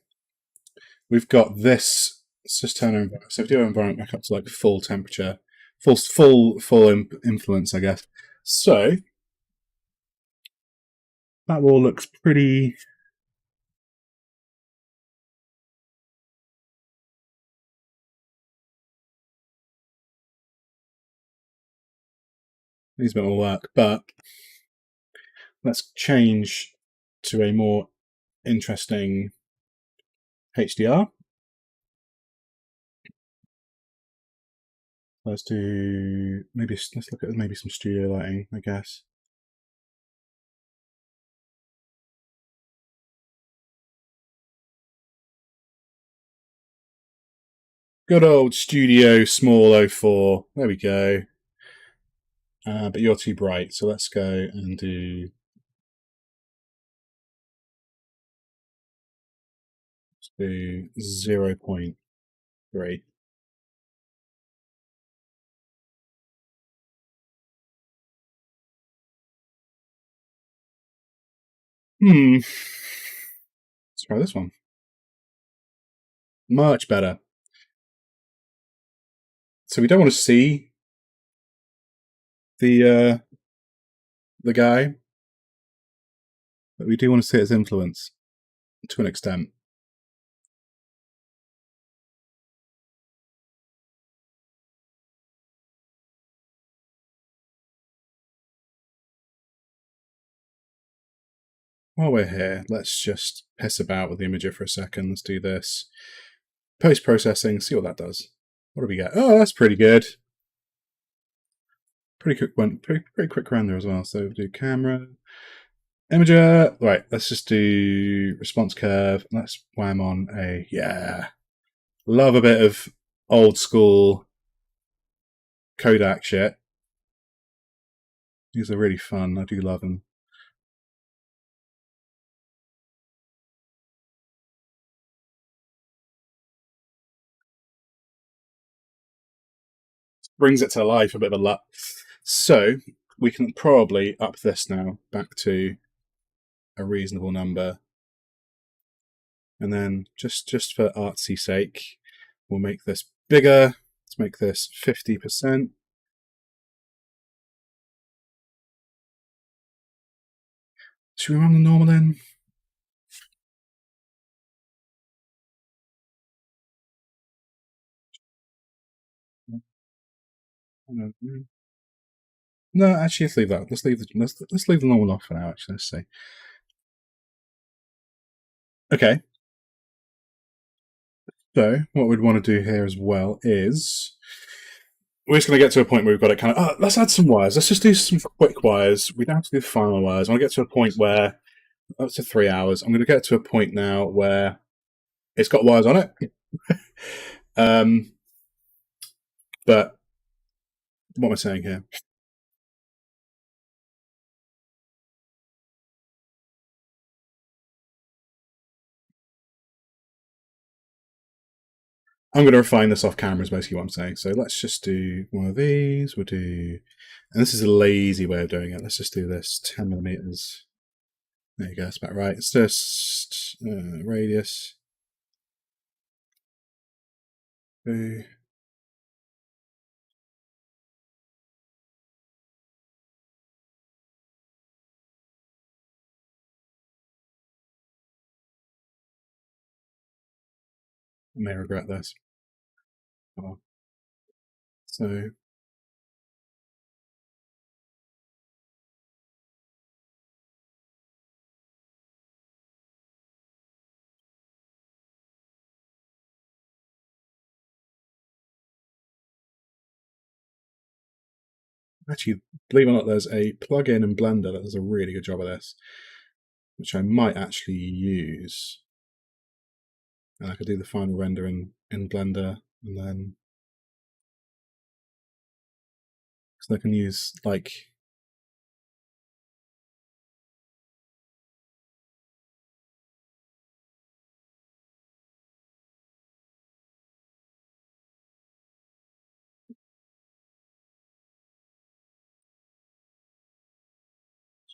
we've got this. Let's just turn our environment. So if we do our environment back up to like full temperature, full influence, I guess. So that all looks pretty. Needs a bit more work, but let's change to a more interesting HDR. Let's do let's look at maybe some studio lighting, I guess. Good old Studio Small 04. There we go. But you're too bright, so let's go and do. Let's do 0.3. Let's try this one. Much better. So we don't want to see the guy, but we do want to see its influence to an extent. While we're here, let's just piss about with the imager for a second. Let's do this. Post-processing, see what that does. What do we get? Oh, that's pretty good. Pretty quick one, pretty quick render as well. So we'll do camera, imager. Right, let's just do response curve. Let's wham on a, yeah. Love a bit of old school Kodak shit. These are really fun. I do love them. Brings it to life, a bit of a lot. So we can probably up this now back to a reasonable number. And then just for artsy sake, we'll make this bigger. Let's make this 50%. Should we run the normal in? No, actually, let's leave that. Let's leave the normal off for now. Actually, let's see. Okay. So what we'd want to do here as well is we're just going to get to a point where we've got it kind of. Oh, let's add some wires. Let's just do some quick wires. We don't have to do the final wires. I want to get to a point where up to 3 hours. I'm going to get to a point now where it's got wires on it. But what am I saying here? I'm going to refine this off camera is basically what I'm saying. So let's just do one of these. We'll do, and this is a lazy way of doing it. Let's just do this 10 millimeters. There you go, that's about right. It's just radius. Okay. I may regret this. Oh. So actually, believe it or not, there's a plugin in Blender that does a really good job of this, which I might actually use. And I could do the final render in Blender, and then because I can use like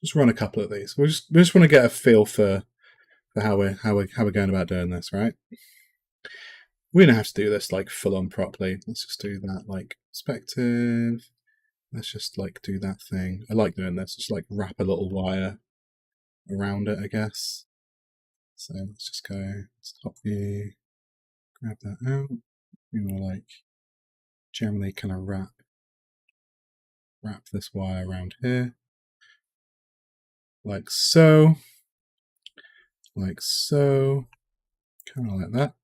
just run a couple of these. We just want to get a feel for how we're going about doing this, right? We don't have to do this like full on properly. Let's just do that like perspective. Let's just like do that thing. I like doing this. Just like wrap a little wire around it, I guess. So let's just go top view, grab that out. We want to like generally kind of wrap this wire around here, like so, kind of like that.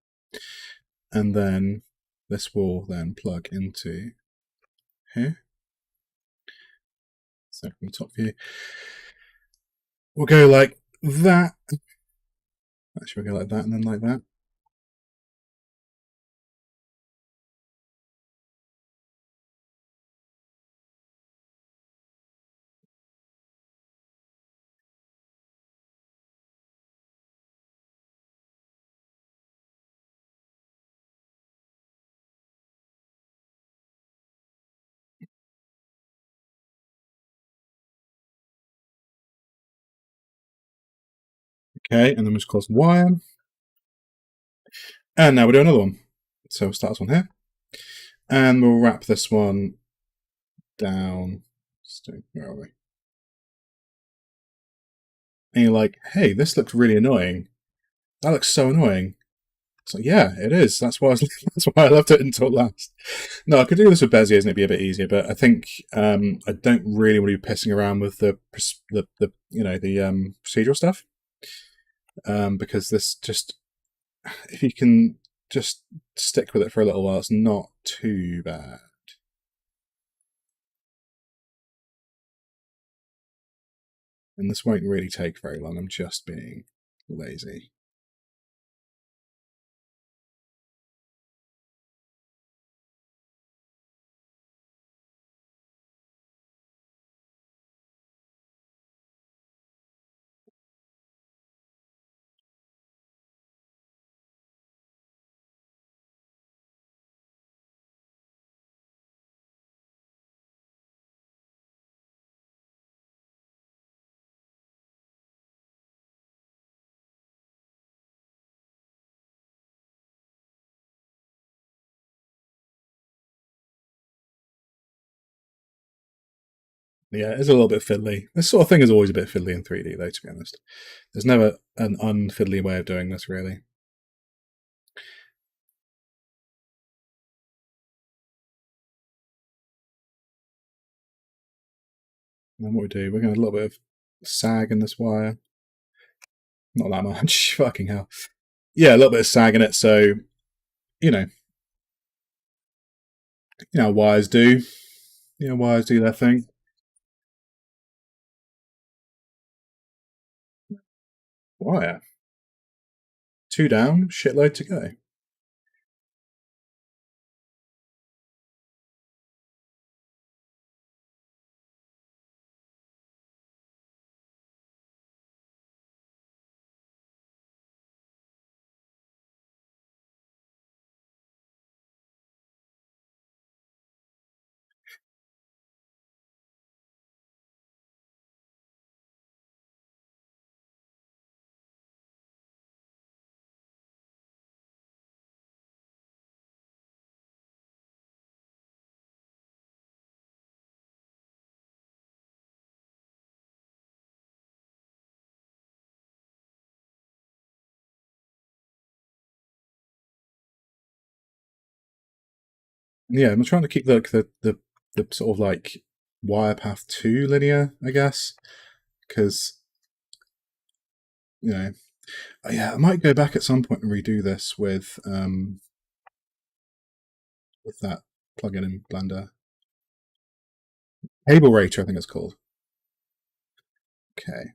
And then this will then plug into here. So from the top view, we'll go like that. Actually, we'll go like that and then like that. Okay, and then we'll just close the wire. And now we'll do another one. So we'll start this one here. And we'll wrap this one down. Where are we? And you're like, hey, this looks really annoying. That looks so annoying. So yeah, it is. That's why that's why I left it until last. No, I could do this with Beziers and it'd be a bit easier, but I think I don't really want to be pissing around with the procedural stuff because this just if you can just stick with it for a little while, it's not too bad. And this won't really take very long. I'm just being lazy. Yeah, it's a little bit fiddly. This sort of thing is always a bit fiddly in 3D, though, to be honest. There's never an unfiddly way of doing this, really. And then what we do, we're going to have a little bit of sag in this wire. Not that much, fucking hell. Yeah, a little bit of sag in it, so, you know wires do. Wires do their thing. Wire. 2 down, shitload to go. Yeah, I'm trying to keep the sort of like wire path 2 linear, I guess, because you know, yeah, I might go back at some point and redo this with that plugin in Blender. Cable Rater, I think it's called. Okay.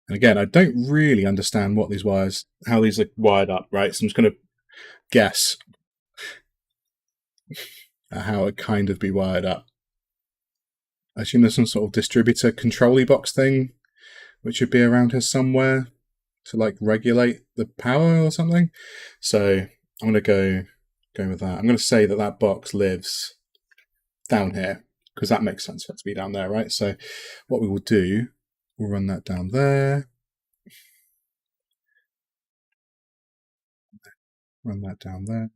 And again, I don't really understand what these wires, how these are wired up, right? So I'm just going to guess at how it kind of be wired up. I assume there's some sort of distributor control box thing, which should be around here somewhere to like regulate the power or something. So I'm going to go with that. I'm going to say that that box lives down here because that makes sense for it to be down there, right? So what we will do, we'll run that down there. Run that down there.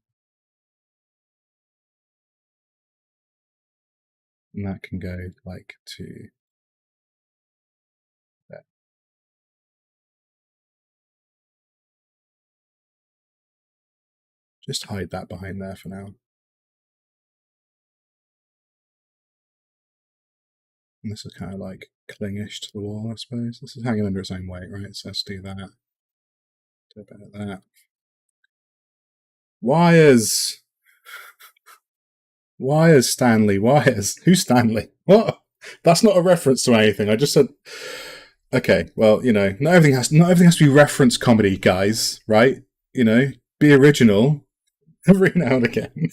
And that can go like to there. Just hide that behind there for now. And this is kind of like clingish to the wall, I suppose. This is hanging under its own weight, right? So let's do that. Do a bit of that. Wires! Wires, Stanley, wires. Who's Stanley? What? That's not a reference to anything. I just said. Okay, well, you know, not everything has to be reference comedy, guys. Right? You know, be original every now and again.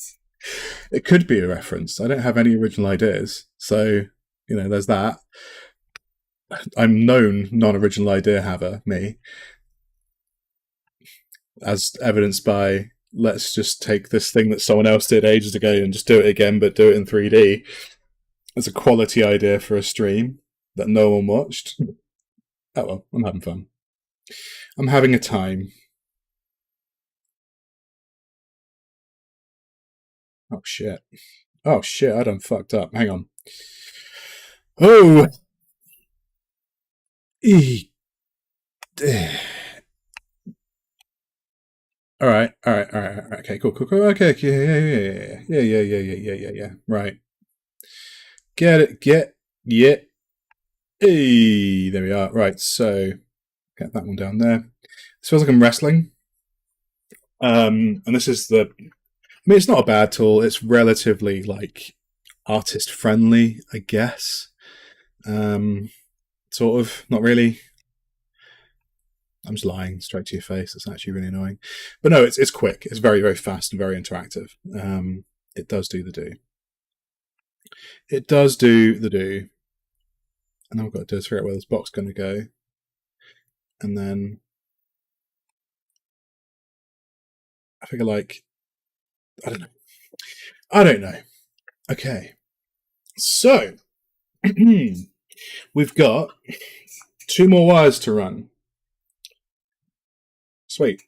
It could be a reference. I don't have any original ideas, so you know, there's that. I'm known non-original idea haver, me, as evidenced by let's just take this thing that someone else did ages ago and just do it again, but do it in 3D. It's a quality idea for a stream that no one watched. Oh well, I'm having fun. I'm having a time. Oh shit. Oh shit, I done fucked up. Hang on. Oh! Alright. Okay, cool. Okay, yeah. Right. Get, hey, there we are. Right, so get that one down there. This feels like I'm wrestling. And this is the, I mean, it's not a bad tool. It's relatively like artist friendly, I guess. Sort of, not really. I'm just lying straight to your face. It's actually really annoying. But no, it's quick. It's very, very fast and very interactive. It does do the do. It does do the do. And then we've got to figure out where this box is going to go. And then I figure like, I don't know. Okay. So we've got 2 more wires to run. Sweet.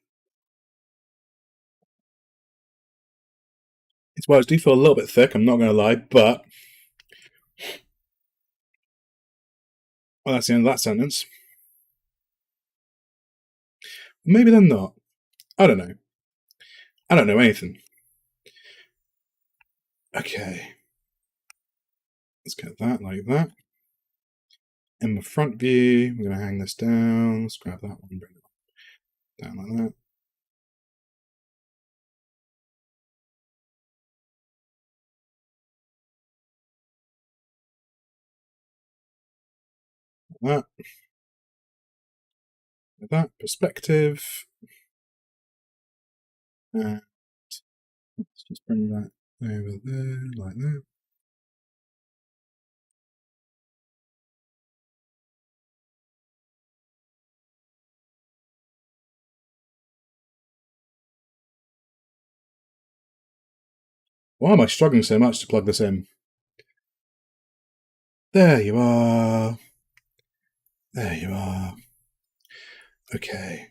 These wires do feel a little bit thick, I'm not going to lie, but well, that's the end of that sentence. Maybe they're not. I don't know. I don't know anything. Okay. Let's get that like that. In the front view, we're going to hang this down. Let's grab that one, bring it down like that. Like that perspective. And let's just bring that over there like that. Why am I struggling so much to plug this in? There you are. There you are. Okay.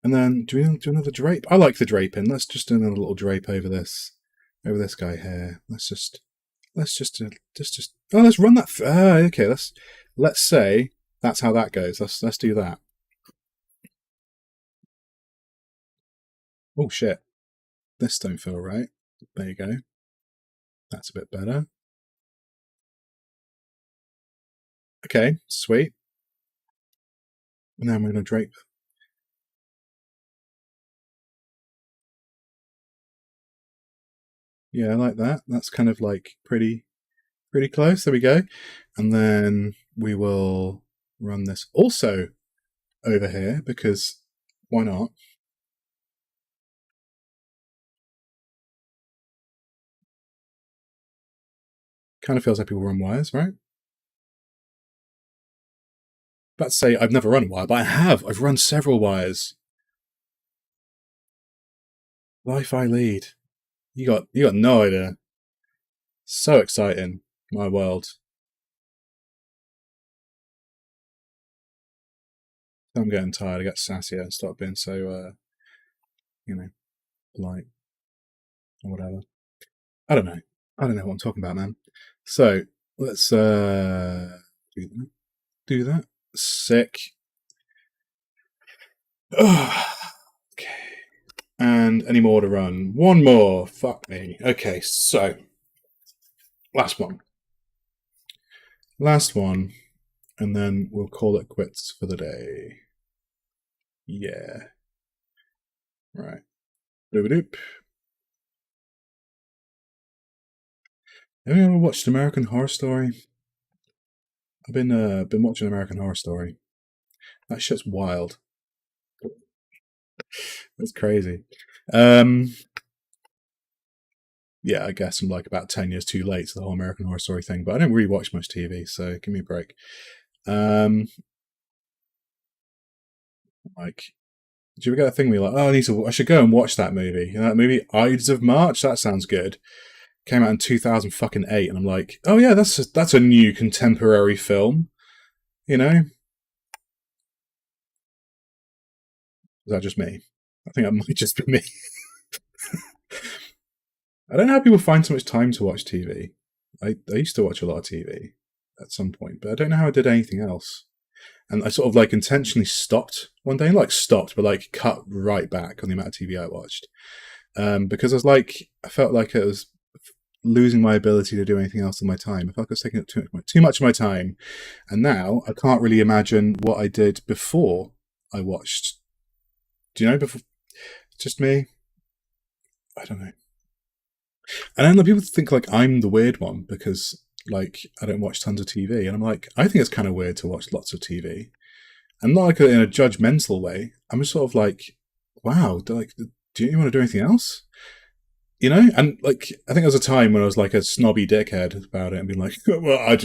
And then do we do another drape? I like the draping. Let's just do another little drape over this guy here. Let's run that. Okay. Let's say that's how that goes. Let's do that. Oh shit. This don't feel right. There you go. That's a bit better. Okay, sweet. And then we're going to drape. Yeah, I like that. That's kind of like pretty close. There we go. And then we will run this also over here because why not? Kind of feels like people run wires, right? About to say I've never run a wire, but I have. I've run several wires. Wi-Fi lead. You got no idea. So exciting, my world. I'm getting tired. I get sassier and stop being so polite or whatever. I don't know. I don't know what I'm talking about, man. So let's do that. Sick. Okay. And any more to run? One more. Fuck me. Okay, so last one. Last one. And then we'll call it quits for the day. Yeah. Right. Doop-a-doop. Have you ever watched American Horror Story? I've been watching American Horror Story. That shit's wild. That's crazy. Yeah, I guess I'm like about 10 years too late to the whole American Horror Story thing, but I don't really watch much TV, so give me a break. Like, do you ever get a thing where you're like, oh, I should go and watch that movie? You know, that movie Ides of March. That sounds good. Came out in 2008, and I'm like, oh yeah, that's a new contemporary film. You know, is that just me? I think that might just be me. I don't know how people find so much time to watch TV. I used to watch a lot of TV at some point, but I don't know how I did anything else. And I sort of like intentionally stopped one day, like stopped, but like cut right back on the amount of TV I watched. Because I felt like it was losing my ability to do anything else in my time. I felt like I was taking up too much of my time. And now I can't really imagine what I did before I watched. Do you know, before, just me? I don't know. And then the people think like I'm the weird one because like I don't watch tons of TV, and I'm like, I think it's kind of weird to watch lots of TV, and not like in a judgmental way. I'm just sort of like, wow, do you want to do anything else? You know, and like I think there was a time when I was like a snobby dickhead about it and being like, well,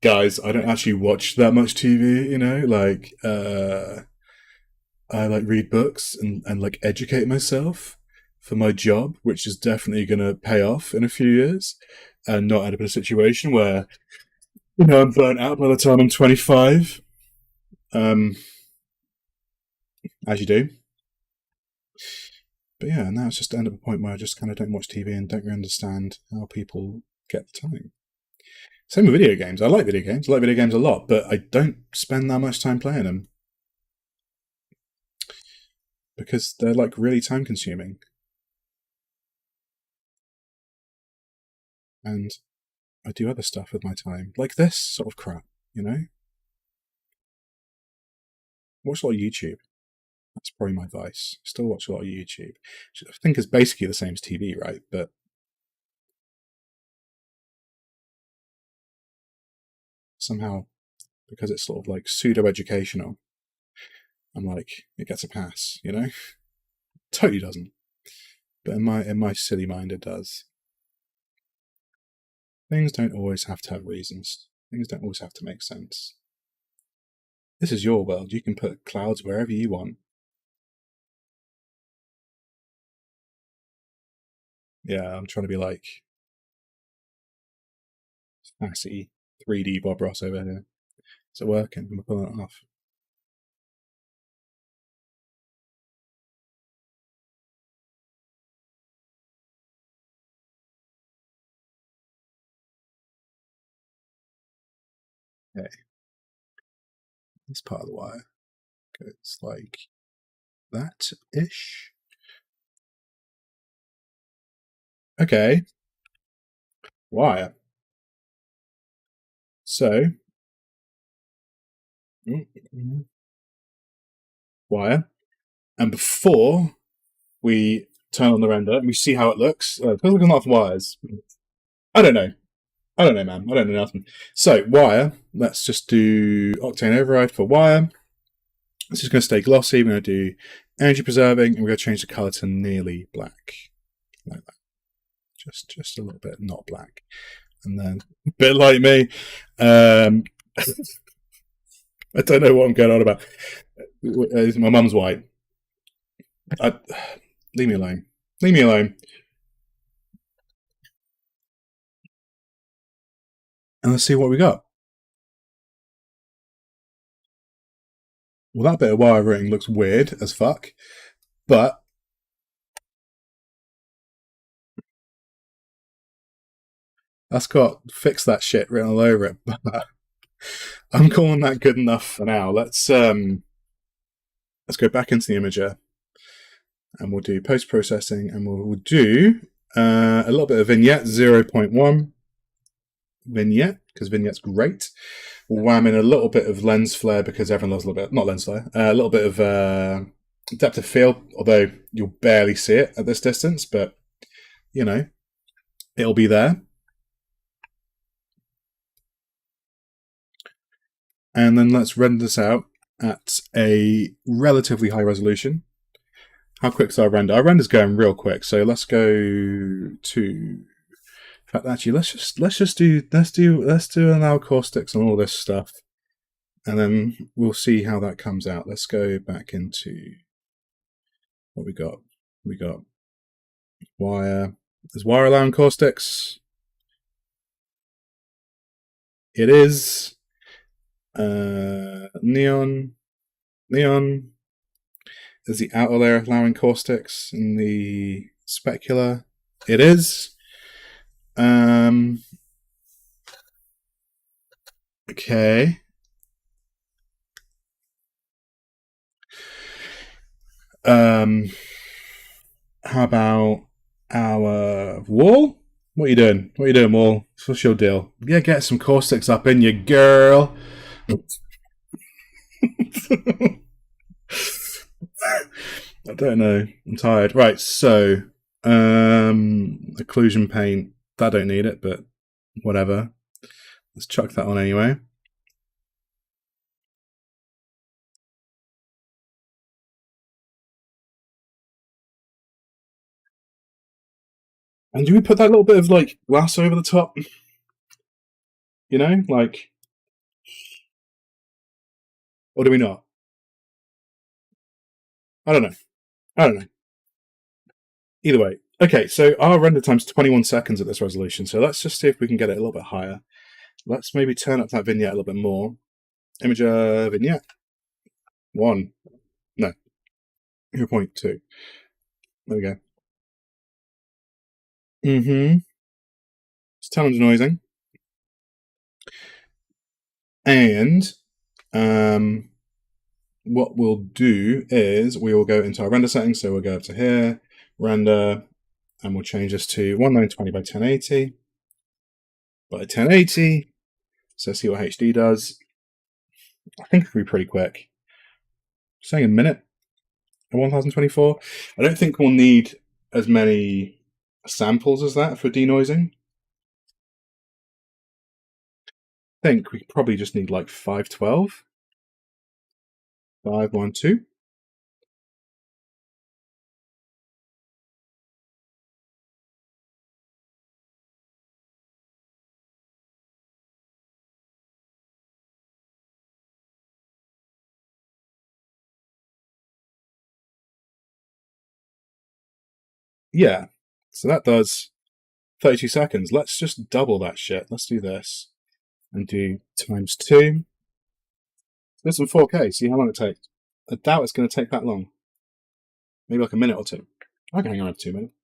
guys, I don't actually watch that much TV. You know, like I like read books and like educate myself for my job, which is definitely going to pay off in a few years, and not end up in a situation where I'm burnt out by the time I'm 25. Um, as you do. But yeah, now it's just end up a point where I just kind of don't watch TV and don't really understand how people get the time. Same with video games. I like video games. I like video games a lot, but I don't spend that much time playing them because they're like really time consuming. And I do other stuff with my time, like this sort of crap, you know? Watch a lot of YouTube. That's probably my vice. Still watch a lot of YouTube, which I think is basically the same as TV, right? But somehow, because it's sort of like pseudo educational, I'm like, it gets a pass, you know? Totally doesn't. But in my silly mind, it does. Things don't always have to have reasons. Things don't always have to make sense. This is your world. You can put clouds wherever you want. Yeah, I'm trying to be like sassy 3D Bob Ross over here. Is it working? Am I pulling it off? Okay, this part of the wire goes like that ish. Okay, wire. So, wire. And before we turn on the render and we see how it looks, it's looking like wires. I don't know. I don't know, man. I don't know nothing. So, wire. Let's just do Octane Override for wire. It's just going to stay glossy. We're going to do energy preserving, and we're going to change the color to nearly black, like that. Just a little bit, not black. And then a bit like me. I don't know what I'm going on about. My mum's white. Leave me alone. Leave me alone. And let's see what we got. Well, that bit of wiring looks weird as fuck, but that's got fix that shit written all over it. But I'm calling that good enough for now. Let's go back into the imager and we'll do post processing and we'll do a little bit of vignette 0.1 vignette because vignette's great. We'll wham in a little bit of lens flare because everyone loves a little bit, not lens flare, a little bit of depth of field, although you'll barely see it at this distance, but you know, it'll be there. And then let's render this out at a relatively high resolution. How quick's our render? Our render's going real quick, so let's go to. In fact, actually, let's do allow caustics and all this stuff, and then we'll see how that comes out. Let's go back into what we got. We got wire. Is wire allowing caustics? It is. Neon. Is the outer layer allowing caustics in the specular? It is. Okay. How about our wall? What are you doing? What are you doing, wall? What's your deal? Yeah, get some caustics up in you, girl. I don't know. I'm tired. Right, so occlusion paint. I don't need it, but whatever. Let's chuck that on anyway. And do we put that little bit of like glass over the top? You know, like, or do we not? I don't know. I don't know. Either way. Okay, so our render time's 21 seconds at this resolution, so let's just see if we can get it a little bit higher. Let's maybe turn up that vignette a little bit more. Imager vignette. 1. No. 0.2. There we go. Mm-hmm. It's tone denoising. And what we'll do is we will go into our render settings. So we'll go up to here, render, and we'll change this to 1920 by 1080 by 1080. So see what HD does. I think it'll be pretty quick. Saying a minute at 1024. I don't think we'll need as many samples as that for denoising. I think we probably just need like 512. 512. Yeah. So that does 32 seconds. Let's just double that shit. Let's do this and do times 2. This in 4K. See how long it takes. I doubt it's going to take that long. Maybe like a minute or two. I can hang around for 2 minutes.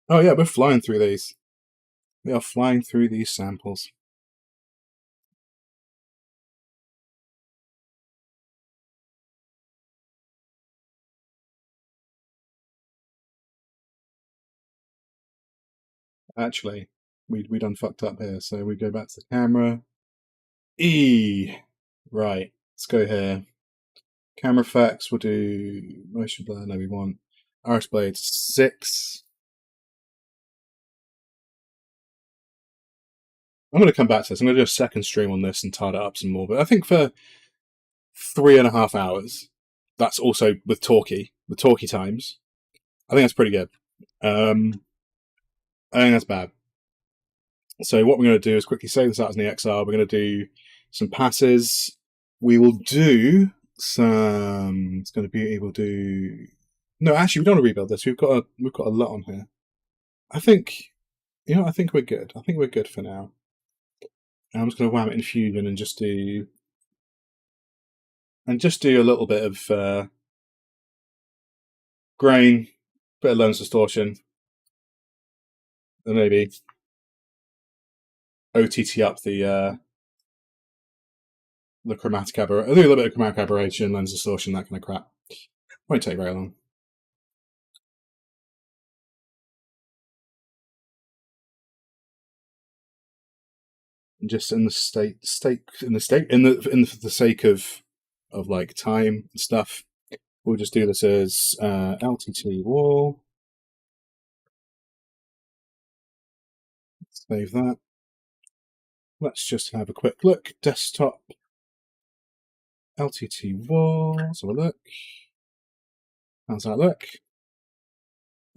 Oh yeah, we're flying through these. We are flying through these samples. Actually, we done fucked up here. So we go back to the camera. E. Right. Let's go here. Camera effects. We'll do motion blur. No, we want RX Blade 6. I'm going to come back to this. I'm going to do a second stream on this and tie it up some more. But I think for 3.5 hours, that's also with talkie times. I think that's pretty good. I think that's bad. So what we're going to do is quickly save this out as an EXR. We're going to do some passes. We will do some. It's going to be able to do. No, actually, we don't want to rebuild this. We've got a lot on here. I think, I think we're good. I think we're good for now. And I'm just going to wham it in Fusion and just do a little bit of grain, bit of lens distortion, and maybe OTT up the chromatic aberration. I'll do a little bit of chromatic aberration, lens distortion, that kind of crap. Won't take very long. Just in the sake of like time and stuff, we'll just do this as LTT wall. Save that. Let's just have a quick look. Desktop LTT wall. Let's have a look. How's that look?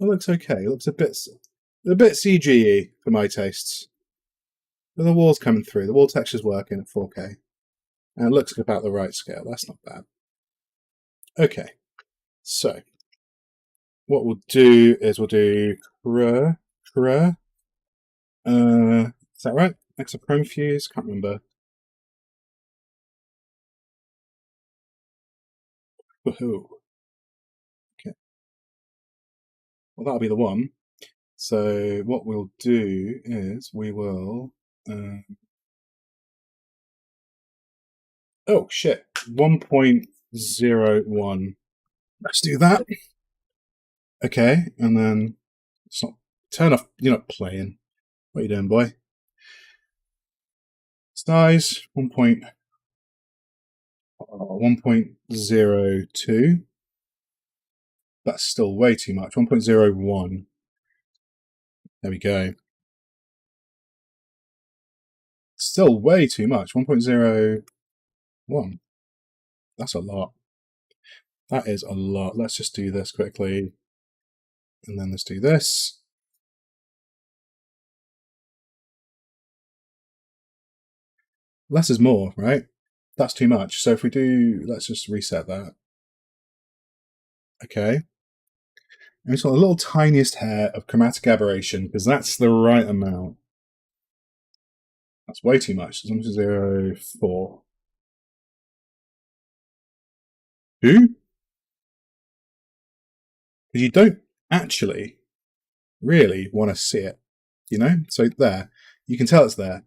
It looks okay. It looks a bit CGE for my tastes. But the wall's coming through. The wall texture's working at 4K. And it looks about the right scale. That's not bad. Okay. So, what we'll do is we'll do is that right? Next up, Chrome Fuse. Can't remember. Woohoo. Okay. Well, that'll be the one. So what we'll do is we will. Oh shit! 1.01. Let's do that. Okay, and then stop. Turn off. You're not playing. What are you doing, boy? Size 1.02. That's still way too much. 1.01. There we go. Still way too much. 1.01. That's a lot. That is a lot. Let's just do this quickly. And then let's do this. Less is more, right? That's too much. So if we do, let's just reset that. Okay. And it's got the little tiniest hair of chromatic aberration because that's the right amount. That's way too much. It's 1.04. Who? Because you don't actually really want to see it, So there, you can tell it's there.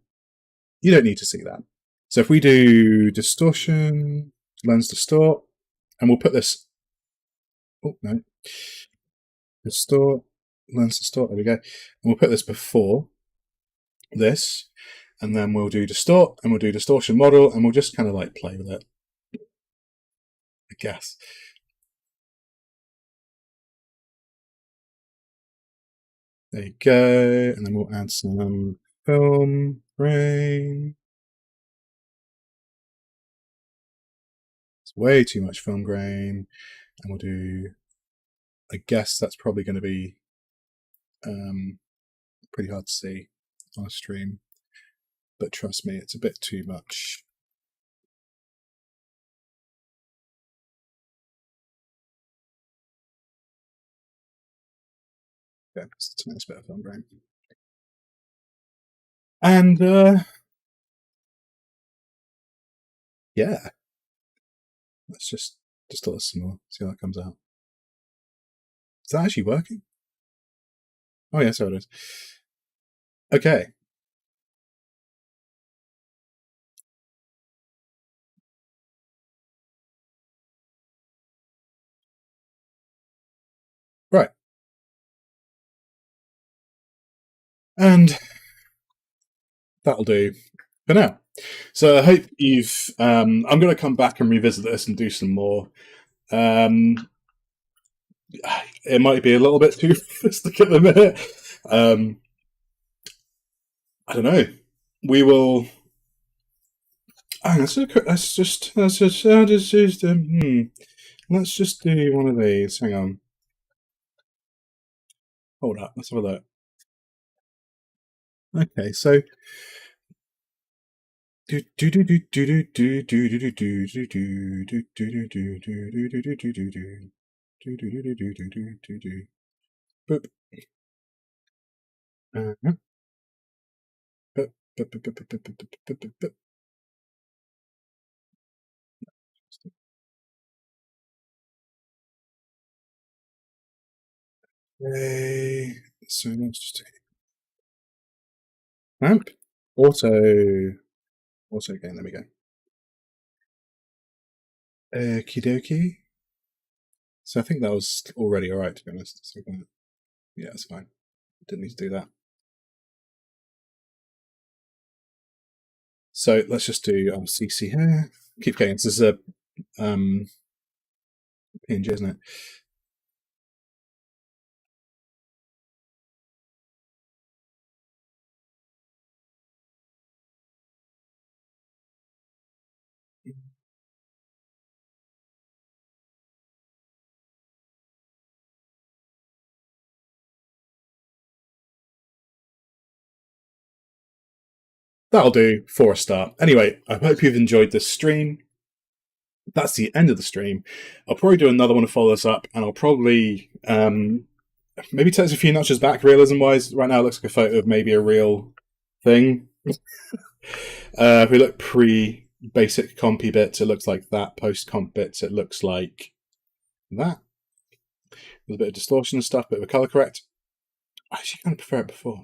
You don't need to see that. So if we do distortion, lens distort, and we'll put this. Oh no, distort, lens distort. There we go. And we'll put this before this, and then we'll do distort, and we'll do distortion model, and we'll just kind of like play with it, I guess. There you go, and then we'll add some film grain. It's way too much film grain, and we'll do. I guess that's probably going to be pretty hard to see on a stream, but trust me, it's a bit too much. Yeah, it's a nice bit of film grain. And yeah, let's just distort some more, see how that comes out. Is that actually working? Oh yeah, so it is. Okay. Right. And that'll do for now. So I hope you've. I'm going to come back and revisit this and do some more. Um, it might be a little bit too realistic at the minute. Um, I don't know. We will. Let's just do one of these. Hang on. Hold up. Let's have a look. Okay, so boop. Okay, so let's just take lamp. Auto again. There we go. Okie dokie. So I think that was already alright, to be honest. So, yeah, it's fine. Didn't need to do that. So let's just do CC here. Keep going. This is a PNG, isn't it? That'll do for a start. Anyway, I hope you've enjoyed this stream. That's the end of the stream. I'll probably do another one to follow this up, and I'll probably maybe take us a few notches back realism wise. Right now, it looks like a photo of maybe a real thing. If we look pre basic compy bits, it looks like that. Post comp bits, it looks like that. With a bit of distortion and stuff, bit of a color correct. I actually kind of prefer it before.